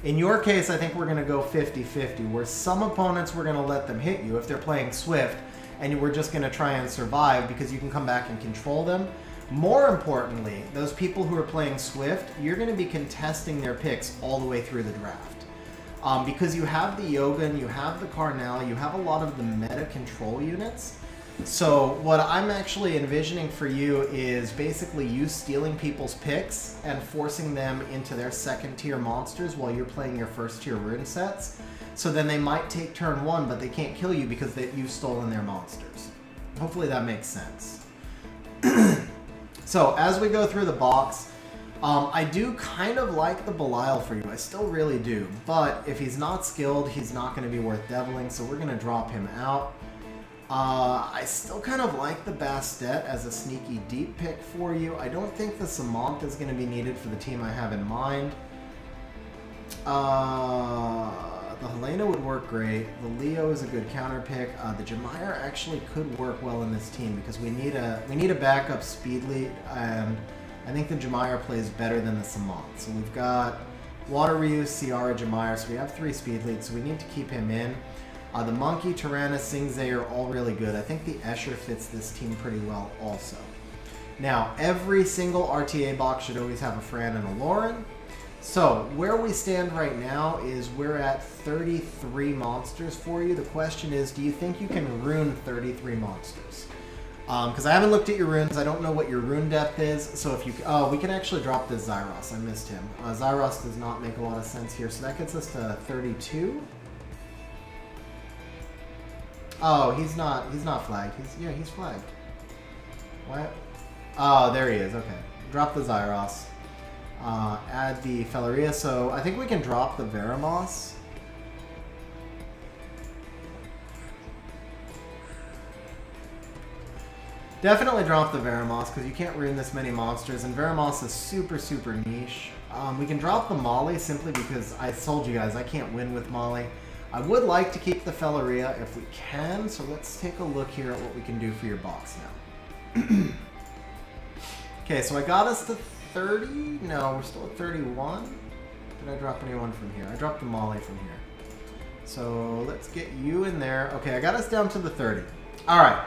[SPEAKER 1] In your case, I think we're going to go 50-50, where some opponents we're going to let them hit you if they're playing Swift, and we're just going to try and survive because you can come back and control them. More importantly, those people who are playing Swift, you're going to be contesting their picks all the way through the draft. Because you have the Yogan, you have the Carnal, you have a lot of the meta control units. So what I'm actually envisioning for you is basically you stealing people's picks and forcing them into their second tier monsters while you're playing your first tier rune sets. So then they might take turn 1, but they can't kill you because you've stolen their monsters. Hopefully that makes sense. So as we go through the box, I do kind of like the Belial for you. I still really do. But if he's not skilled, he's not going to be worth deviling, so we're going to drop him out. I still kind of like the Bastet as a sneaky deep pick for you. I don't think the Samantha is going to be needed for the team I have in mind. The Helena would work great. The Leo is a good counter pick. The Jemire actually could work well in this team because we need a backup speed lead, and I think the Jemire plays better than the Samant. So we've got Water Ryu, Ciara, Jemire, so we have 3 speed leads, so we need to keep him in. The Monkey, Tyrannus, Singzay are all really good. I think the Escher fits this team pretty well also. Now, every single RTA box should always have a Fran and a Lauren. So, where we stand right now is we're at 33 monsters for you. The question is, do you think you can rune 33 monsters? Because I haven't looked at your runes. I don't know what your rune depth is. So if you... Oh, we can actually drop this Zyros. I missed him. Zyros does not make a lot of sense here. So that gets us to 32. Oh, he's not flagged. He's flagged. What? Oh, there he is. Okay. Drop the Zyros. Add the Felleria. So I think we can drop the Veramos. Definitely drop the Veramos because you can't rune this many monsters, and Veramos is super, super niche. We can drop the Molly simply because I told you guys I can't win with Molly. I would like to keep the Felleria if we can, so let's take a look here at what we can do for your box now. Okay, so I got us to 30. No, we're still at 31. Did I drop anyone from here? I dropped the Molly from here. So let's get you in there. Okay, I got us down to the 30. All right.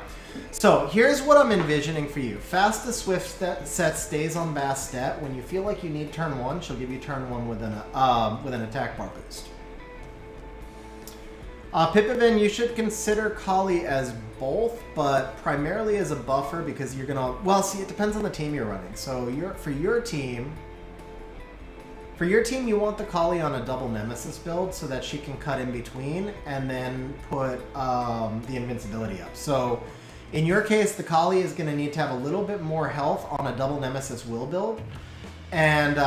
[SPEAKER 1] So here's what I'm envisioning for you. Fastest Swift set stays on Bastet. When you feel like you need turn 1, she'll give you turn 1 with an attack bar boost. Pipivan, you should consider Kali as both, but primarily as a buffer because you're gonna... Well, see, it depends on the team you're running. So for your team, you want the Kali on a double Nemesis build so that she can cut in between and then put the invincibility up. So In your case, the Kali is going to need to have a little bit more health on a double Nemesis Will build. And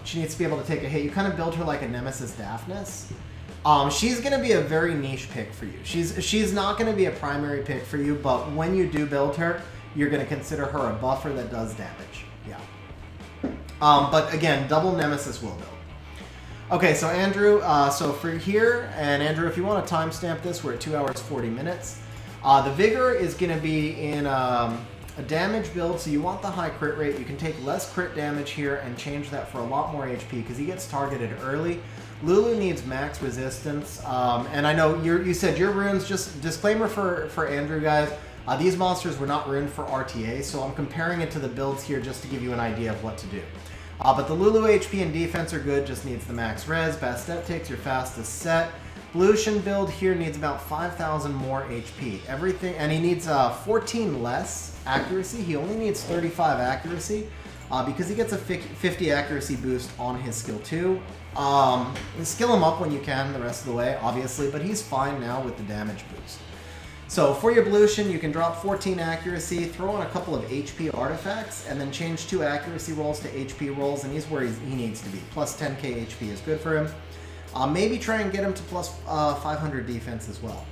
[SPEAKER 1] she needs to be able to take a hit. You kind of build her like a Nemesis Daphnis. She's going to be a very niche pick for you. She's not going to be a primary pick for you, but when you do build her, you're going to consider her a buffer that does damage. Yeah. But again, double Nemesis Will build. Okay, so Andrew, so for here, and Andrew, if you want to timestamp this, we're at 2 hours 40 minutes. The Vigor is going to be in a damage build, so you want the high crit rate. You can take less crit damage here and change that for a lot more HP because he gets targeted early. Lulu needs max resistance, and I know you said your runes, just disclaimer for Andrew, guys, these monsters were not runed for RTA, so I'm comparing it to the builds here just to give you an idea of what to do. But the Lulu HP and defense are good, just needs the max res. Bastet takes your fastest set. Lucian build here needs about 5,000 more HP. Everything, and he needs 14 less accuracy. He only needs 35 accuracy because he gets a 50 accuracy boost on his skill 2. Skill him up when you can the rest of the way, obviously, but he's fine now with the damage boost. So for your Lucian, you can drop 14 accuracy, throw on a couple of HP artifacts, and then change 2 accuracy rolls to HP rolls, and he's where he needs to be. Plus 10k HP is good for him. Maybe try and get him to plus 500 defense as well.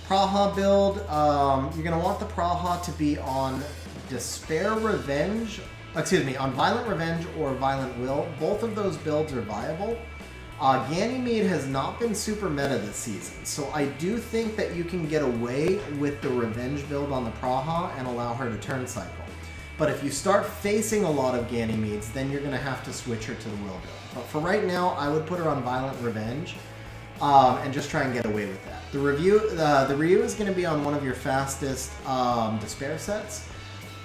[SPEAKER 1] Praha build, you're going to want the Praha to be on Despair Revenge, on Violent Revenge or Violent Will. Both of those builds are viable. Ganymede has not been super meta this season, so I do think that you can get away with the Revenge build on the Praha and allow her to turn cycle. But if you start facing a lot of Ganymedes, then you're going to have to switch her to the Will build. But for right now, I would put her on Violent Revenge and just try and get away with that. The Ryu is going to be on one of your fastest Despair sets,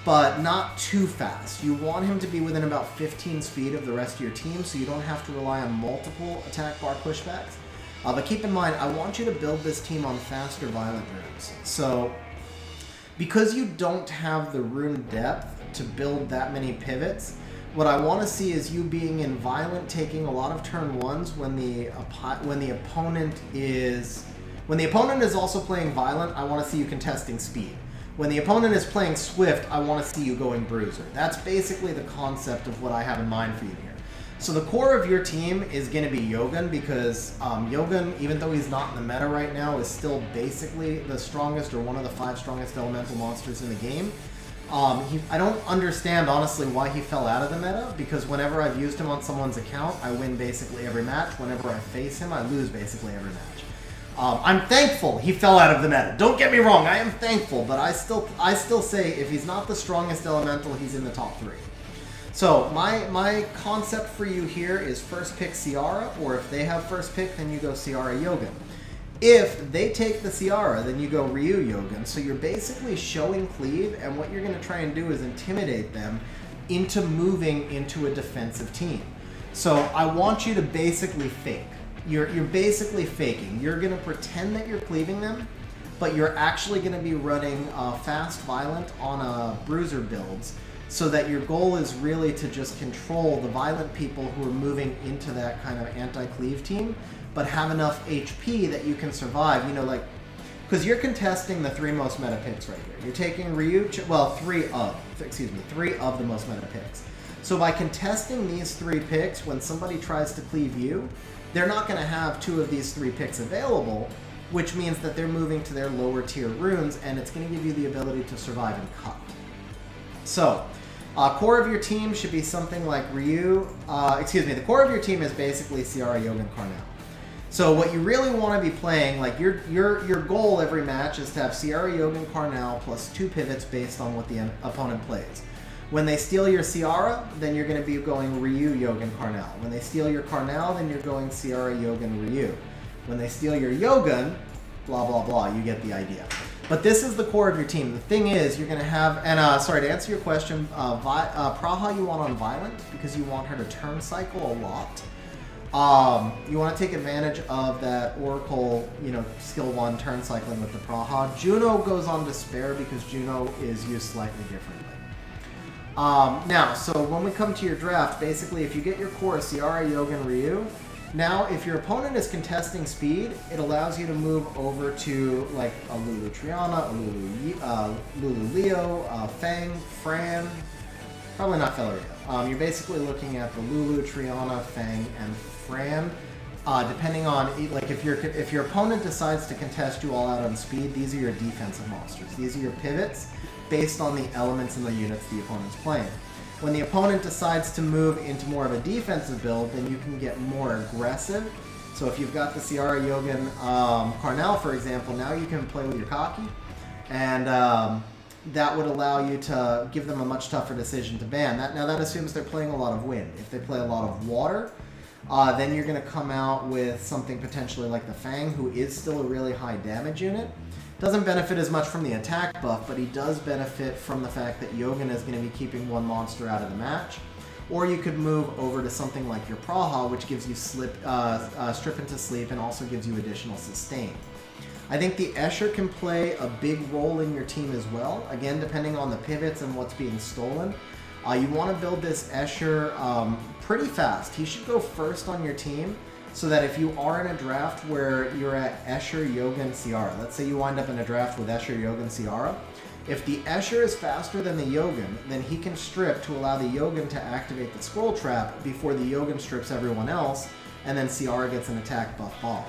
[SPEAKER 1] but not too fast. You want him to be within about 15 speed of the rest of your team, so you don't have to rely on multiple attack bar pushbacks. But keep in mind, I want you to build this team on faster Violent runes. So, because you don't have the rune depth to build that many pivots, what I want to see is you being in Violent, taking a lot of turn 1s when the opponent is also playing Violent. I want to see you contesting speed. When the opponent is playing Swift, I want to see you going Bruiser. That's basically the concept of what I have in mind for you here. So the core of your team is going to be Yogun, because Yogun, even though he's not in the meta right now, is still basically the strongest or one of the 5 strongest elemental monsters in the game. I don't understand, honestly, why he fell out of the meta, because whenever I've used him on someone's account, I win basically every match. Whenever I face him, I lose basically every match. I'm thankful he fell out of the meta. Don't get me wrong, I am thankful, but I still say if he's not the strongest elemental, he's in the top 3. So my concept for you here is first pick Ciara, or if they have first pick, then you go Ciara Yogun. If they take the Ciara, then you go Ryu Yogun. So you're basically showing cleave, and what you're going to try and do is intimidate them into moving into a defensive team. So I want you to basically fake. You're basically faking. You're going to pretend that you're cleaving them, but you're actually going to be running fast Violent on Bruiser builds, so that your goal is really to just control the Violent people who are moving into that kind of anti-cleave team, but have enough HP that you can survive, because you're contesting the 3 most meta picks right here. You're taking Ryu, well, 3 of the most meta picks. So by contesting these 3 picks, when somebody tries to cleave you, they're not going to have 2 of these 3 picks available, which means that they're moving to their lower tier runes, and it's going to give you the ability to survive and cut. So, core of your team should be something like Ryu, the core of your team is basically Ciara, Yogun, Carnal. So what you really want to be playing, like your goal every match is to have Ciara, Yogun, Carnal plus 2 pivots based on what the opponent plays. When they steal your Ciara, then you're going to be going Ryu, Yogun, Carnal. When they steal your Carnal, then you're going Ciara, Yogun, Ryu. When they steal your Yogun, blah, blah, blah. You get the idea. But this is the core of your team. The thing is, you're going to have, and sorry, to answer your question, Praha you want on Violent, because you want her to turn cycle a lot. You want to take advantage of that Oracle, skill 1 turn cycling with the Praha. Juno goes on Despair because Juno is used slightly differently. Now, so when we come to your draft, basically if you get your core Ciara, Yogun, Ryu, Now, if your opponent is contesting speed, it allows you to move over to like a Lulu Triana, a Lulu Leo, Fang, Fran, probably not Felleria. You're basically looking at the Lulu, Triana, Fang, and Fran. Depending on, like, if your opponent decides to contest you all out on speed, these are your defensive monsters. These are your pivots based on the elements and the units the opponent's playing. When the opponent decides to move into more of a defensive build, then you can get more aggressive. So if you've got the Ciara, Yogan, Karnal, for example, now you can play with your Kaki, and that would allow you to give them a much tougher decision to ban. Now that assumes they're playing a lot of wind. If they play a lot of water, then you're going to come out with something potentially like the Fang, who is still a really high damage unit. Doesn't benefit as much from the attack buff, but he does benefit from the fact that Yogan is going to be keeping one monster out of the match. Or you could move over to something like your Praha, which gives you Strip into Sleep and also gives you additional sustain. I think the Escher can play a big role in your team as well, again, depending on the pivots and what's being stolen. You want to build this Escher pretty fast. He should go first on your team, so that if you are in a draft where you're at Escher, Yogan, Ciara, let's say you wind up in a draft with Escher, Yogan, Ciara, if the Escher is faster than the Yogan, then he can strip to allow the Yogan to activate the scroll trap before the Yogan strips everyone else, and then Ciara gets an attack buff bomb.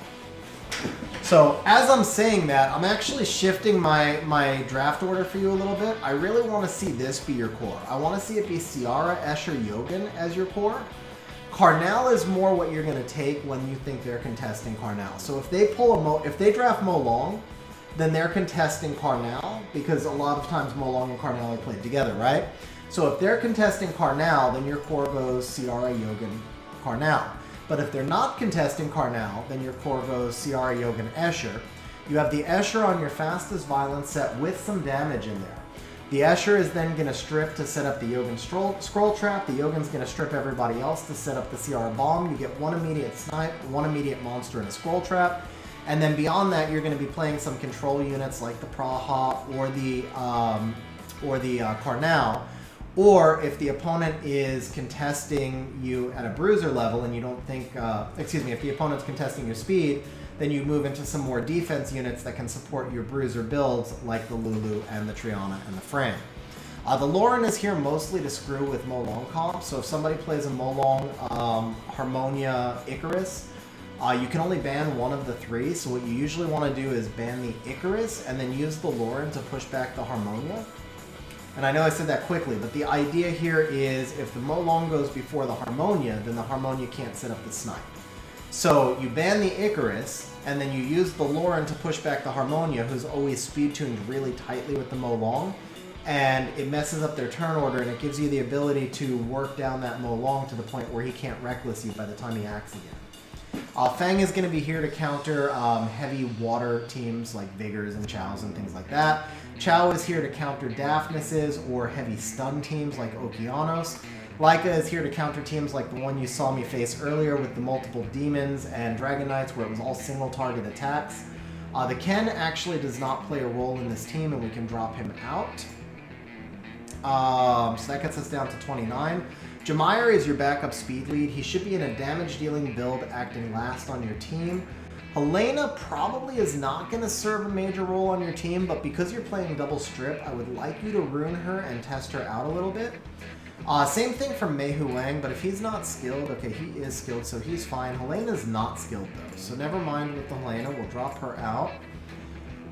[SPEAKER 1] So as I'm saying that, I'm actually shifting my draft order for you a little bit. I really want to see this be your core. I want to see it be Ciara, Escher, Yogan as your core. Karnal is more what you're going to take when you think they're contesting Karnal. So if they if they draft Molong, then they're contesting Karnal, because a lot of times Molong and Karnal are played together, right? So if they're contesting Karnal, then your core goes Ciara, Yogan, Karnal. But if they're not contesting Karnal, then your core goes Ciara, Yogan, Escher. You have the Escher on your fastest violence set with some damage in there. The Escher is then going to strip to set up the Yogan scroll trap. The Yogan's going to strip everybody else to set up the Ciara bomb. You get one immediate snipe, one immediate monster, and a scroll trap. And then beyond that, you're going to be playing some control units like the Praha or the Karnal. Or if the opponent is contesting you at a bruiser level and you don't think, if the opponent's contesting your speed, then you move into some more defense units that can support your bruiser builds, like the Lulu and the Triana and the Fran. The Lauren is here mostly to screw with Molong comp, so if somebody plays a Molong, Harmonia, Icarus, you can only ban one of the three, so what you usually want to do is ban the Icarus and then use the Lauren to push back the Harmonia. And I know I said that quickly, but the idea here is if the Molong goes before the Harmonia, then the Harmonia can't set up the snipe. So you ban the Icarus, and then you use the Lauren to push back the Harmonia, who's always speed tuned really tightly with the Molong, and it messes up their turn order, and it gives you the ability to work down that Molong to the point where he can't reckless you by the time he acts again. Fang is going to be here to counter heavy water teams like Vigors and Chows and things like that. Chow is here to counter Daphneses or heavy stun teams like Okeanos. Laika is here to counter teams like the one you saw me face earlier with the multiple demons and Dragon Knights, where it was all single target attacks. The Ken actually does not play a role in this team, and we can drop him out. So that gets us down to 29. Jamair is your backup speed lead. He should be in a damage dealing build, acting last on your team. Helena probably is not going to serve a major role on your team, but because you're playing double strip, I would like you to rune her and test her out a little bit. Same thing for Mei Hu Wang, but if he's not skilled, okay, he is skilled, so he's fine. Helena's not skilled though, so never mind with the Helena, we'll drop her out.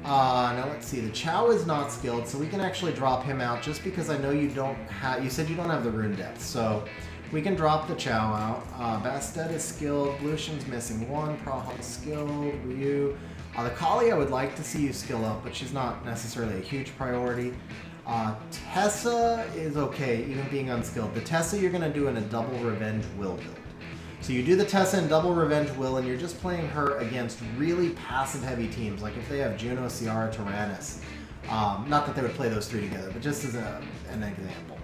[SPEAKER 1] Now let's see, the Chow is not skilled, so we can actually drop him out just because I know you don't have, you said you don't have the rune depth, so we can drop the Chow out. Bastet is skilled, Blushin's missing one, Praha's skilled, Ryu. The Kali I would like to see you skill up, but she's not necessarily a huge priority. Tessa is okay, even being unskilled. The Tessa you're going to do in a double Revenge Will build. So you do the Tessa in double Revenge Will, and you're just playing her against really passive heavy teams, like if they have Juno, Ciara, Tyrannus. Not that they would play those three together, but just as an example.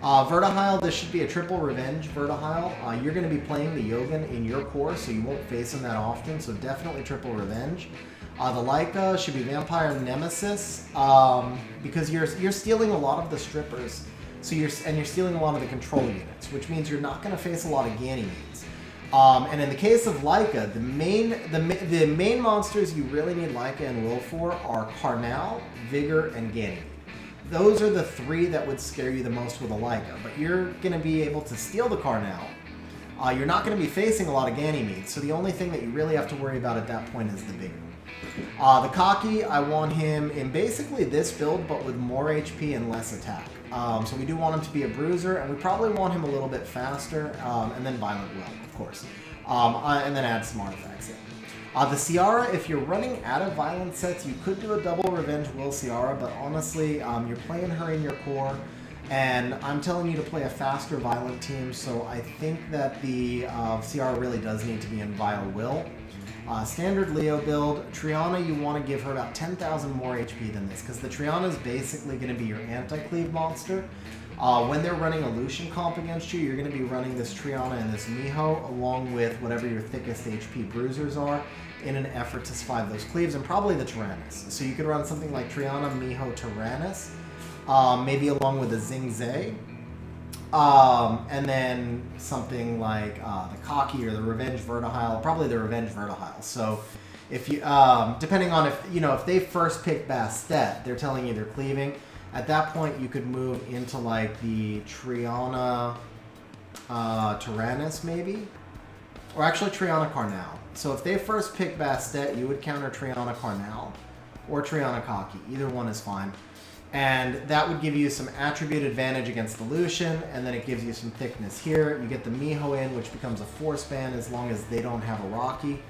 [SPEAKER 1] Vertihile, this should be a triple Revenge Vertihile. You're going to be playing the Yogan in your core, so you won't face him that often, so definitely triple Revenge. The Laika should be Vampire Nemesis, because you're stealing a lot of the strippers, so you're stealing a lot of the control units, which means you're not going to face a lot of Ganymedes. And in the case of Leica, the main monsters you really need Leica and Will for are Carnal, Vigor, and Ganymede. Those are the 3 that would scare you the most with a Leica, but you're going to be able to steal the Carnal. You're not going to be facing a lot of Ganymede, so the only thing that you really have to worry about at that point is the Vigor. The Cocky, I want him in basically this build, but with more HP and less attack. So we do want him to be a bruiser, and we probably want him a little bit faster, and then Violent Will, of course. And then add some artifacts in. The Ciara, if you're running out of Violent sets, you could do a double Revenge Will Ciara, but honestly, you're playing her in your core, and I'm telling you to play a faster Violent team, so I think that the Ciara really does need to be in Vile Will. Standard Leo build, Triana, you want to give her about 10,000 more HP than this, because the Triana is basically going to be your anti-cleave monster. When they're running a Lucian comp against you, you're going to be running this Triana and this Miho, along with whatever your thickest HP bruisers are, in an effort to survive those cleaves, and probably the Tyrannus. So you could run something like Triana, Miho, Tyrannus, maybe along with a Xing Zhe. And then something like the Cocky or the Revenge Vertihile, probably the Revenge Vertihile. So if you, depending on if they first pick Bastet, they're telling you they're cleaving. At that point, you could move into like the Triana Tyrannus maybe, or actually Triana Carnal. So if they first pick Bastet, you would counter Triana Carnal or Triana Cocky. Either one is fine. And that would give you some attribute advantage against the Lucian, and then it gives you some thickness here. You get the Miho in, which becomes a force ban as long as they don't have a Rocky.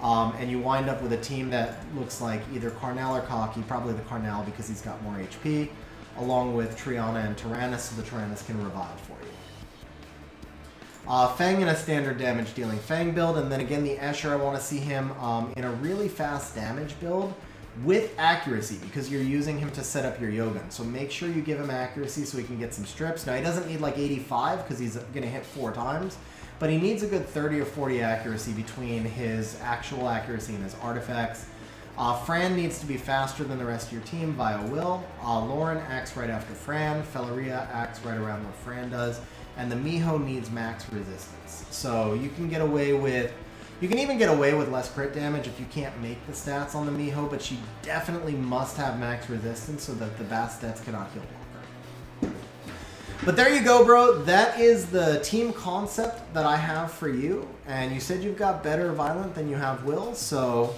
[SPEAKER 1] And you wind up with a team that looks like either Carnal or Cocky, probably the Carnal because he's got more HP, along with Triana and Tyrannus, so the Tyrannus can revive for you. Fang in a standard damage dealing Fang build, and then again the Escher, I want to see him in a really fast damage build with accuracy, because you're using him to set up your Yogun. So make sure you give him accuracy so he can get some strips. Now he doesn't need like 85 because he's going to hit 4 times, but he needs a good 30 or 40 accuracy between his actual accuracy and his artifacts. Fran needs to be faster than the rest of your team via Will. Lauren acts right after Fran. Felleria acts right around what Fran does. And the Miho needs max resistance. So you can get away with... You can even get away with less crit damage if you can't make the stats on the Miho, but she definitely must have max resistance so that the Bastets cannot heal block her. But there you go, bro. That is the team concept that I have for you. And you said you've got better Violent than you have Will, so...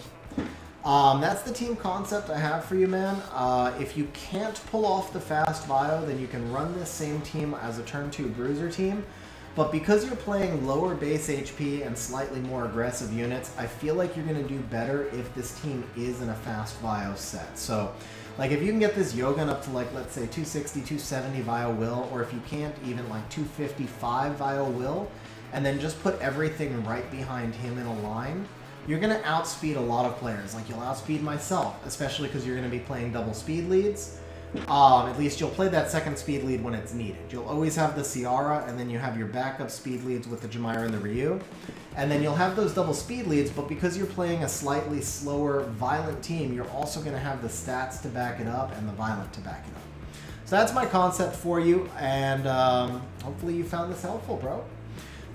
[SPEAKER 1] that's the team concept I have for you, man. If you can't pull off the fast Vio, then you can run this same team as a turn 2 bruiser team. But because you're playing lower base HP and slightly more aggressive units, I feel like you're going to do better if this team is in a fast Vio set. So, like if you can get this Yogun up to like, let's say 260, 270 Vio Will, or if you can't, even like 255 Vio Will, and then just put everything right behind him in a line, you're going to outspeed a lot of players. Like you'll outspeed myself, especially because you're going to be playing double speed leads. At least you'll play that second speed lead when it's needed. You'll always have the Ciara, and then you have your backup speed leads with the Jemira and the Ryu. And then you'll have those double speed leads, but because you're playing a slightly slower, violent team, you're also going to have the stats to back it up and the violent to back it up. So that's my concept for you, and hopefully you found this helpful, bro.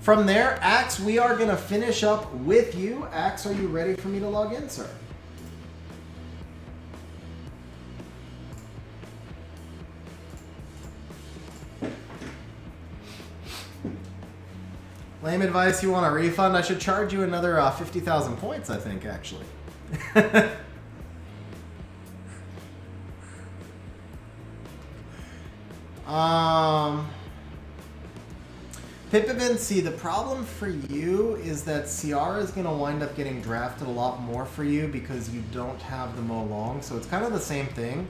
[SPEAKER 1] From there, Axe, we are going to finish up with you. Axe, are you ready for me to log in, sir? Lame advice, you want a refund? I should charge you another 50,000 points, I think, actually. Pipavin, see, the problem for you is that Ciara is going to wind up getting drafted a lot more for you because you don't have the Mo Long, so it's kind of the same thing.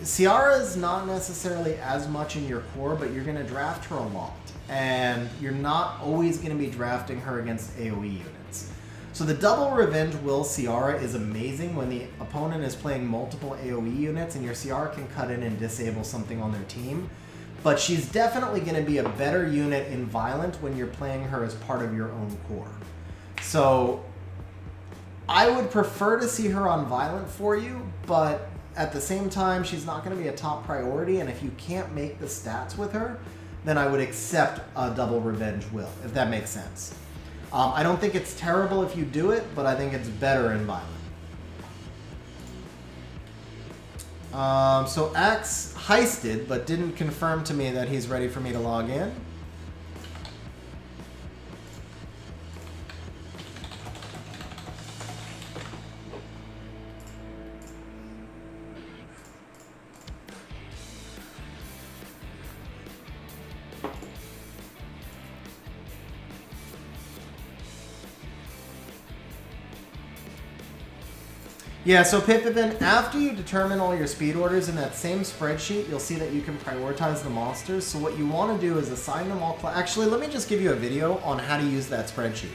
[SPEAKER 1] Ciara is not necessarily as much in your core, but you're going to draft her a lot. And you're not always going to be drafting her against AoE units. So the double Revenge Will Ciara is amazing when the opponent is playing multiple AoE units and your Ciara can cut in and disable something on their team. But she's definitely going to be a better unit in Violent when you're playing her as part of your own core. So I would prefer to see her on Violent for you, but at the same time, she's not going to be a top priority, and if you can't make the stats with her, then I would accept a double revenge will, if that makes sense. I don't think it's terrible if you do it, but I think it's better in violent. So Axe heisted, but didn't confirm to me that he's ready for me to log in. Yeah, so Pippin, after you determine all your speed orders in that same spreadsheet, you'll see that you can prioritize the monsters. So what you want to do is assign them all... Actually, let me just give you a video on how to use that spreadsheet.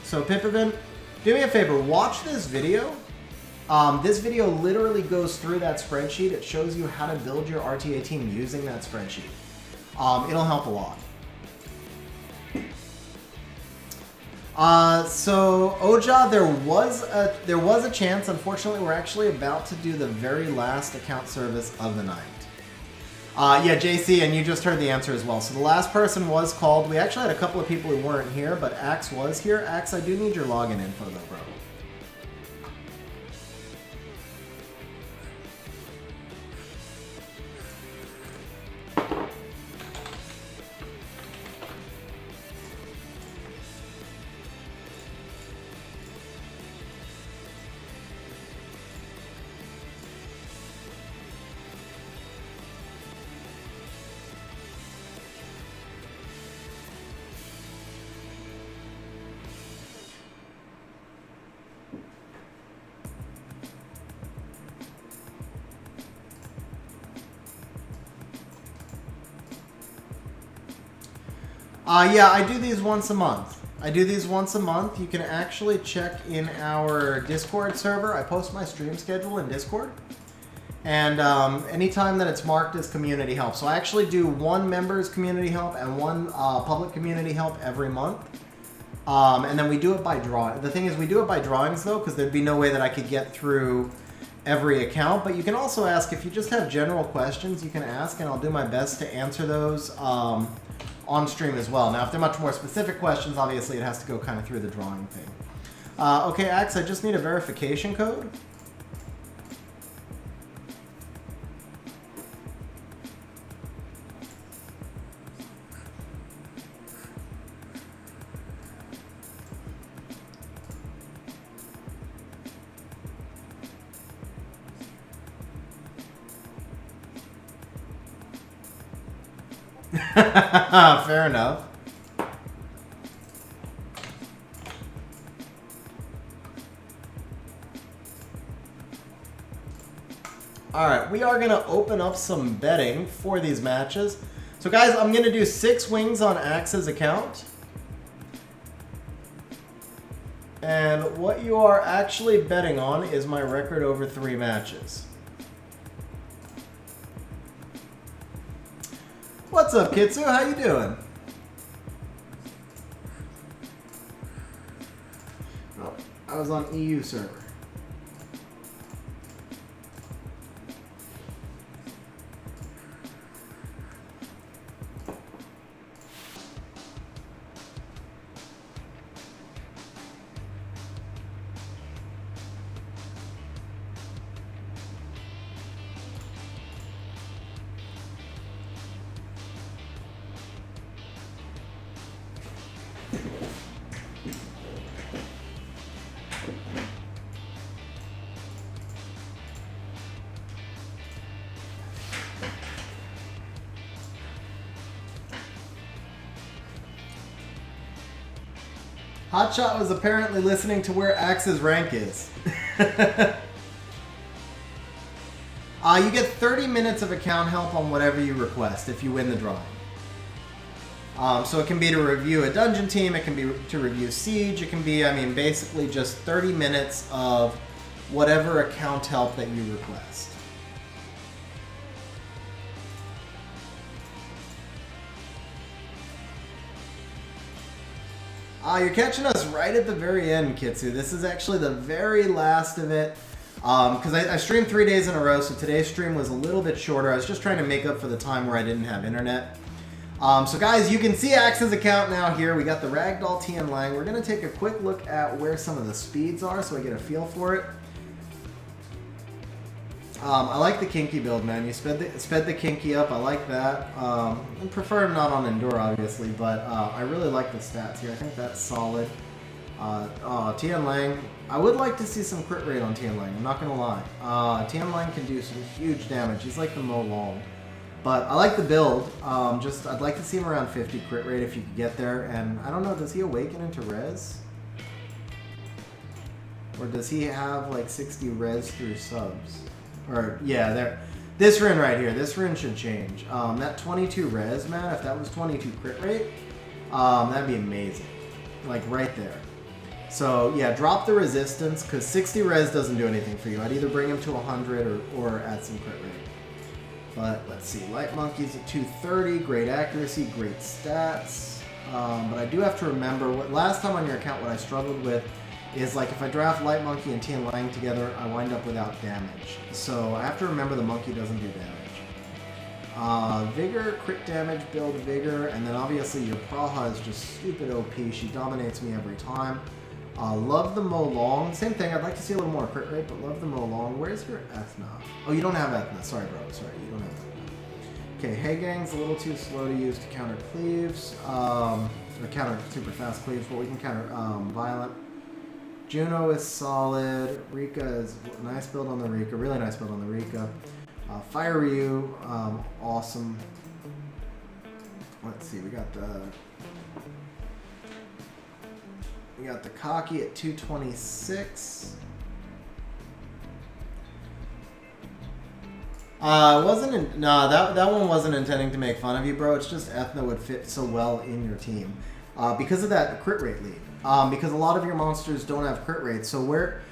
[SPEAKER 1] So Pippin, do me a favor, watch this video. This video literally goes through that spreadsheet. It shows you how to build your RTA team using that spreadsheet. It'll help a lot. So Oja, there was a chance. Unfortunately, we're actually about to do the very last account service of the night. Yeah, JC, and you just heard the answer as well. So the last person was called. We actually had a couple of people who weren't here, but Axe was here. Axe, I do need your login info though, bro. Yeah, I do these once a month. You can actually check in our Discord server. I post my stream schedule in Discord. And anytime that it's marked as community help. So I actually do one members community help and one public community help every month. And then we do it by drawing. The thing is, we do it by drawings though, because there'd be no way that I could get through every account. But you can also ask, if you just have general questions, you can ask, and I'll do my best to answer those on stream as well. Now, if they're much more specific questions, obviously it has to go kind of through the drawing thing. Okay, Axe, I just need a verification code. Fair enough. Alright, we are going to open up some betting for these matches. So guys, I'm going to do 6 wings on Axe's account. And what you are actually betting on is my record over 3 matches. What's up, Kitsu? How you doing? Oh, I was on EU server. Hotshot was apparently listening to where Axe's rank is. You get 30 minutes of account help on whatever you request if you win the drawing. So it can be to review a dungeon team, it can be to review Siege, it can be, I mean, basically just 30 minutes of whatever account help that you request. You're catching us right at the very end, Kitsu. This is actually the very last of it. Because I streamed 3 days in a row, so today's stream was a little bit shorter. I was just trying to make up for the time where I didn't have internet. So guys, you can see Axe's account now here. We got the Ragdoll Tian Lang. We're going to take a quick look at where some of the speeds are so I get a feel for it. I like the Kinky build, man. You sped the Kinky up. I like that. I prefer him not on Endure, obviously, but I really like the stats here. I think that's solid. Tian Lang. I would like to see some crit rate on Tian Lang. I'm not going to lie. Tian Lang can do some huge damage. He's like the Mo Long. But I like the build. I'd like to see him around 50 crit rate if you could get there. And I don't know, does he awaken into res? Or does he have like 60 res through subs? Or, yeah, there. This rune right here, this rune should change. That 22 res, man, if that was 22 crit rate, that'd be amazing. Like, right there. So, yeah, drop the resistance, because 60 res doesn't do anything for you. I'd either bring him to 100 or add some crit rate. But, let's see, Light Monkey's at 230, great accuracy, great stats. But I do have to remember, last time on your account, what I struggled with is like if I draft Light Monkey and Tian Lang together, I wind up without damage. So I have to remember the monkey doesn't do damage. Vigor, crit damage, build Vigor, and then obviously your Praha is just stupid OP. She dominates me every time. Love the Mo Long. Same thing, I'd like to see a little more crit rate, but love the Mo Long. Where's your Ethna? Oh, you don't have Ethna. Sorry, bro. Sorry, you don't have Ethna. Okay, Haegang's a little too slow to use to counter cleaves. Or counter super fast cleaves, but we can counter violent. Juno is solid. Rika is a nice build on the Rika. Really nice build on the Rika. Fire Ryu, awesome. Let's see, we got the Kaki at 226. That one wasn't intending to make fun of you, bro. It's just Ethna would fit so well in your team because of that crit rate lead. Because a lot of your monsters don't have crit rates. So where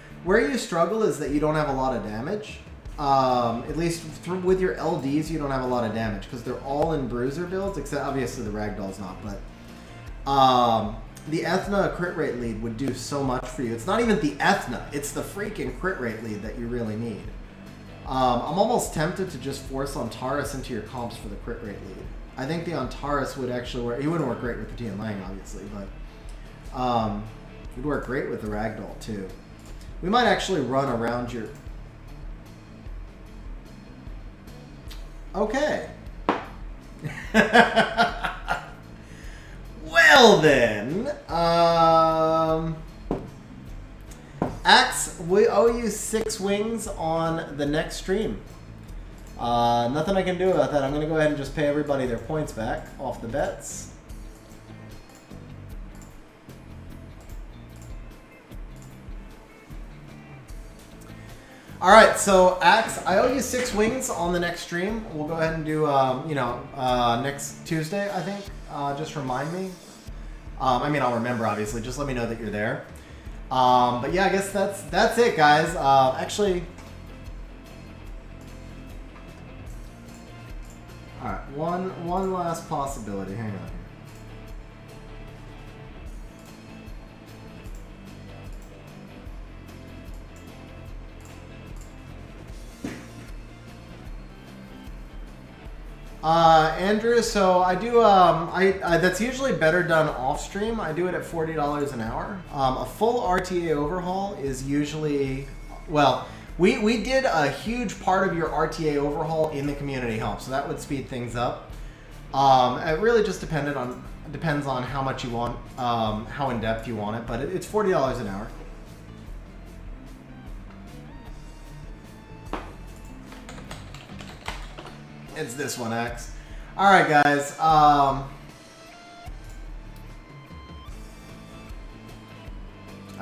[SPEAKER 1] you struggle is that you don't have a lot of damage. At least with your LDs, you don't have a lot of damage because they're all in bruiser builds, except obviously the Ragdoll's not. But the Ethna crit rate lead would do so much for you. It's not even the Ethna; it's the freaking crit rate lead that you really need. I'm almost tempted to just force Antares into your comps for the crit rate lead. I think the Antares would actually work. He wouldn't work great with the Tian Lang, obviously, but it'd work great with the Ragdoll too. We might actually run around your... Okay. Well then, Axe, we owe you 6 wings on the next stream. Nothing I can do about that. I'm going to go ahead and just pay everybody their points back off the bets. All right, so Axe, I owe you 6 wings on the next stream. We'll go ahead and do, next Tuesday, I think. Just remind me. I mean, I'll remember, obviously. Just let me know that you're there. But yeah, I guess that's it, guys. Actually, all right, one last possibility. Hang on. Andrew, so I do, that's usually better done off stream. I do it at $40 an hour. A full RTA overhaul is usually, well, we did a huge part of your RTA overhaul in the community help, so that would speed things up. It really just depends on how much you want, how in depth you want it, but it's $40 an hour. It's this one, X. All right, guys. I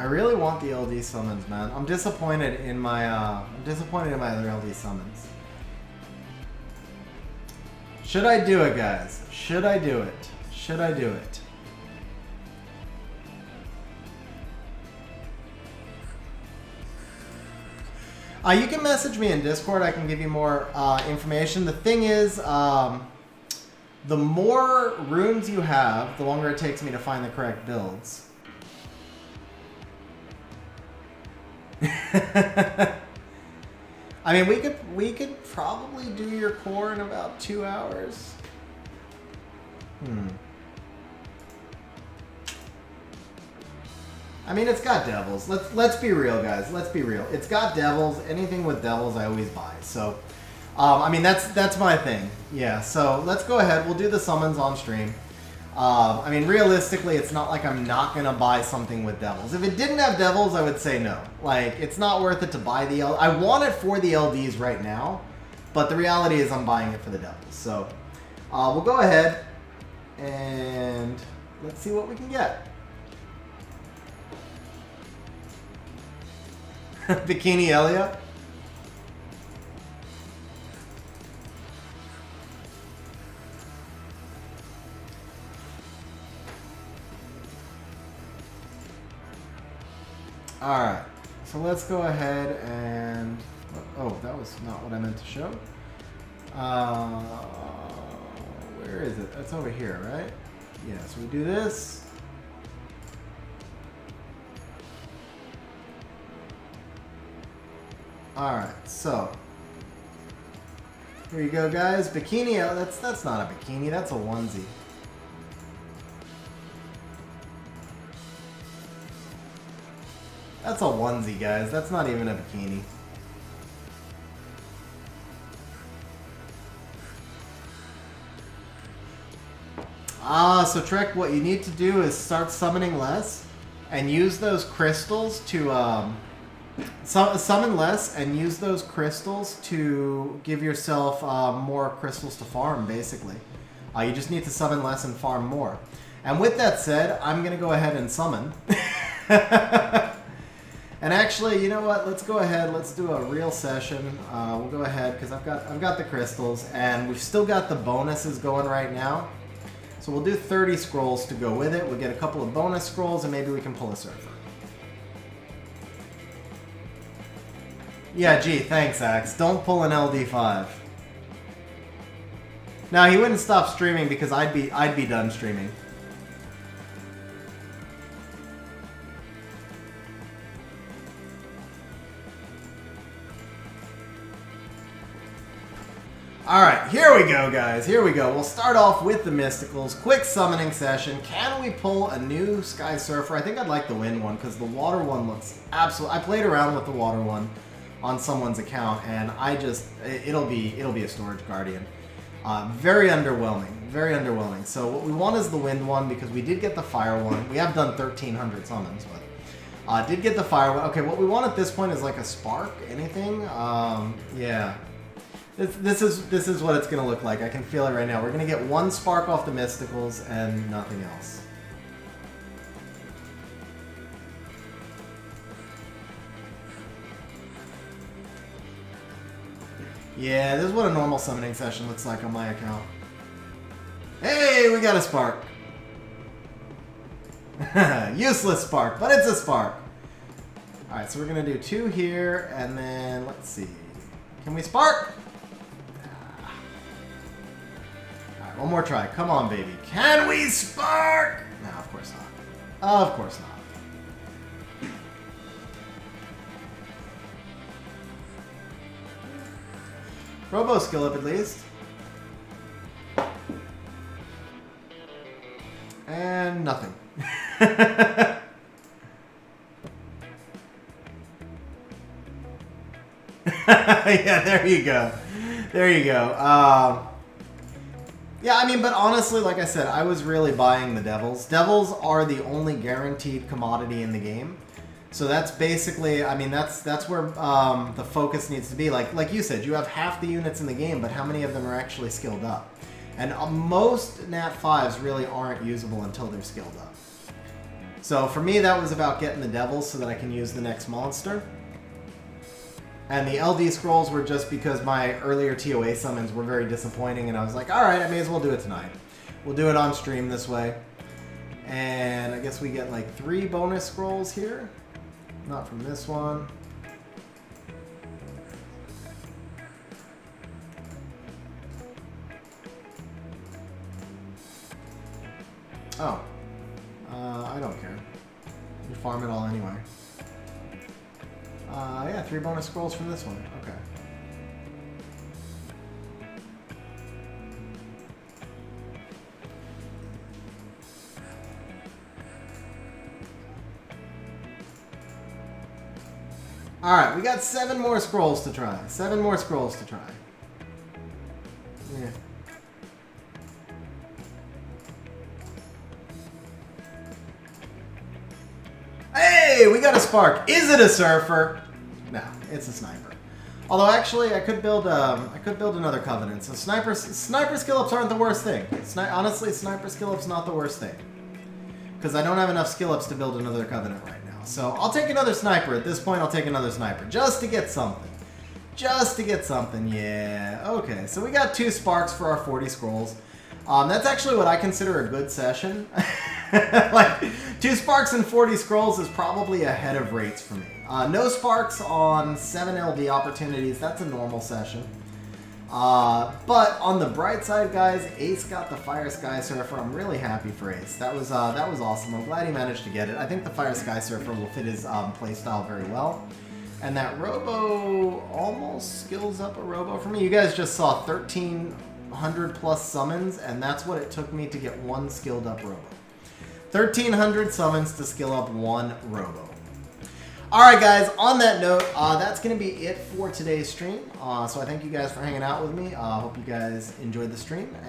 [SPEAKER 1] really want the LD summons, man. I'm disappointed in my other LD summons. Should I do it, guys? Should I do it? Should I do it? You can message me in Discord. I can give you more information. The thing is, the more runes you have, the longer it takes me to find the correct builds. I mean, we could probably do your core in about 2 hours. I mean, it's got devils. Let's be real, guys. Let's be real. It's got devils. Anything with devils, I always buy. So, I mean, that's my thing. Yeah. So let's go ahead. We'll do the summons on stream. I mean, realistically, it's not like I'm not gonna buy something with devils. If it didn't have devils, I would say no. Like, it's not worth it to buy the I want it for the LDs right now, but the reality is I'm buying it for the devils. So, we'll go ahead and let's see what we can get. Bikini Elia. Alright, so let's go ahead and... Oh, that was not what I meant to show. Where is it? That's over here, right? Yeah, so we do this. Alright, so... Here you go, guys. Bikini, that's not a bikini, that's a onesie. That's a onesie, guys. That's not even a bikini. So Trek, what you need to do is start summoning less and use those crystals to summon less and use those crystals to give yourself more crystals to farm, basically. You just need to summon less and farm more. And with that said, I'm going to go ahead and summon. And actually, you know what? Let's go ahead. Let's do a real session. We'll go ahead because I've got the crystals, and we've still got the bonuses going right now. So we'll do 30 scrolls to go with it. We'll get a couple of bonus scrolls, and maybe we can pull a surfer. Yeah, gee, thanks, Axe. Don't pull an LD5. Now he wouldn't stop streaming because I'd be done streaming. Alright, here we go, guys. Here we go. We'll start off with the Mysticals. Quick summoning session. Can we pull a new Sky Surfer? I think I'd like the wind one, because the water one looks absolutely... I played around with the water one on someone's account, and it'll be a Storage Guardian. Very underwhelming. Very underwhelming. So what we want is the wind one, because we did get the fire one. We have done 1,300 summons, but... did get the fire one. Okay, what we want at this point is like a spark. Anything? Yeah. This is what it's going to look like. I can feel it right now. We're going to get one spark off the Mysticals and nothing else. Yeah, this is what a normal summoning session looks like on my account. Hey, we got a spark. Useless spark, but it's a spark. Alright, so we're going to do 2 here, and then, let's see. Can we spark? One more try. Come on, baby. Can we spark? No, of course not. Of course not. Robo skill up at least. And nothing. Yeah, there you go. There you go. Yeah, I mean, but honestly, like I said, I was really buying the Devils. Devils are the only guaranteed commodity in the game. So that's basically, I mean, that's where the focus needs to be. Like you said, you have half the units in the game, but how many of them are actually skilled up? And most Nat 5s really aren't usable until they're skilled up. So for me, that was about getting the Devils so that I can use the next monster. And the LD scrolls were just because my earlier TOA summons were very disappointing, and I was like, alright, I may as well do it tonight. We'll do it on stream this way. And I guess we get like 3 bonus scrolls here. Not from this one. Oh. I don't care. You farm it all anyway. Yeah, 3 bonus scrolls from this one. Okay. Alright, we got 7 more scrolls to try. 7 more scrolls to try. Yeah. Hey, we got a spark. Is it a surfer? No, it's a sniper. Although actually, I could build another covenant. So sniper skill ups aren't the worst thing. Honestly, sniper skill ups not the worst thing, because I don't have enough skill ups to build another covenant right now. So I'll take another sniper. At this point, I'll take another sniper just to get something. Just to get something. Yeah. Okay. So we got 2 sparks for our 40 scrolls. That's actually what I consider a good session. Like, 2 sparks and 40 scrolls is probably ahead of rates for me. No sparks on 7 LD opportunities. That's a normal session. But on the bright side, guys, Ace got the Fire Sky Surfer. I'm really happy for Ace. That was awesome. I'm glad he managed to get it. I think the Fire Sky Surfer will fit his playstyle very well. And that Robo almost skills up a Robo for me. You guys just saw 1,300 plus summons, and that's what it took me to get 1 skilled up Robo. 1,300 summons to skill up 1 Robo. Alright guys, on that note, that's going to be it for today's stream. So I thank you guys for hanging out with me. I hope you guys enjoyed the stream.